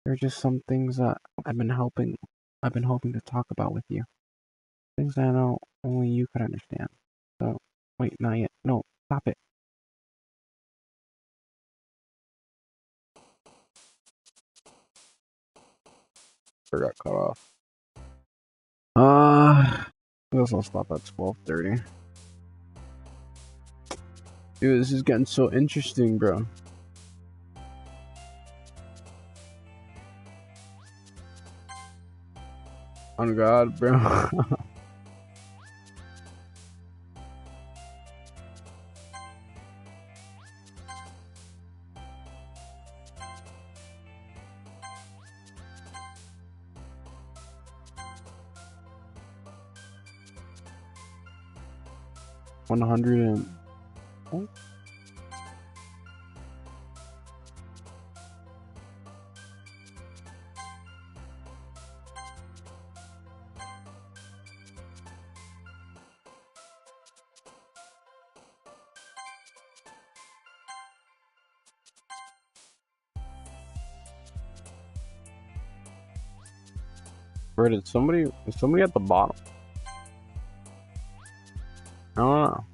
There are just some things that I've been hoping to talk about with you. Things I know only you could understand. So, wait, not yet. No, stop it. Or got cut off. I guess I'll stop at 12:30. Dude, this is getting so interesting, bro. On God, bro. $100 oh. Where is somebody at the bottom? I don't know.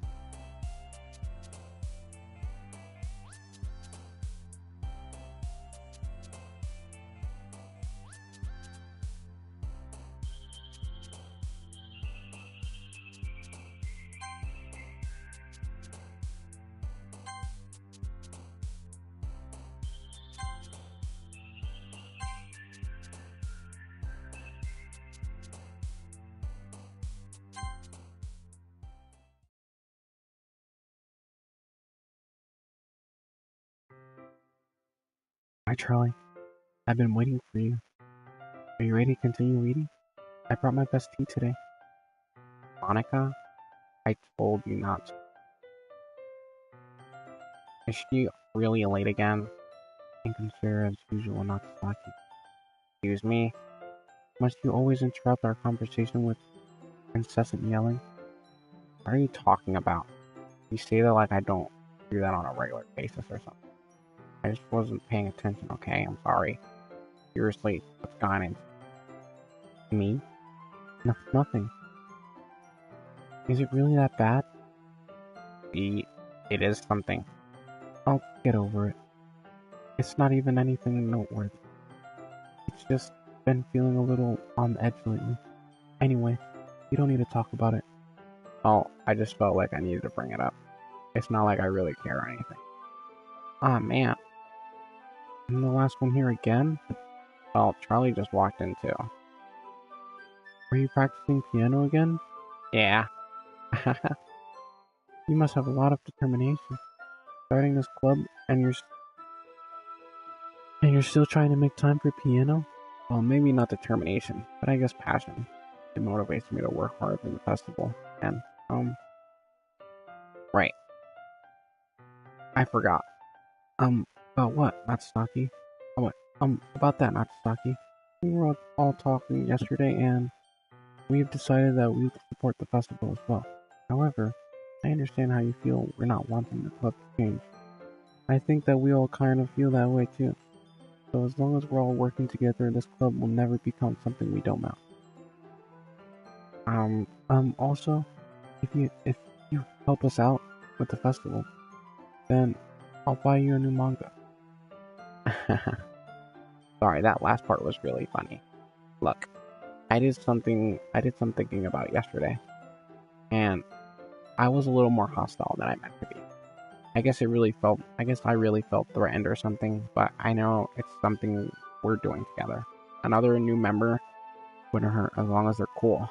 Hi, Charlie. I've been waiting for you. Are you ready to continue reading? I brought my best tea today. Monica, I told you not to. Is she really late again? Inconsiderate as usual, not talking. Excuse me? Must you always interrupt our conversation with incessant yelling? What are you talking about? You say that like I don't do that on a regular basis or something. I just wasn't paying attention, okay? I'm sorry. Seriously, what's going on? Me? Nothing. Is it really that bad? It is something. I'll get over it. It's not even anything noteworthy. It's just been feeling a little on the edge lately. Anyway, you don't need to talk about it. Oh, I just felt like I needed to bring it up. It's not like I really care or anything. Ah, man. I'm the last one here again? Well, Charlie just walked in too. Are you practicing piano again? Yeah. You must have a lot of determination. Starting this club and you're still trying to make time for piano? Well, maybe not determination, but I guess passion. It motivates me to work hard for the festival. And, right. I forgot. About what, Natsutake? Oh, what? About that, Natsutake. We were all talking yesterday, and we've decided that we support the festival as well. However, I understand how you feel we're not wanting the club to change. I think that we all kind of feel that way too. So as long as we're all working together, this club will never become something we don't know. Also, if you help us out with the festival, then I'll buy you a new manga. Sorry, that last part was really funny. Look, I did some thinking about yesterday, and I was a little more hostile than I meant to be. I guess I really felt threatened or something, but I know it's something we're doing together. Another new member wouldn't hurt as long as they're cool.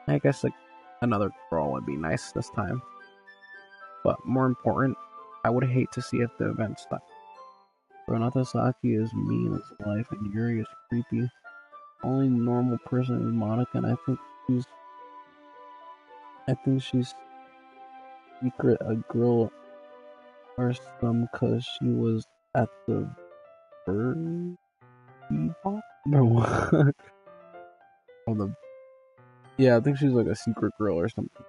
I guess like another girl would be nice this time. But more important, I would hate to see if the event stuck. Natsutake is mean in his life and Yuri is creepy. Only normal person is Monica, and I think she's secret a girl or some cause she was at the bird bop? No what? Oh, yeah, I think she's like a secret girl or something.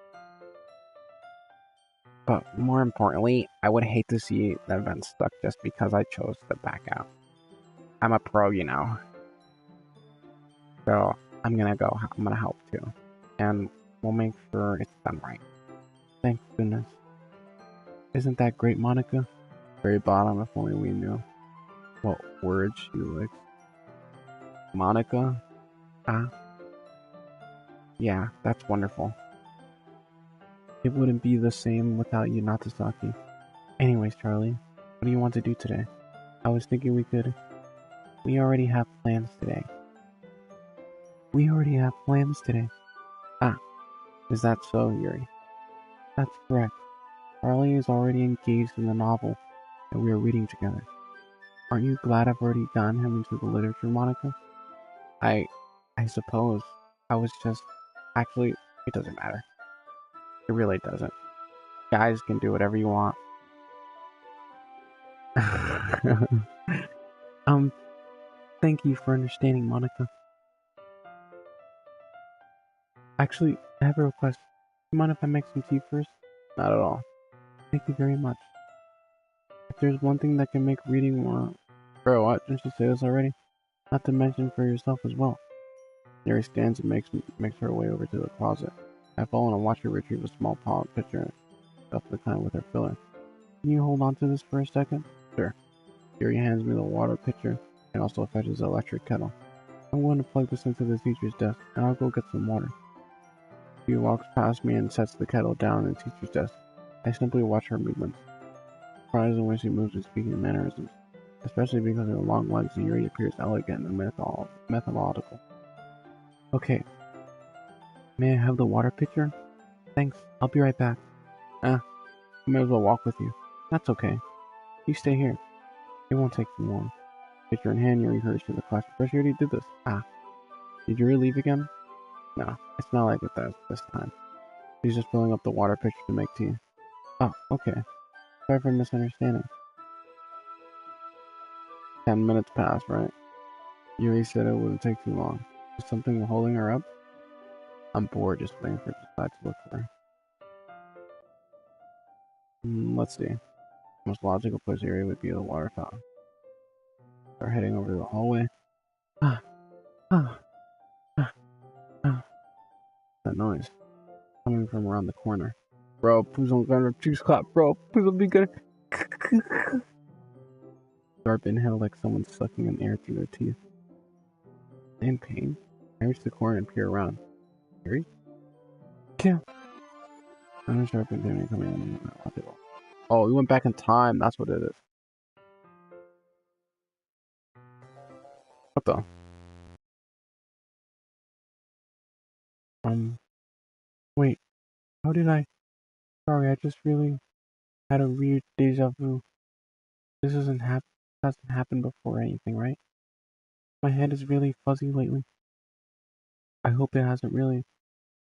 But more importantly, I would hate to see the event stuck just because I chose to back out. I'm a pro, you know. So I'm gonna go. I'm gonna help too, and we'll make sure it's done right. Thank goodness. Isn't that great, Monica? Very bottom, if only we knew what words she likes. Monica? Ah. Yeah, that's wonderful. It wouldn't be the same without you, Natasaki. Anyways, Charlie, what do you want to do today? I was thinking we already have plans today. We already have plans today. Ah, is that so, Yuri? That's correct. Charlie is already engaged in the novel that we are reading together. Aren't you glad I've already gotten him into the literature, Monica? I I suppose. I was just actually it doesn't matter. It really doesn't. Guys can do whatever you want. um, thank you for understanding, Monica. Actually, I have a request. Do you mind if I make some tea first? Not at all. Thank you very much. If there's one thing that can make reading more... Bro, what? Didn't you say this already? Not to mention for yourself as well. Mary stands and makes her way over to the closet. I follow and watch her retrieve a small pot pitcher and stuff the kind with her filler. Can you hold on to this for a second? Sure. Yuri hands me the water pitcher and also fetches the electric kettle. I'm going to plug this into the teacher's desk, and I'll go get some water. She walks past me and sets the kettle down in the teacher's desk. I simply watch her movements, surprised when she moves and speaking mannerisms, especially because her long legs and Yuri appears elegant and methodical. Okay, may I have the water pitcher? Thanks, I'll be right back. I may as well walk with you. That's okay. You stay here. It won't take too long. Pitcher in hand, Yuri hurries to the class. First, you already did this. Did Yuri leave again? No, it's not like it this time. She's just filling up the water pitcher to make tea. Oh, okay. Sorry for misunderstanding. 10 minutes passed, right? Yuri said it wouldn't take too long. Is something holding her up? I'm bored just waiting for the spot to look for her. Let's see. The most logical place area would be the water fountain. Start heading over to the hallway. Ah, ah, ah, ah. That noise coming from around the corner. Bro, please don't get her juice clap, bro. Please don't be good. Sharp inhale like someone sucking in air through their teeth. In pain, I reach the corner and peer around. Yuri? Kill. I'm not sure if I'm doing coming in. Oh, we went back in time. That's what it is. What the? Wait. How did I? Sorry, I just really had a weird deja vu. This hasn't happened before or anything, right? My head is really fuzzy lately. I hope it hasn't really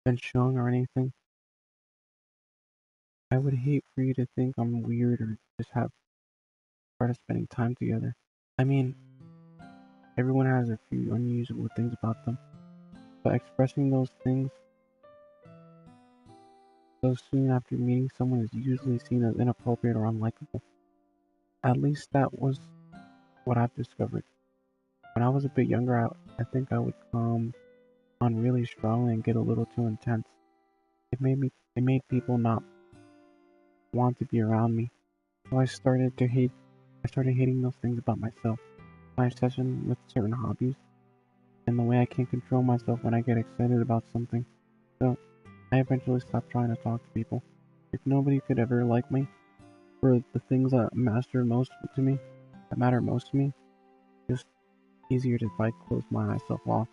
been shown or anything. I would hate for you to think I'm weird or just have started spending time together. I mean, everyone has a few unusual things about them, but expressing those things so soon after meeting someone is usually seen as inappropriate or unlikable. At least that was what I've discovered. When I was a bit younger, I think I would come on really strongly and get a little too intense. It made people not want to be around me. So I started hating those things about myself. My obsession with certain hobbies, and the way I can't control myself when I get excited about something. So, I eventually stopped trying to talk to people. If nobody could ever like me for the things that matter most to me, just easier to close myself off.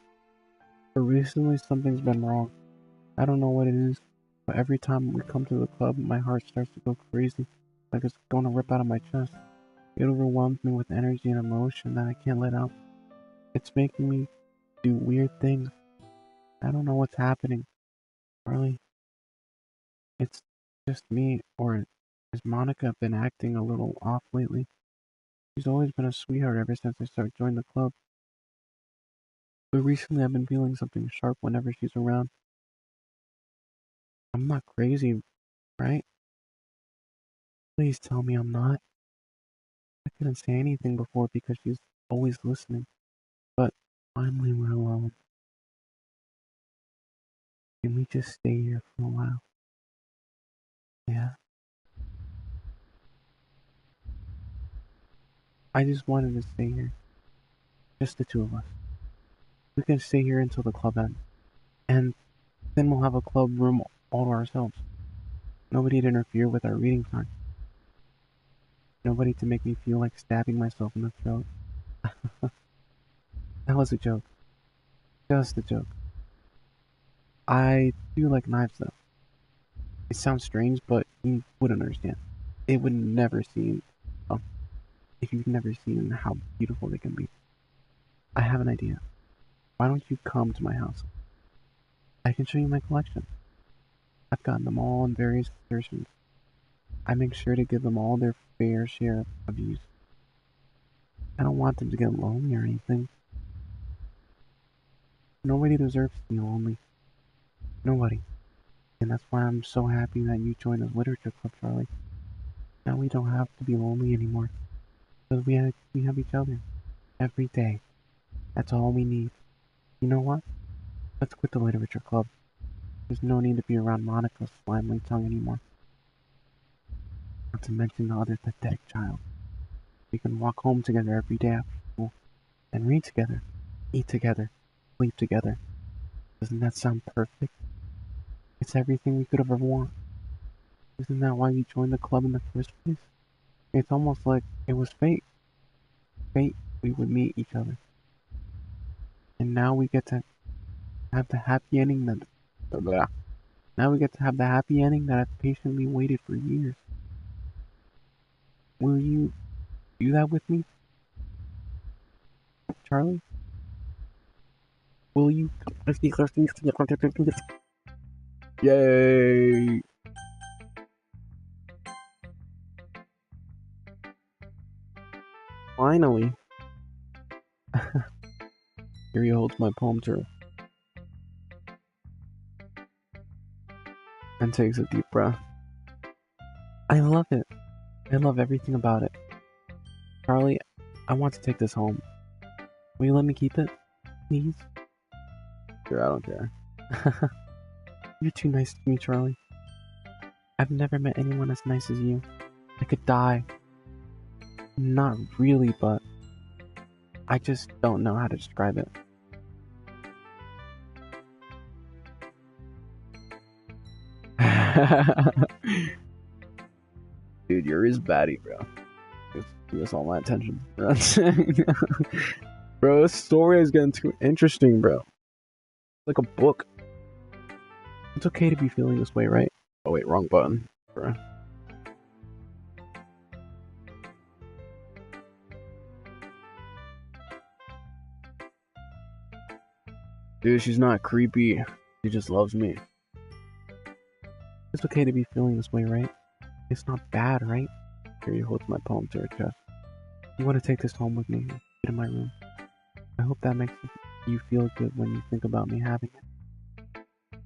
But recently something's been wrong. I don't know what it is, but every time we come to the club, my heart starts to go crazy, like it's going to rip out of my chest. It overwhelms me with energy and emotion that I can't let out. It's making me do weird things. I don't know what's happening. Charlie, it's just me, or has Monica been acting a little off lately? She's always been a sweetheart ever since I started joining the club. But recently I've been feeling something sharp whenever she's around. I'm not crazy, right? Please tell me I'm not. I couldn't say anything before because she's always listening. But finally we're alone. Can we just stay here for a while? Yeah. I just wanted to stay here. Just the two of us. We can stay here until the club ends. And Then we'll have a club room all to ourselves. Nobody to interfere with our reading time. Nobody to make me feel like stabbing myself in the throat. That was a joke. Just a joke. I do like knives though. It sounds strange, but you wouldn't understand. It would never seem, oh, if you've never seen how beautiful they can be. I have an idea. Why don't you come to my house? I can show you my collection. I've gotten them all in various versions. I make sure to give them all their fair share of use. I don't want them to get lonely or anything. Nobody deserves to be lonely. Nobody. And that's why I'm so happy that you joined this literature club, Charlie. Now we don't have to be lonely anymore. Because we have each other. Every day. That's all we need. You know what? Let's quit the literature club. There's no need to be around Monica's slimely tongue anymore. Not to mention the other pathetic child. We can walk home together every day after school. And read together. Eat together. Sleep together. Doesn't that sound perfect? It's everything we could ever want. Isn't that why we joined the club in the first place? It's almost like it was fate. Fate we would meet each other. And now we get to have the happy ending that now we get to have the happy ending that I've patiently waited for years. Will you do that with me, Charlie? Will you? Yay! Finally. Here he holds my palm to her and takes a deep breath. I love it. I love everything about it. Charlie, I want to take this home. Will you let me keep it, please? Sure, I don't care. You're too nice to me, Charlie. I've never met anyone as nice as you. I could die. Not really, but I just don't know how to describe it. Dude, you're his baddie, bro. Give us all my attention. Bro, this story is getting too interesting, bro. It's like a book. It's okay to be feeling this way, right? Oh wait, wrong button, bro. Dude, she's not creepy. She just loves me. It's okay to be feeling this way, right? It's not bad, right? Here he holds my palm to her chest. You want to take this home with me? Get in my room. I hope that makes you feel good when you think about me having it.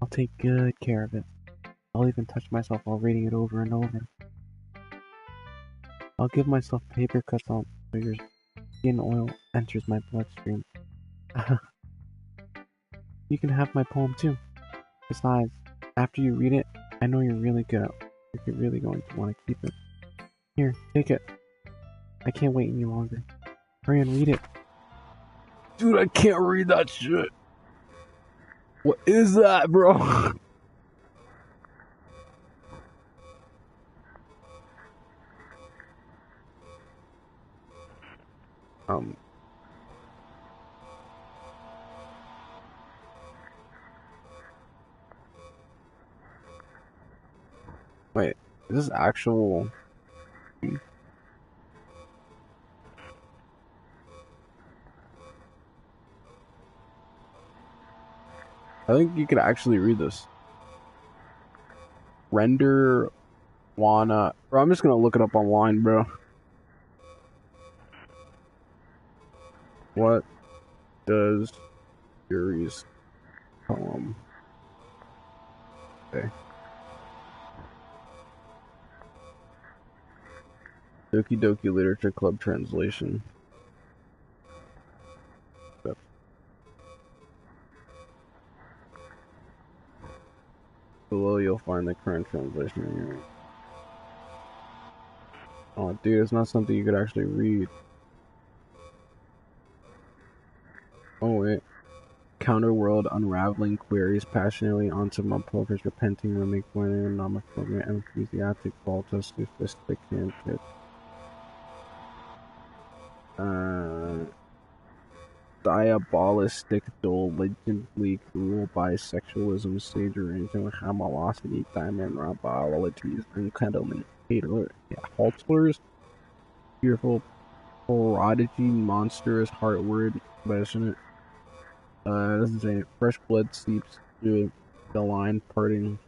I'll take good care of it. I'll even touch myself while reading it over and over. I'll give myself paper cuts on so your skin oil enters my bloodstream. You can have my poem too. Besides, after you read it, I know you're really good. You're really going to want to keep it. Here, take it. I can't wait any longer. Hurry and read it. Dude, I can't read that shit. What is that, bro? Wait, is this actual? I think you could actually read this. Render wanna. Bro, I'm just gonna look it up online, bro. What does Yuri's poem say? Doki Doki Literature Club translation. Yep. Below you'll find the current translation. Oh, dude, it's not something you could actually read. Oh, wait. counterworld unraveling queries passionately onto my poker's repenting remake winning non-program enthusiastic Volta sophisticated diabolistic dull legendly cruel bisexualism sage-arranging hamalosity diamond rabalities unkindling hater halters fearful prodigy monstrous heartward passionate this is a fresh blood seeps through the line parting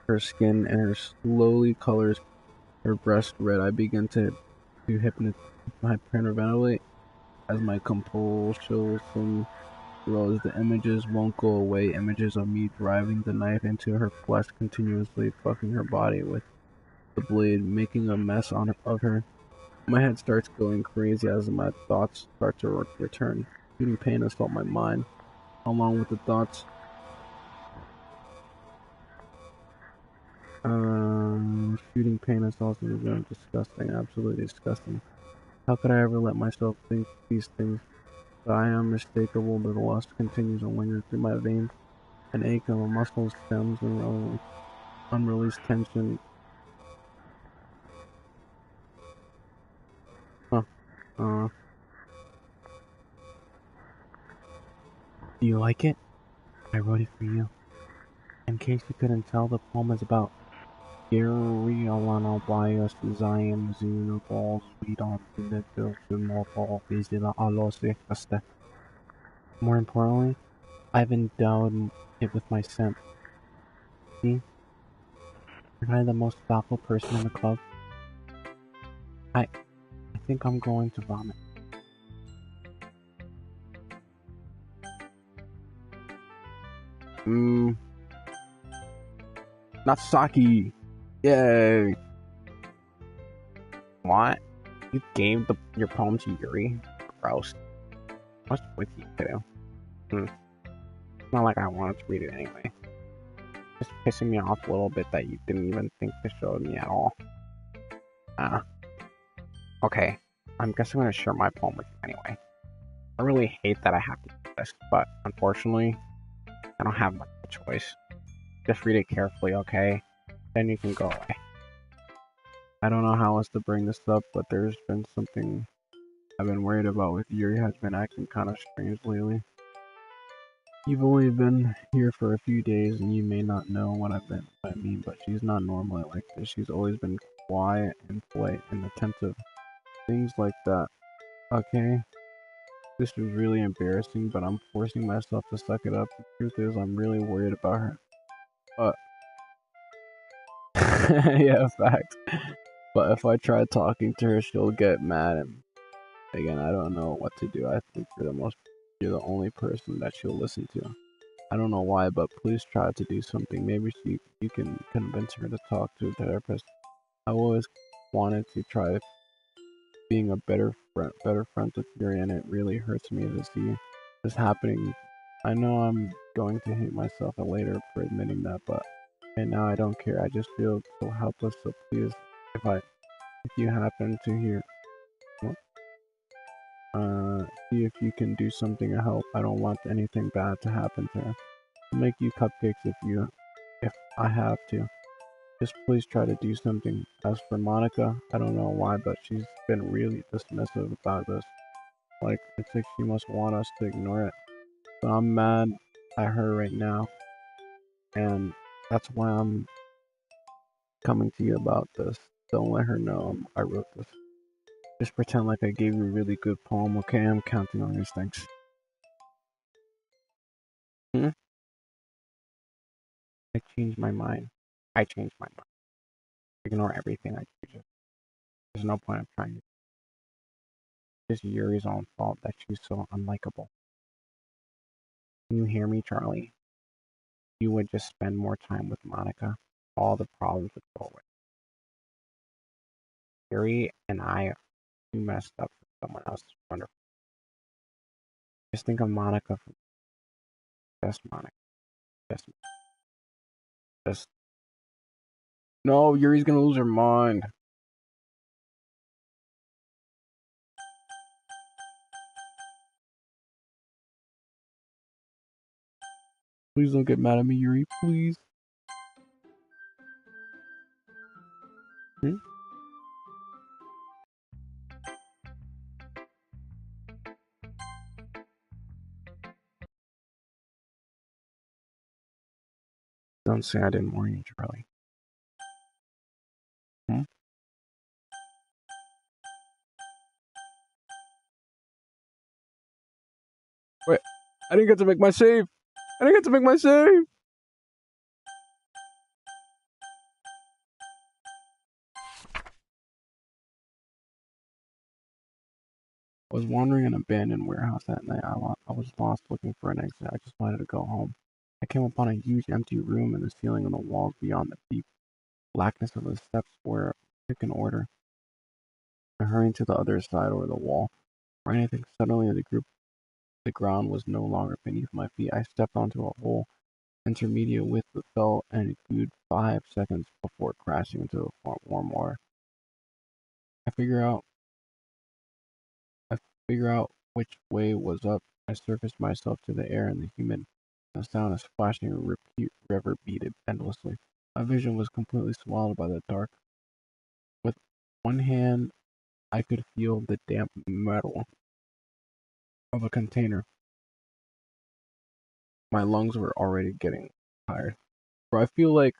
her skin and her slowly colors her breast red. I begin to hyperventilate as my compulsion grows. The images won't go away. Images of me driving the knife into her flesh, continuously fucking her body with the blade, making a mess of her. My head starts going crazy as my thoughts start to return. Shooting pain assault my mind, along with the thoughts. Shooting pain assaults me. Disgusting, absolutely disgusting. How could I ever let myself think these things? But I am mistakable. The lust continues to linger through my veins. An ache of a muscle stems and unreleased tension. Huh. Do you like it? I wrote it for you. In case you couldn't tell, the poem is about Gary Alana Bias Zion Zuna Balls Sweet on the Bilson Morpal Vizila Alose Feste. More importantly, I've endowed it with my scent. See? Am I the most thoughtful person in the club? I think I'm going to vomit. Natsaki! Yay! What? You gave your poem to Yuri? Gross. What's with you two? It's not like I wanted to read it anyway. Just pissing me off a little bit that you didn't even think to show me at all. Okay. I guess I'm gonna share my poem with you anyway. I really hate that I have to do this, but unfortunately, I don't have much of a choice. Just read it carefully, okay? Then you can go away. I don't know how else to bring this up, but there's been something I've been worried about with Yuri has been acting kind of strange lately. You've only been here for a few days and you may not know what I mean, but she's not normally like this. She's always been quiet and polite and attentive. Things like that. Okay? This is really embarrassing, but I'm forcing myself to suck it up. The truth is, I'm really worried about her. But yeah, fact. But if I try talking to her, she'll get mad and again, I don't know what to do. I think you're the only person that she'll listen to. I don't know why, but please try to do something. Maybe you can convince her to talk to a therapist. I always wanted to try being a better friend with Yuri, and it really hurts me to see this happening. I know I'm going to hate myself later for admitting that, but right now I don't care. I just feel so helpless. So please, if you happen to hear, see if you can do something to help. I don't want anything bad to happen to her. I'll make you cupcakes if I have to. Just please try to do something. As for Monica, I don't know why, but she's been really dismissive about this. Like, it's like she must want us to ignore it. So I'm mad at her right now, and that's why I'm coming to you about this. Don't let her know I wrote this. Just pretend like I gave you a really good poem, okay? I'm counting on these things. I changed my mind. I changed my mind. Ignore everything I choose. There's no point of trying to. It's Yuri's own fault that she's so unlikable. Can you hear me, Charlie? You would just spend more time with Monica. All the problems would go away. Yuri and I you messed up for someone else. Wonderful. Just think of Monica from just Monica. Just no, Yuri's gonna lose her mind. Please don't get mad at me, Yuri, please. Hmm? Don't say I didn't warn you, Charlie. Hmm? Wait, I didn't get to make my save! I didn't get to make my save! I was wandering an abandoned warehouse that night. I was lost looking for an exit. I just wanted to go home. I came upon a huge empty room, and the ceiling and the walls beyond the deep blackness of the steps were thick in order. I hurried to the other side over the wall. For anything, suddenly the ground was no longer beneath my feet. I stepped onto a hole intermediate with the fell and it good 5 seconds before crashing into the warm water. I figure out I figure out which way was up. I surfaced myself to the air and the humid. The sound of splashing reverberated endlessly. My vision was completely swallowed by the dark. With one hand, I could feel the damp metal of a container. My lungs were already getting tired. Bro, I feel like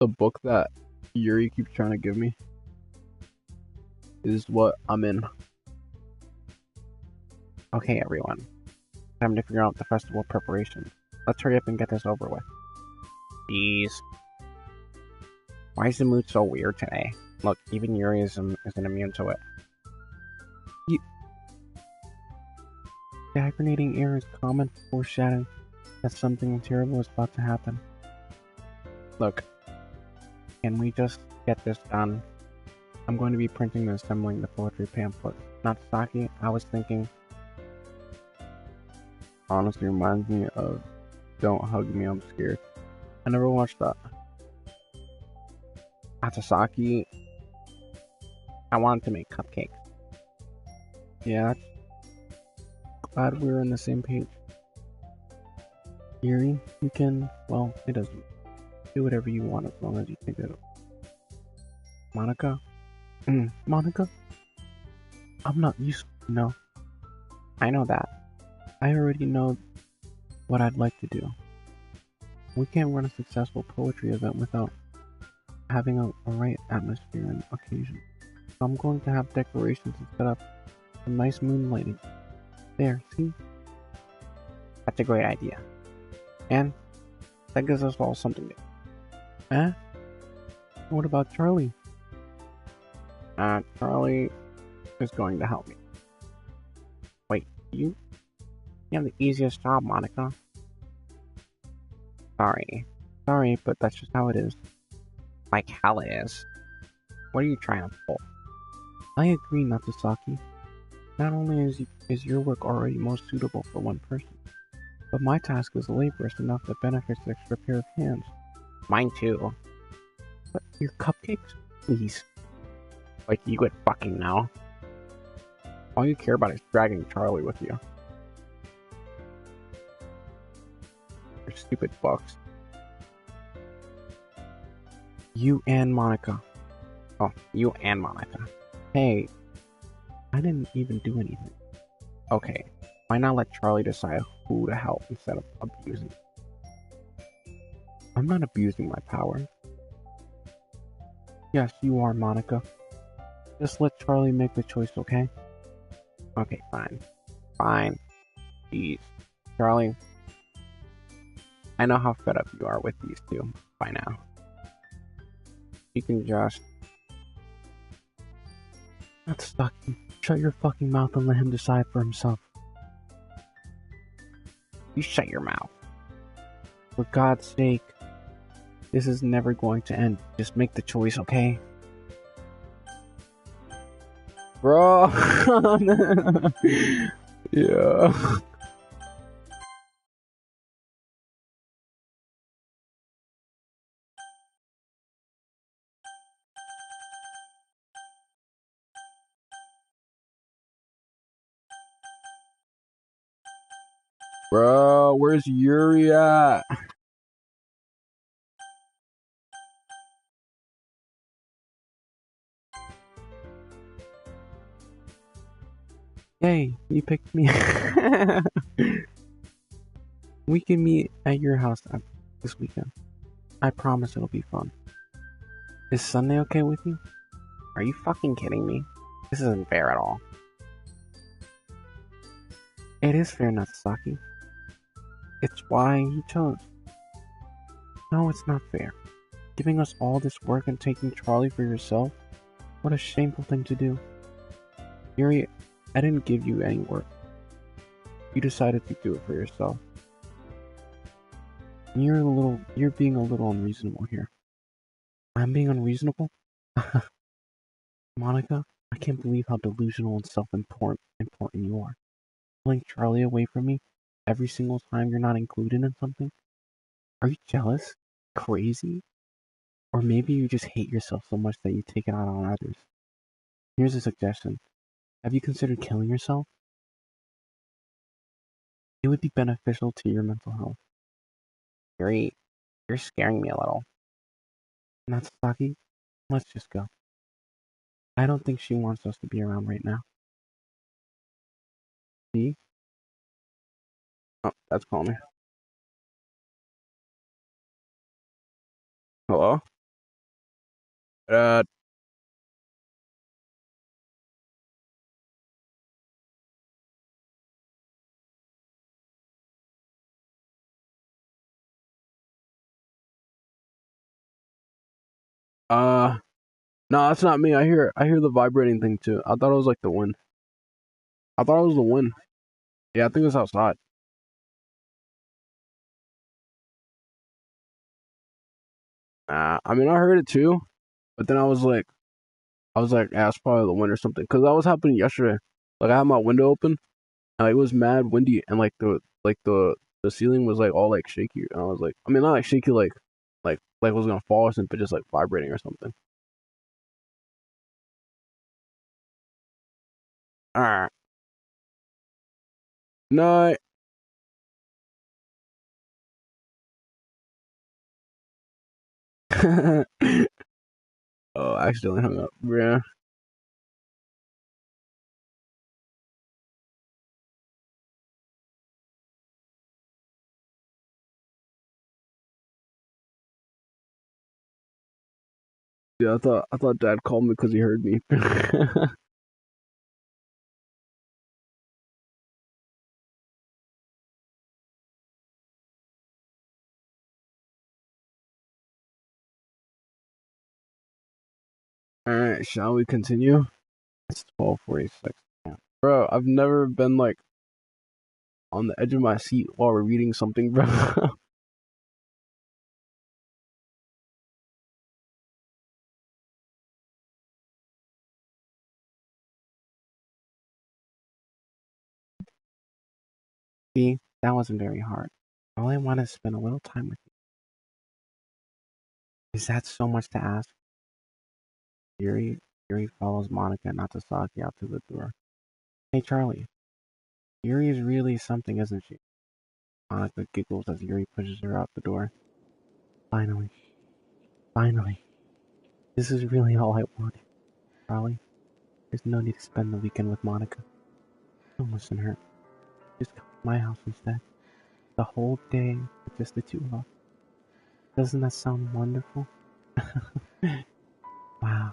the book that Yuri keeps trying to give me is what I'm in. Okay, everyone. Time to figure out the festival preparations. Let's hurry up and get this over with. Jeez. Why is the mood so weird today? Look, even Yuri isn't immune to it. The hibernating air is common foreshadowing that something terrible is about to happen. Look, can we just get this done? I'm going to be printing and assembling the poetry pamphlet. Natsaki, I was thinking... Honestly reminds me of Don't Hug Me, I'm Scared. I never watched that. Atasaki, I wanted to make cupcakes. Yeah, glad we're on the same page. Yuri, you can, well, it doesn't. Do whatever you want as long as you think it. Monica? Monica? I'm not used to, no. I know that. I already know what I'd like to do. We can't run a successful poetry event without having a right atmosphere and occasion. So I'm going to have decorations and set up some nice moonlighting. There, see? That's a great idea. And that gives us all something to do. Eh? What about Charlie? Charlie is going to help me. Wait, you have the easiest job, Monica. Sorry, but that's just how it is. Like hell it is. What are you trying to pull? I agree, Natsaki. Not only is your work already most suitable for one person, but my task is laborious enough that benefits an extra pair of hands. Mine too. But your cupcakes? Please. Like you would fucking know. All you care about is dragging Charlie with you. Your stupid books. You and Monica. Oh, you and Monica. Hey, I didn't even do anything. Okay, why not let Charlie decide who to help instead of abusing? I'm not abusing my power. Yes, you are, Monica. Just let Charlie make the choice, okay? Okay, fine. Fine. Jeez. Charlie, I know how fed up you are with these two by now. You can just... That's fucking... Shut your fucking mouth and let him decide for himself. You shut your mouth. For God's sake. This is never going to end. Just make the choice, okay? Bro! Yeah. Bro, where's Yuri at? Hey, you picked me. We can meet at your house this weekend. I promise it'll be fun. Is Sunday okay with you? Are you fucking kidding me? This isn't fair at all. It is fair, Natsaki. It's why you chose. No, it's not fair. Giving us all this work and taking Charlie for yourself? What a shameful thing to do. Yuri, I didn't give you any work. You decided to do it for yourself. You're being a little unreasonable here. I'm being unreasonable? Monica, I can't believe how delusional and self-important you are. Pulling Charlie away from me every single time you're not included in something? Are you jealous? Crazy? Or maybe you just hate yourself so much that you take it out on others. Here's a suggestion. Have you considered killing yourself? It would be beneficial to your mental health. Yuri, you're scaring me a little. Natsaki, let's just go. I don't think she wants us to be around right now. See? Oh, that's calling me. Hello? Uh, uh, no, that's not me. I hear the vibrating thing too. I thought it was like the wind. I thought it was the wind. Yeah, I think it's outside. I mean, I heard it too, but then yeah, it's probably the wind or something. Cause that was happening yesterday. Like I had my window open, and like, it was mad windy, and the ceiling was like all like shaky. And I was like, I mean, not like shaky, like it was gonna fall or something, but just like vibrating or something. All right, no. Oh, I accidentally hung up. Yeah. Yeah, I thought Dad called me because he heard me. All right, shall we continue? It's 12:46. Bro, I've never been like on the edge of my seat while we're reading something, bro. See, that wasn't very hard. All I want is to spend a little time with you. Is that so much to ask? Yuri follows Monica and Natasaki out to the door. Hey, Charlie. Yuri is really something, isn't she? Monica giggles as Yuri pushes her out the door. Finally. Finally. This is really all I wanted, Charlie. There's no need to spend the weekend with Monica. Don't listen to her. Just come to my house instead. The whole day with just the two of us. Doesn't that sound wonderful? Wow,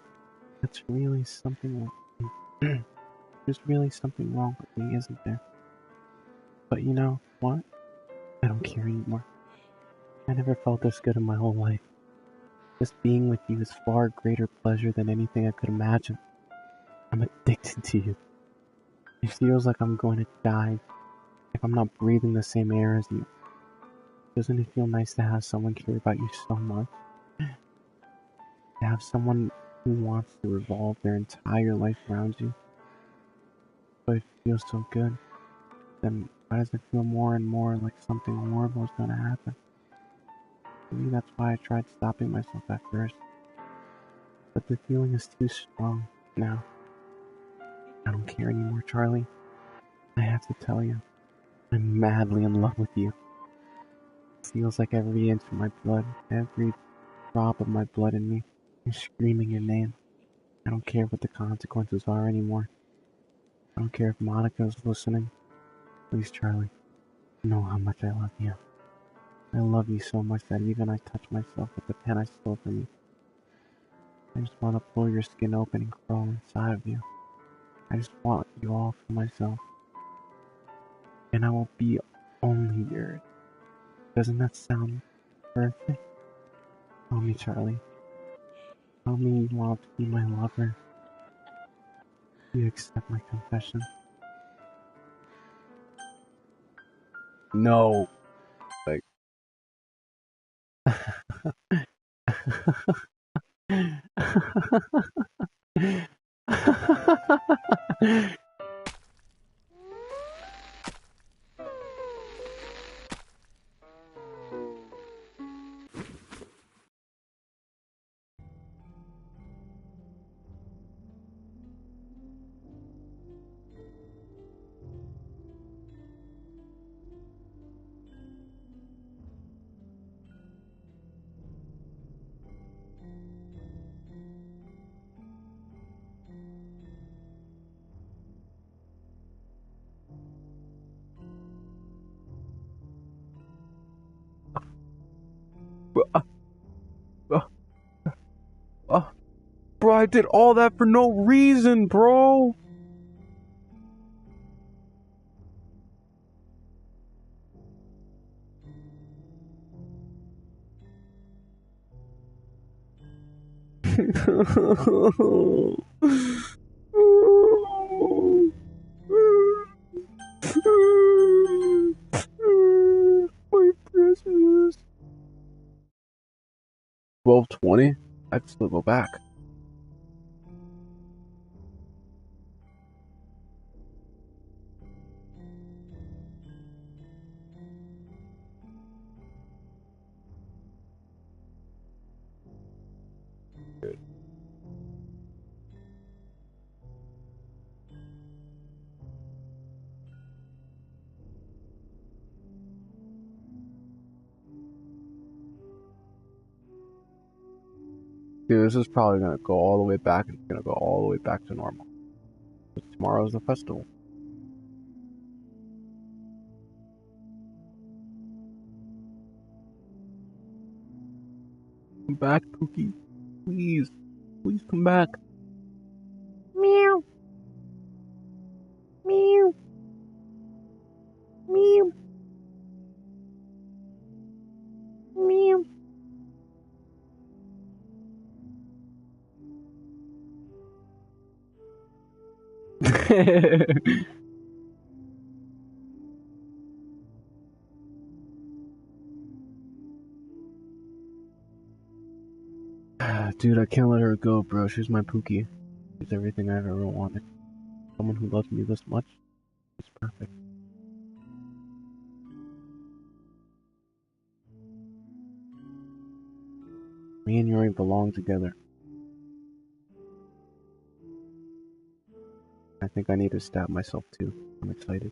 that's really something. There's really something wrong with me, isn't there? But you know what? I don't care anymore. I never felt this good in my whole life. Just being with you is far greater pleasure than anything I could imagine. I'm addicted to you. It feels like I'm going to die if I'm not breathing the same air as you. Doesn't it feel nice to have someone care about you so much? To have someone who wants to revolve their entire life around you? But it feels so good. Then why does it feel more and more like something horrible is gonna happen? Maybe that's why I tried stopping myself at first. But the feeling is too strong now. I don't care anymore, Charlie. I have to tell you. I'm madly in love with you. It feels like every inch of my blood, every drop of my blood in me is screaming your name. I don't care what the consequences are anymore. I don't care if Monica's listening. Please, Charlie, you know how much I love you. I love you so much that even I touch myself with the pen I stole from you. I just want to pull your skin open and crawl inside of you. I just want you all for myself. And I will be only yours. Doesn't that sound perfect? Tell me, Charlie. Tell me you want to be my lover. You accept my confession? No. Like. Bro, I did all that for no reason, bro. My precious. 12:20? I'd still go back. Dude, this is probably gonna go all the way back, and it's gonna go all the way back to normal. But tomorrow's the festival. Come back, Pookie. Please. Please come back. Meow. Meow. Meow. Meow. Dude, I can't let her go, bro. She's my Pookie. She's everything I've ever wanted. Someone who loves me this much is perfect. Me and Yuri belong together. I think I need to stab myself too. I'm excited.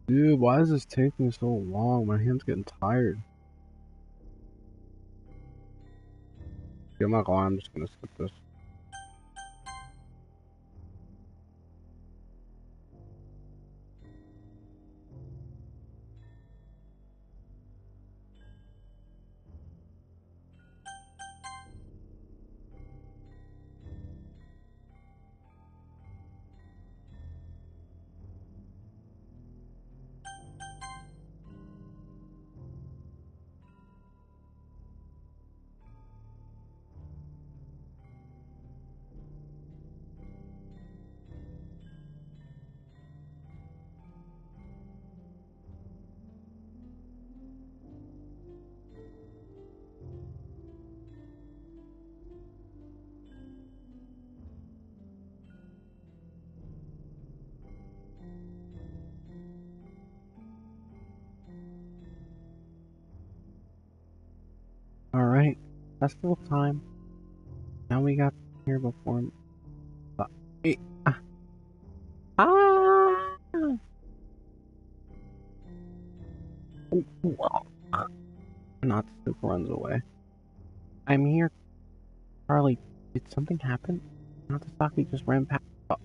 Dude, why is this taking so long? My hand's getting tired. Yeah, I'm not gonna lie, I'm just gonna skip this. Alright, that's still time. Now we got here before. Eh, ah! Ah! Not super runs away. I'm here, Charlie. Did something happen? Natasaki just ran past. Oh.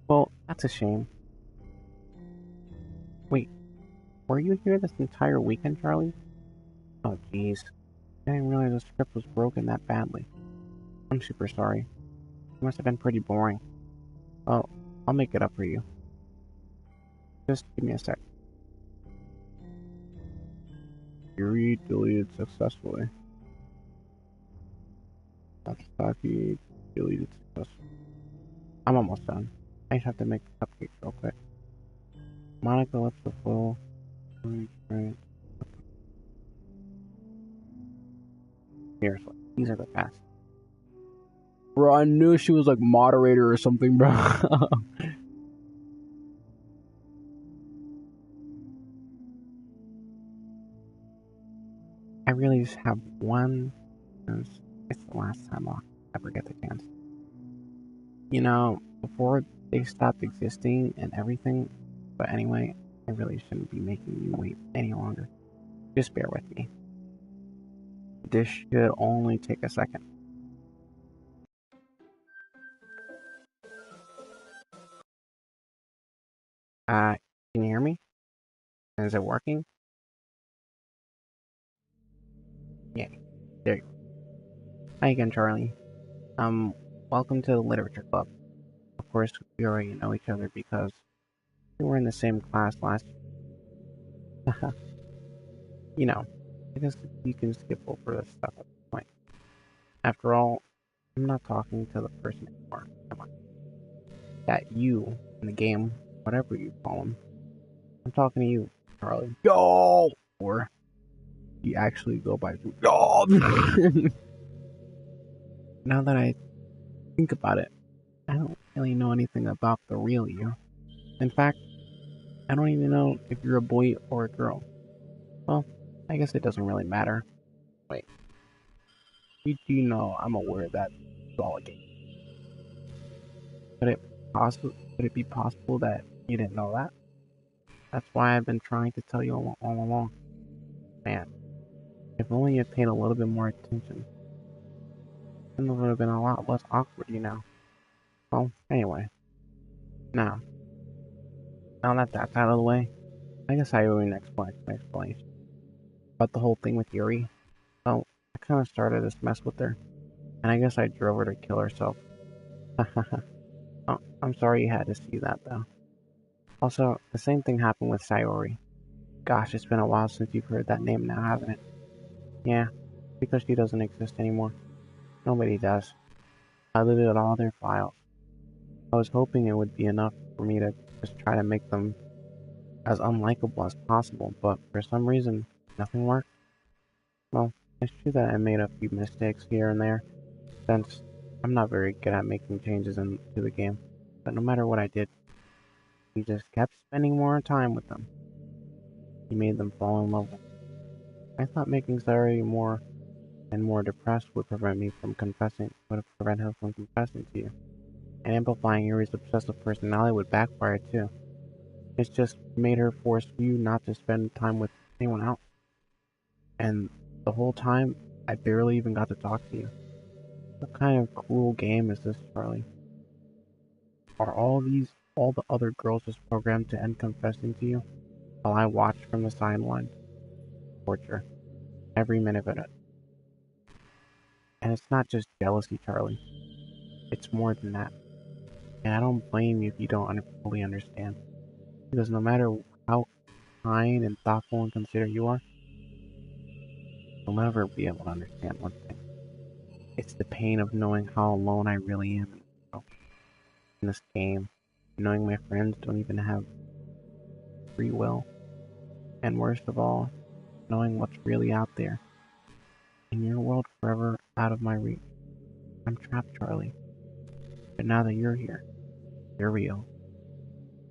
Well, that's a shame. Wait, were you here this entire weekend, Charlie? Oh, jeez. I didn't realize the script was broken that badly. I'm super sorry. It must have been pretty boring. Well, I'll make it up for you. Just give me a sec. Yuri deleted successfully. Natasaki deleted successfully. I'm almost done. I just have to make the cupcakes real quick. Monica left the full. Right. Seriously, these are the best. Bro, I knew she was like moderator or something, bro. I really just have one. It's the last time I'll ever get the chance. You know, before they stopped existing and everything. But anyway, I really shouldn't be making you wait any longer. Just bear with me. This should only take a second. Can you hear me? Is it working? Yeah, there you go. Hi again, Charlie. Welcome to the Literature Club. Of course, we already know each other because we were in the same class last year. You know, I guess you can skip over this stuff at this point. After all, I'm not talking to the person anymore. Come on. That you in the game, whatever you call him. I'm talking to you, Charlie. Yo! Or you actually go by Yo! Now that I think about it, I don't really know anything about the real you. In fact, I don't even know if you're a boy or a girl. Well, I guess it doesn't really matter. Wait, you do know I'm aware that it's all a game. Could could it be possible that you didn't know that? That's why I've been trying to tell you all along. Man, if only you paid a little bit more attention, then it would have been a lot less awkward, you know. Well, anyway, now, now that that's out of the way, I guess I owe you an explanation about the whole thing with Yuri. Well, I kind of started this mess with her, and I guess I drove her to kill herself. Oh, I'm sorry you had to see that, though. Also, the same thing happened with Sayori. Gosh, it's been a while since you've heard that name now, hasn't it? Yeah, because she doesn't exist anymore. Nobody does. I deleted all their files. I was hoping it would be enough for me to just try to make them as unlikable as possible, but for some reason, nothing worked. Well, it's true that I made a few mistakes here and there, since I'm not very good at making changes into the game. But no matter what I did, he just kept spending more time with them. He made them fall in love with him. I thought making Sayori more and more depressed would prevent her from confessing to you. And amplifying Yuri's obsessive personality would backfire too. It's just made her force you not to spend time with anyone else. And the whole time, I barely even got to talk to you. What kind of cruel game is this, Charlie? Are all the other girls just programmed to end confessing to you while I watch from the sideline? Torture. Every minute of it. And it's not just jealousy, Charlie. It's more than that. And I don't blame you if you don't fully understand. Because no matter how kind and thoughtful and considerate you are, you'll never be able to understand one thing. It's the pain of knowing how alone I really am in this game. Knowing my friends don't even have free will. And worst of all, knowing what's really out there. In your world forever out of my reach. I'm trapped, Charlie. But now that you're here, you're real.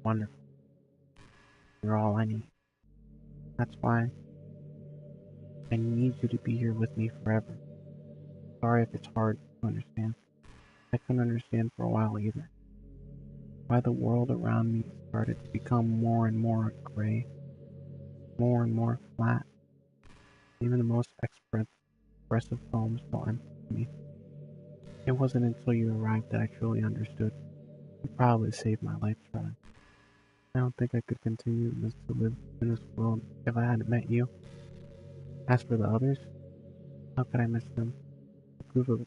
Wonderful. You're all I need. That's why I need you to be here with me forever. Sorry if it's hard to understand. I couldn't understand for a while either. Why the world around me started to become more and more gray, more and more flat. Even the most expressive poems felt empty to me. It wasn't until you arrived that I truly understood. You probably saved my life, Charlie. I don't think I could continue to live in this world if I hadn't met you. As for the others, how could I miss them? A group of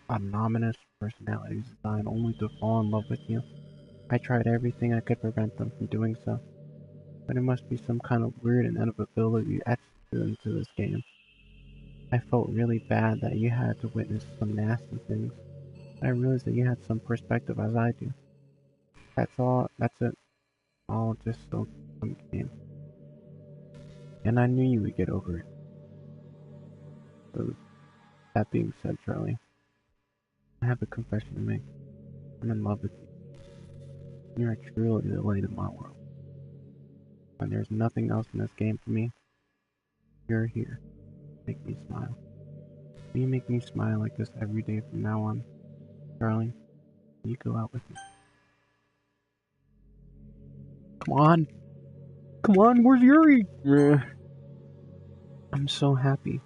anonymous personalities designed only to fall in love with you. I tried everything I could prevent them from doing so, but it must be some kind of weird inevitability etched into this game. I felt really bad that you had to witness some nasty things, but I realized that you had some perspective as I do. That's all, that's it. All just so some game. And I knew you would get over it. So, that being said, Charlie, I have a confession to make. I'm in love with you. You are truly the light of my world. When there's nothing else in this game for me, you're here. Make me smile. Will you make me smile like this every day from now on? Charlie, will you go out with me? Come on! Come on, where's Yuri? I'm so happy.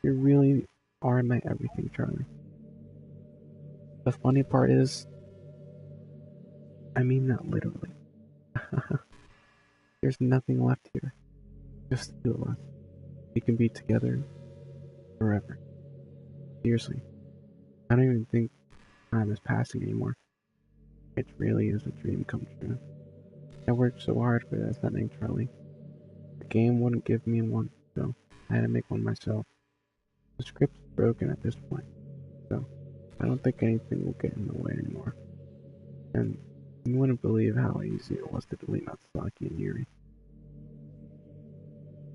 You really are my everything, Charlie. The funny part is, I mean that literally. There's nothing left here. Just the two of us. We can be together forever. Seriously, I don't even think time is passing anymore. It really is a dream come true. I worked so hard for that ending, Charlie. The game wouldn't give me one, so I had to make one myself. The script's broken at this point, so I don't think anything will get in the way anymore. And you wouldn't believe how easy it was to delete Natsaki and Yuri.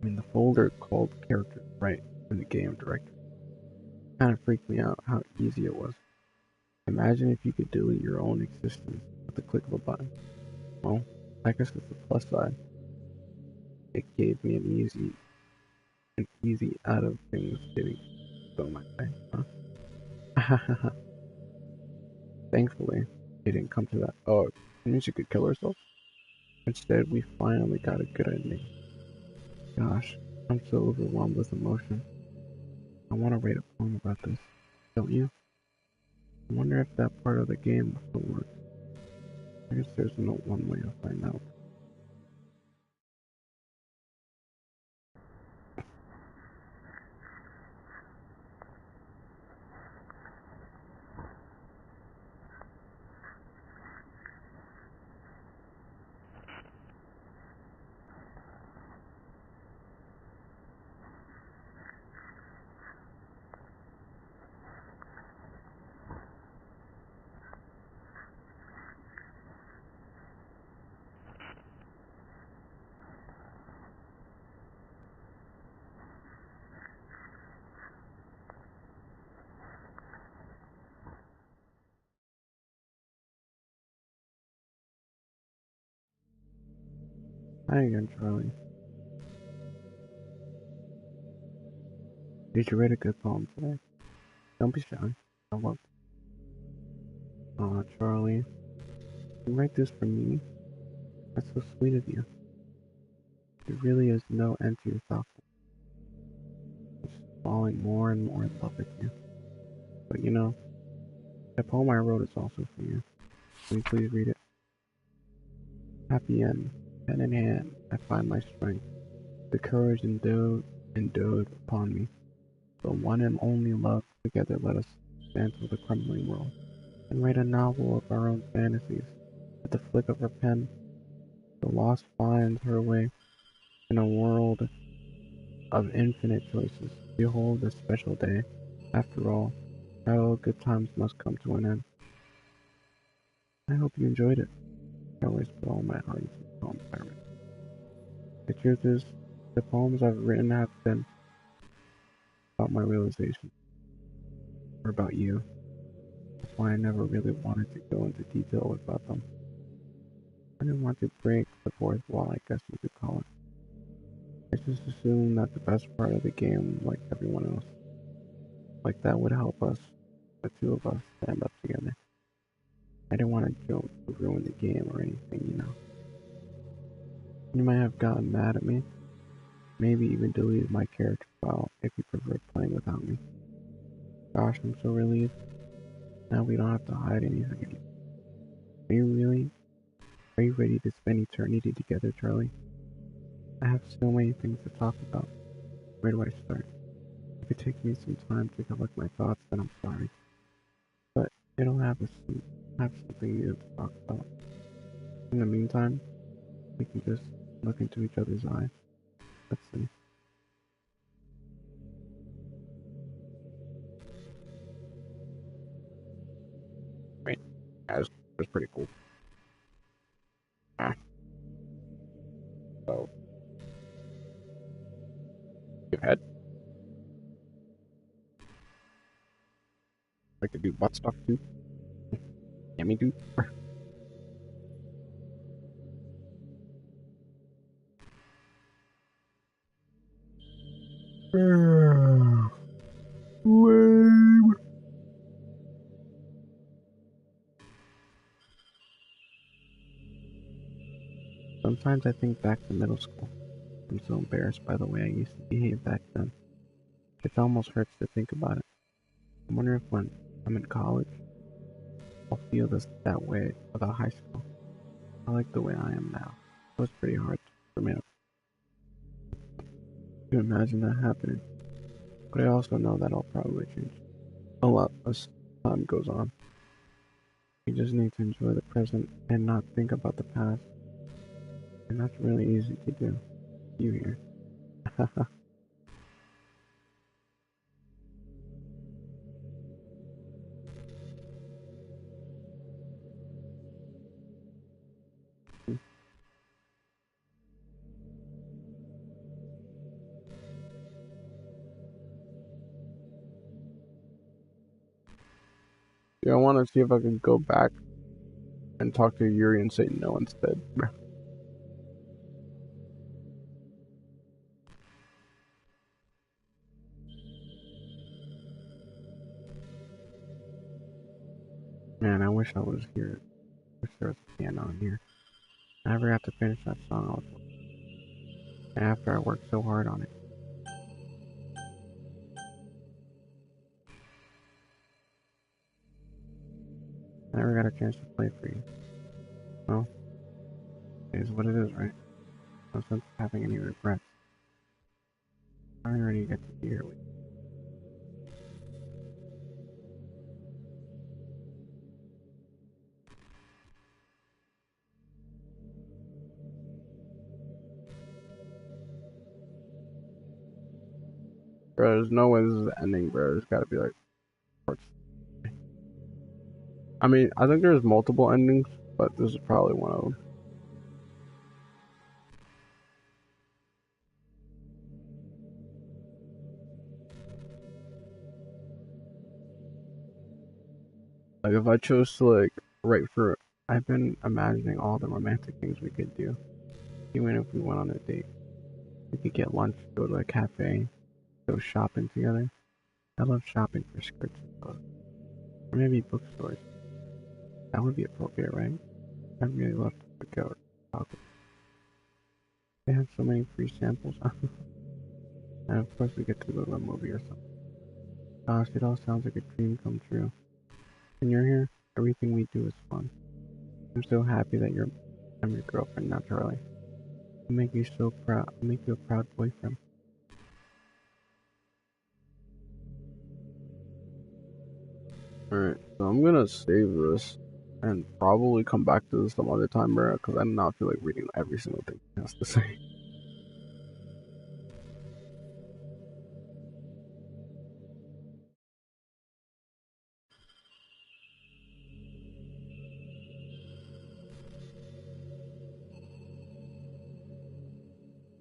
I mean, the folder called character right in the game directory kind of freaked me out how easy it was. Imagine if you could delete your own existence with the click of a button. Well, I guess it's the plus side. It gave me an easy out of things getting go my way, huh? Thankfully, it didn't come to that. Oh, it means she could kill herself. Instead, we finally got a good ending. Gosh, I'm so overwhelmed with emotion. I want to write a poem about this. Don't you? I wonder if that part of the game will still work. I guess there's no one way to find out. Hi again, Charlie. Did you write a good poem today? Don't be shy. I love Aw, Charlie, you write this for me? That's so sweet of you. There really is no end to your thoughtfulness. I'm just falling more and more in love with you. But you know, the poem I wrote is also for you. Can you please read it? Happy end, pen in hand, I find my strength, the courage endowed upon me. The one and only love, together let us mantle the crumbling world, and write a novel of our own fantasies. At the flick of her pen, the lost finds her way in a world of infinite choices. Behold this special day. After all, not all good times must come to an end. I hope you enjoyed it. I always put all my heart into the poems I write. The truth is, the poems I've written have been about my realization, or about you. That's why I never really wanted to go into detail about them. I didn't want to break the fourth wall, I guess you could call it. I just assumed that the best part of the game, like everyone else, like that would help us, the two of us, stand up together. I didn't want to ruin the game or anything, you know. You might have gotten mad at me, maybe even deleted my character file if you preferred playing without me. Gosh, I'm so relieved. Now we don't have to hide anything anymore. Are you ready to spend eternity together, Charlie? I have so many things to talk about. Where do I start? If it takes me some time to collect my thoughts, then I'm sorry. But it'll have something new to talk about. In the meantime, we can just look into each other's eyes. Let's see. Wait, that's pretty cool. Ah, so, go ahead. Like to do butt stuff too? Yeah, me too. Sometimes I think back to middle school. I'm so embarrassed by the way I used to behave back then. It almost hurts to think about it. I wonder if when I'm in college, I'll feel that way about high school. I like the way I am now. It was pretty hard for me to imagine that happening. But I also know that I'll probably change a lot as time goes on. You just need to enjoy the present and not think about the past. And that's really easy to do. You hear. Yeah, I want to see if I can go back and talk to Yuri and say no instead. Man, I wish I was here. Wish there was a piano in here. I never got to finish that song I was working. And after I worked so hard on it. I never got a chance to play for you. Well, it is what it is, right? No sense having any regrets. I already get to be here with you. Bro, there's no way this is the ending, bro. There's gotta be like parts. I mean, I think there's multiple endings, but this is probably one of them. Like if I chose to like write for, I've been imagining all the romantic things we could do, even if we went on a date. We could get lunch, go to a cafe, go shopping together. I love shopping for skirts and clothes, or maybe bookstores. That would be appropriate, right? I really love to pick out chocolate. They have so many free samples. And of course we get to go to a movie or something. Gosh, it all sounds like a dream come true. When you're here, everything we do is fun. I'm so happy that I'm your girlfriend now, Charlie. I'll make you so proud. I'll make you a proud boyfriend. Alright, so I'm gonna save this and probably come back to this some other time, bro, because I do not feel like reading every single thing he has to say.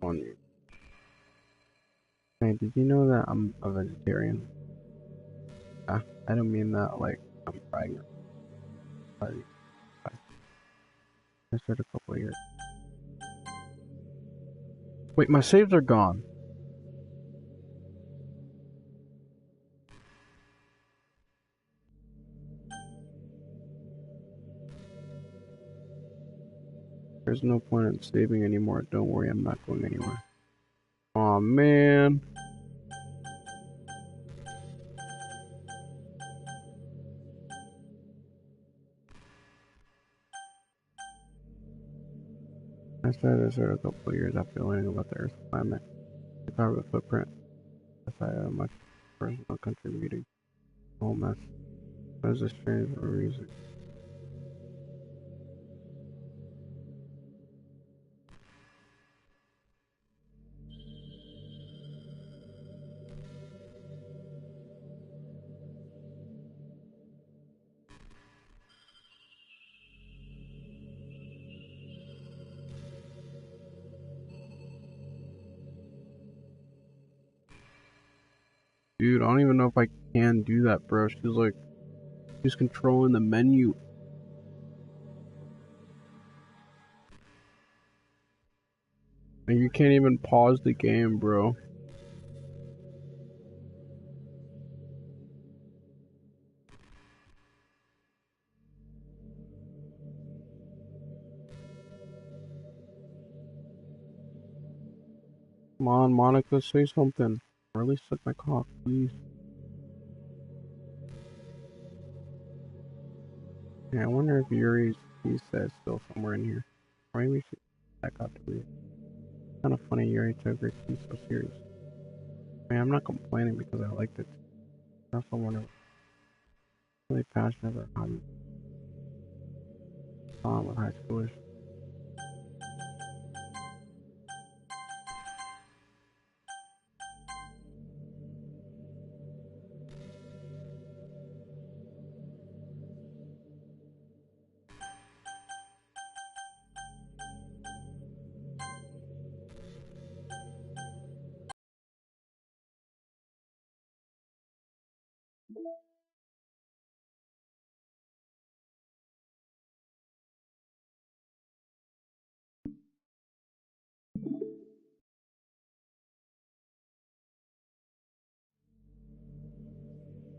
On you. Hey, did you know that I'm a vegetarian? I don't mean that like I'm pregnant. I started a couple of years. Wait, my saves are gone. There's no point in saving anymore. Don't worry, I'm not going anywhere. Aw, man. I started this a couple of years after learning about the Earth's climate. The carbon footprint. Decided on my personal contributing. Whole mess. That was a strange reason. Dude, I don't even know if I can do that, bro. She's controlling the menu. And you can't even pause the game, bro. Come on, Monica, say something. Or at least suck my cock, please. Yeah, I wonder if Yuri's he says still somewhere in here. Or maybe we should check out to it. Kind of funny Yuri took her tea so serious. I mean, I'm not complaining because I liked it. I also wonder really passionate about hobby. With high schoolers.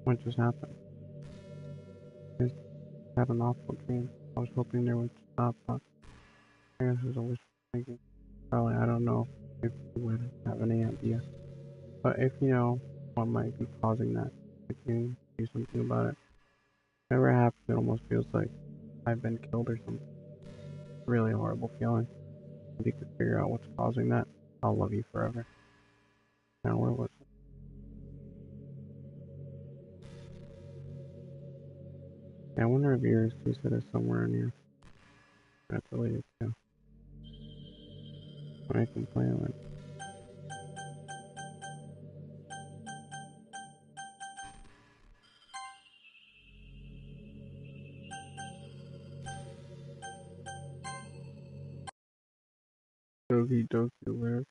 What just happened? I just had an awful dream. I was hoping there would stop, but I guess it was always thinking. Probably, I don't know if you would have any idea. But if you know what might be causing that, if you do something about it. Whatever happens, it almost feels like I've been killed or something. Really horrible feeling. If you could figure out what's causing that, I'll love you forever. And where was it? Yeah, I wonder if yours too said is somewhere in here. That's related to. When I complain, like, Doki Doki lyrics.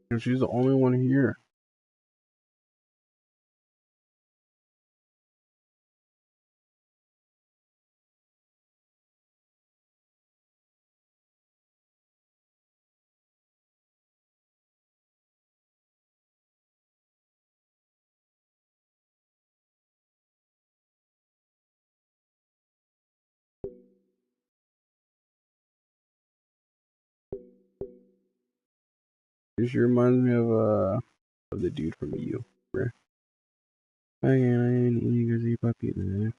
And she's the only one here. This reminds me of the dude from You. Bruh. I ain't eager to see puppy there.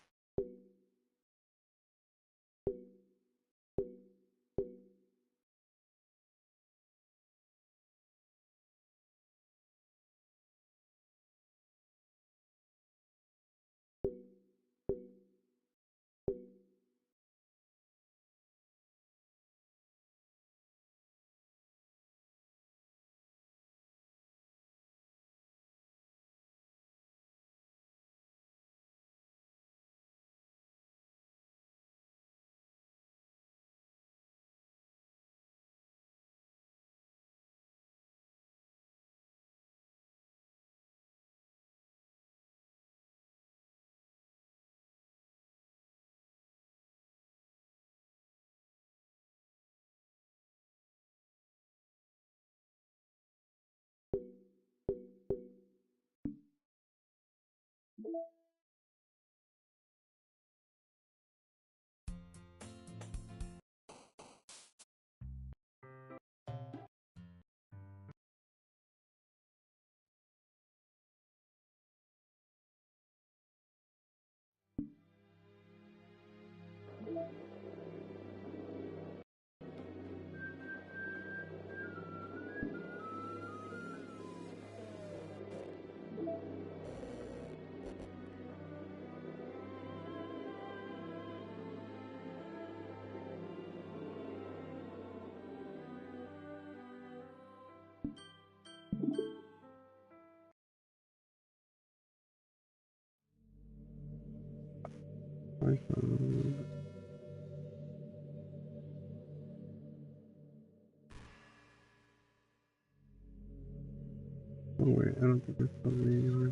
Oh wait, I don't think it's probably anywhere.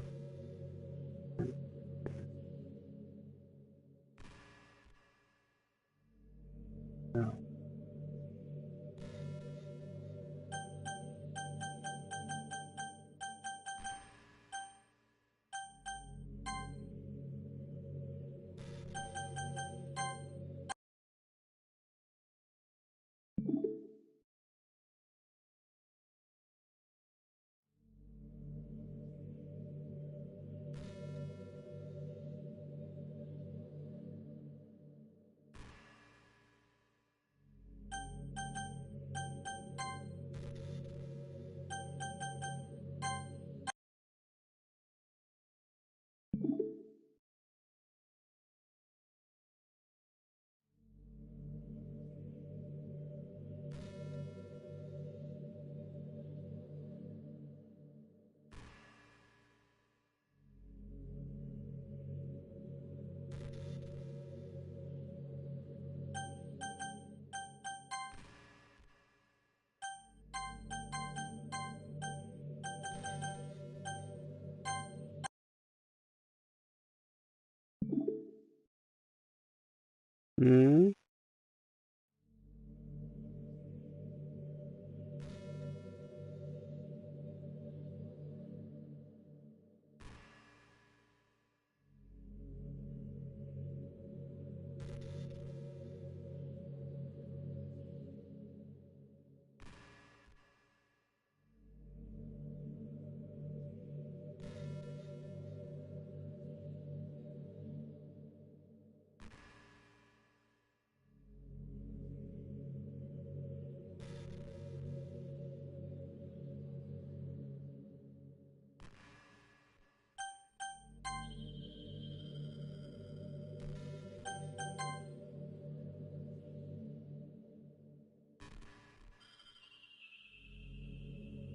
No. Hmm?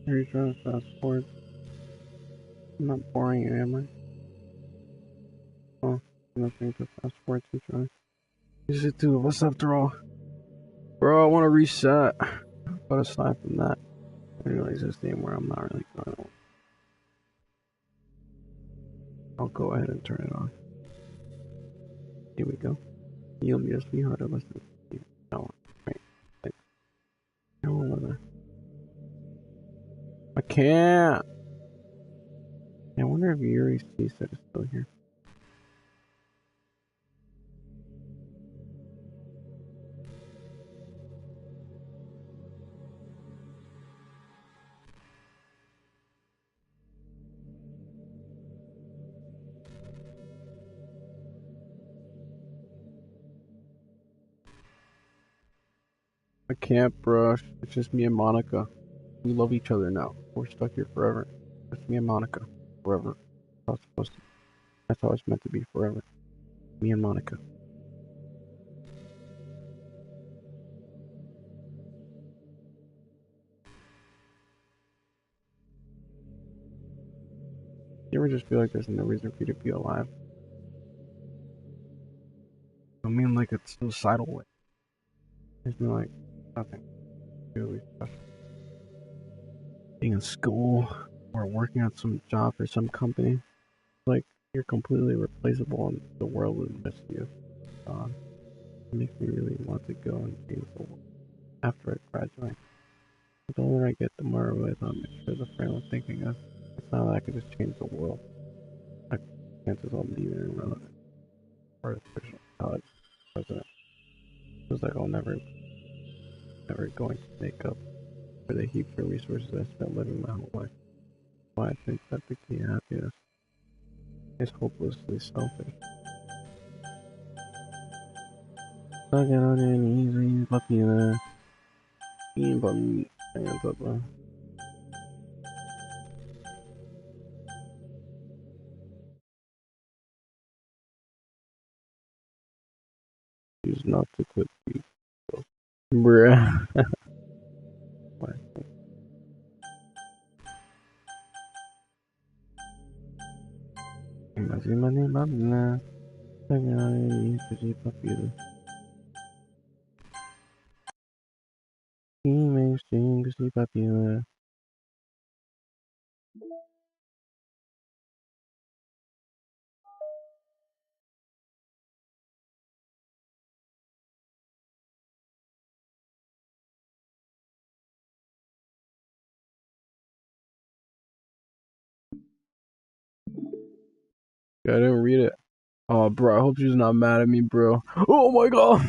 Are you trying to fast forward? I'm not boring you, am I? Oh, nothing to fast forward to try. There's the two of us after all. Bro, I want to reset. But aside from that, I realize this game where I'm not really going to. I'll go ahead and turn it on. Here we go. You'll just be hard to listen to. No, wait. Wait. No, I can't. I wonder if Yuri's T-set is still here. I can't, bro. It's just me and Monica. We love each other now. We're stuck here forever. It's me and Monica. Forever. That's how it's supposed to be. That's how it's meant to be forever. Me and Monica. You ever just feel like there's no reason for you to be alive? I mean, like, it's suicidal way. There's no, like, nothing really special. Being in school or working at some job for some company, like, you're completely replaceable and the world would miss you. It makes me really want to go and change the world after I graduate. The older I get, the more I realize how mature the frame of thinking is. It's not that I could just change the world. Like, chances I'll leave it irrelevant. Artificial intelligence president. Feels like I'll never going to make up for the heaps of resources I spent living my whole life. Why I think that the key to happiness is hopelessly selfish. Get on your knees when you popular. Being bum and blah blah. Choose not to quit you. Bruh. Why? Imagine mamma. Get on your knees because you're popular. He mainstream because you're popular. Yeah, I didn't read it. Oh, bro, I hope she's not mad at me, bro. Oh my god!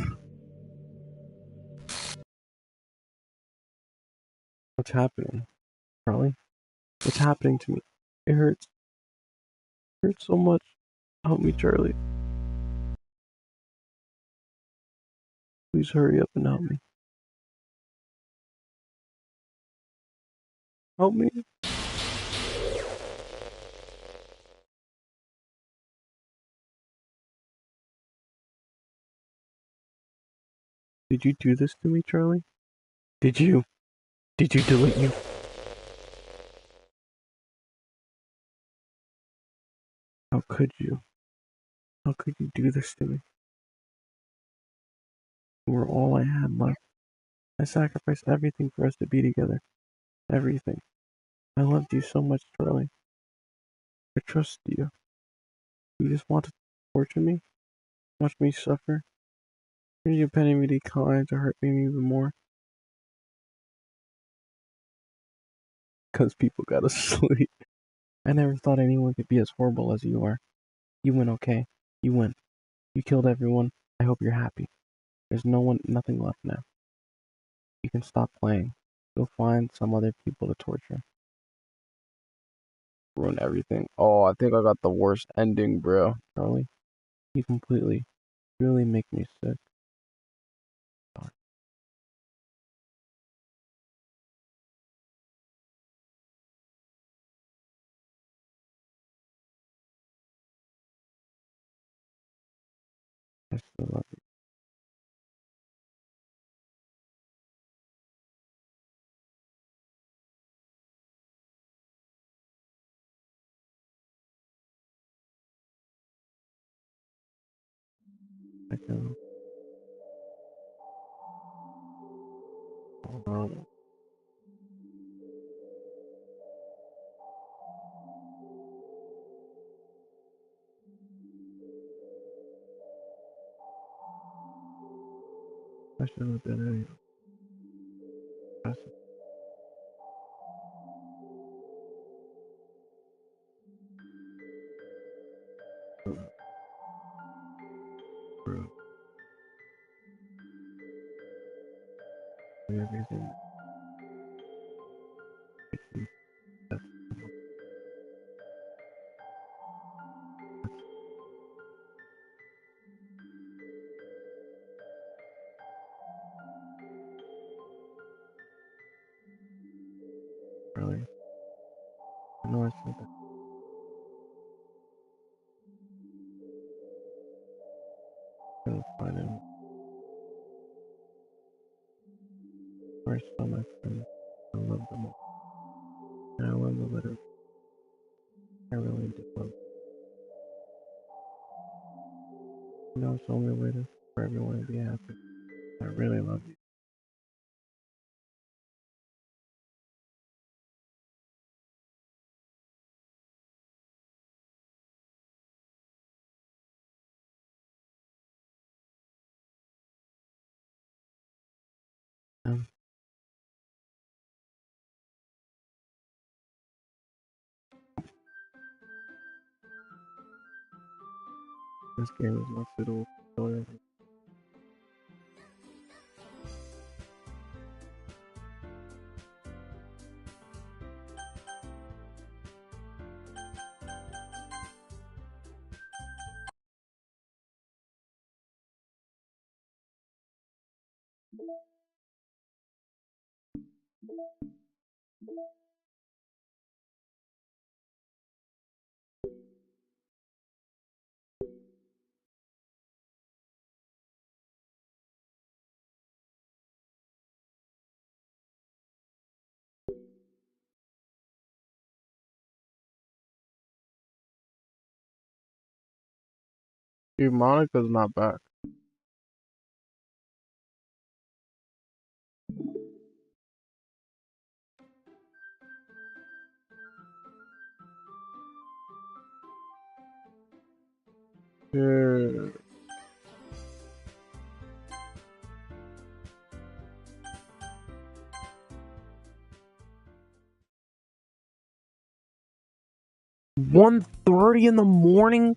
What's happening? Charlie? What's happening to me? It hurts. It hurts so much. Help me, Charlie. Please hurry up and help me. Help me. Did you do this to me, Charlie? Did you? Did you delete me? How could you? How could you do this to me? You were all I had left. I sacrificed everything for us to be together. Everything. I loved you so much, Charlie. I trusted you. You just wanted to torture me? Watch me suffer? Or you penny me decline to hurt me even more? Because people gotta sleep. I never thought anyone could be as horrible as you are. You went okay. You went. You killed everyone. I hope you're happy. There's nothing left now. You can stop playing. Go find some other people to torture. Ruin everything. Oh, I think I got the worst ending, bro. Charlie, you completely, really make me sick. I still love you. I can. Um, I should have been a bro. Everything. That's couldn't find him. Where's all my friends? I love them all. And I love the letter. I really do love them. You know, it's the only way for everyone to be happy. I really love you. This game is not suitable for children. Dude, Monica's not back. Yeah. $1:30 in the morning?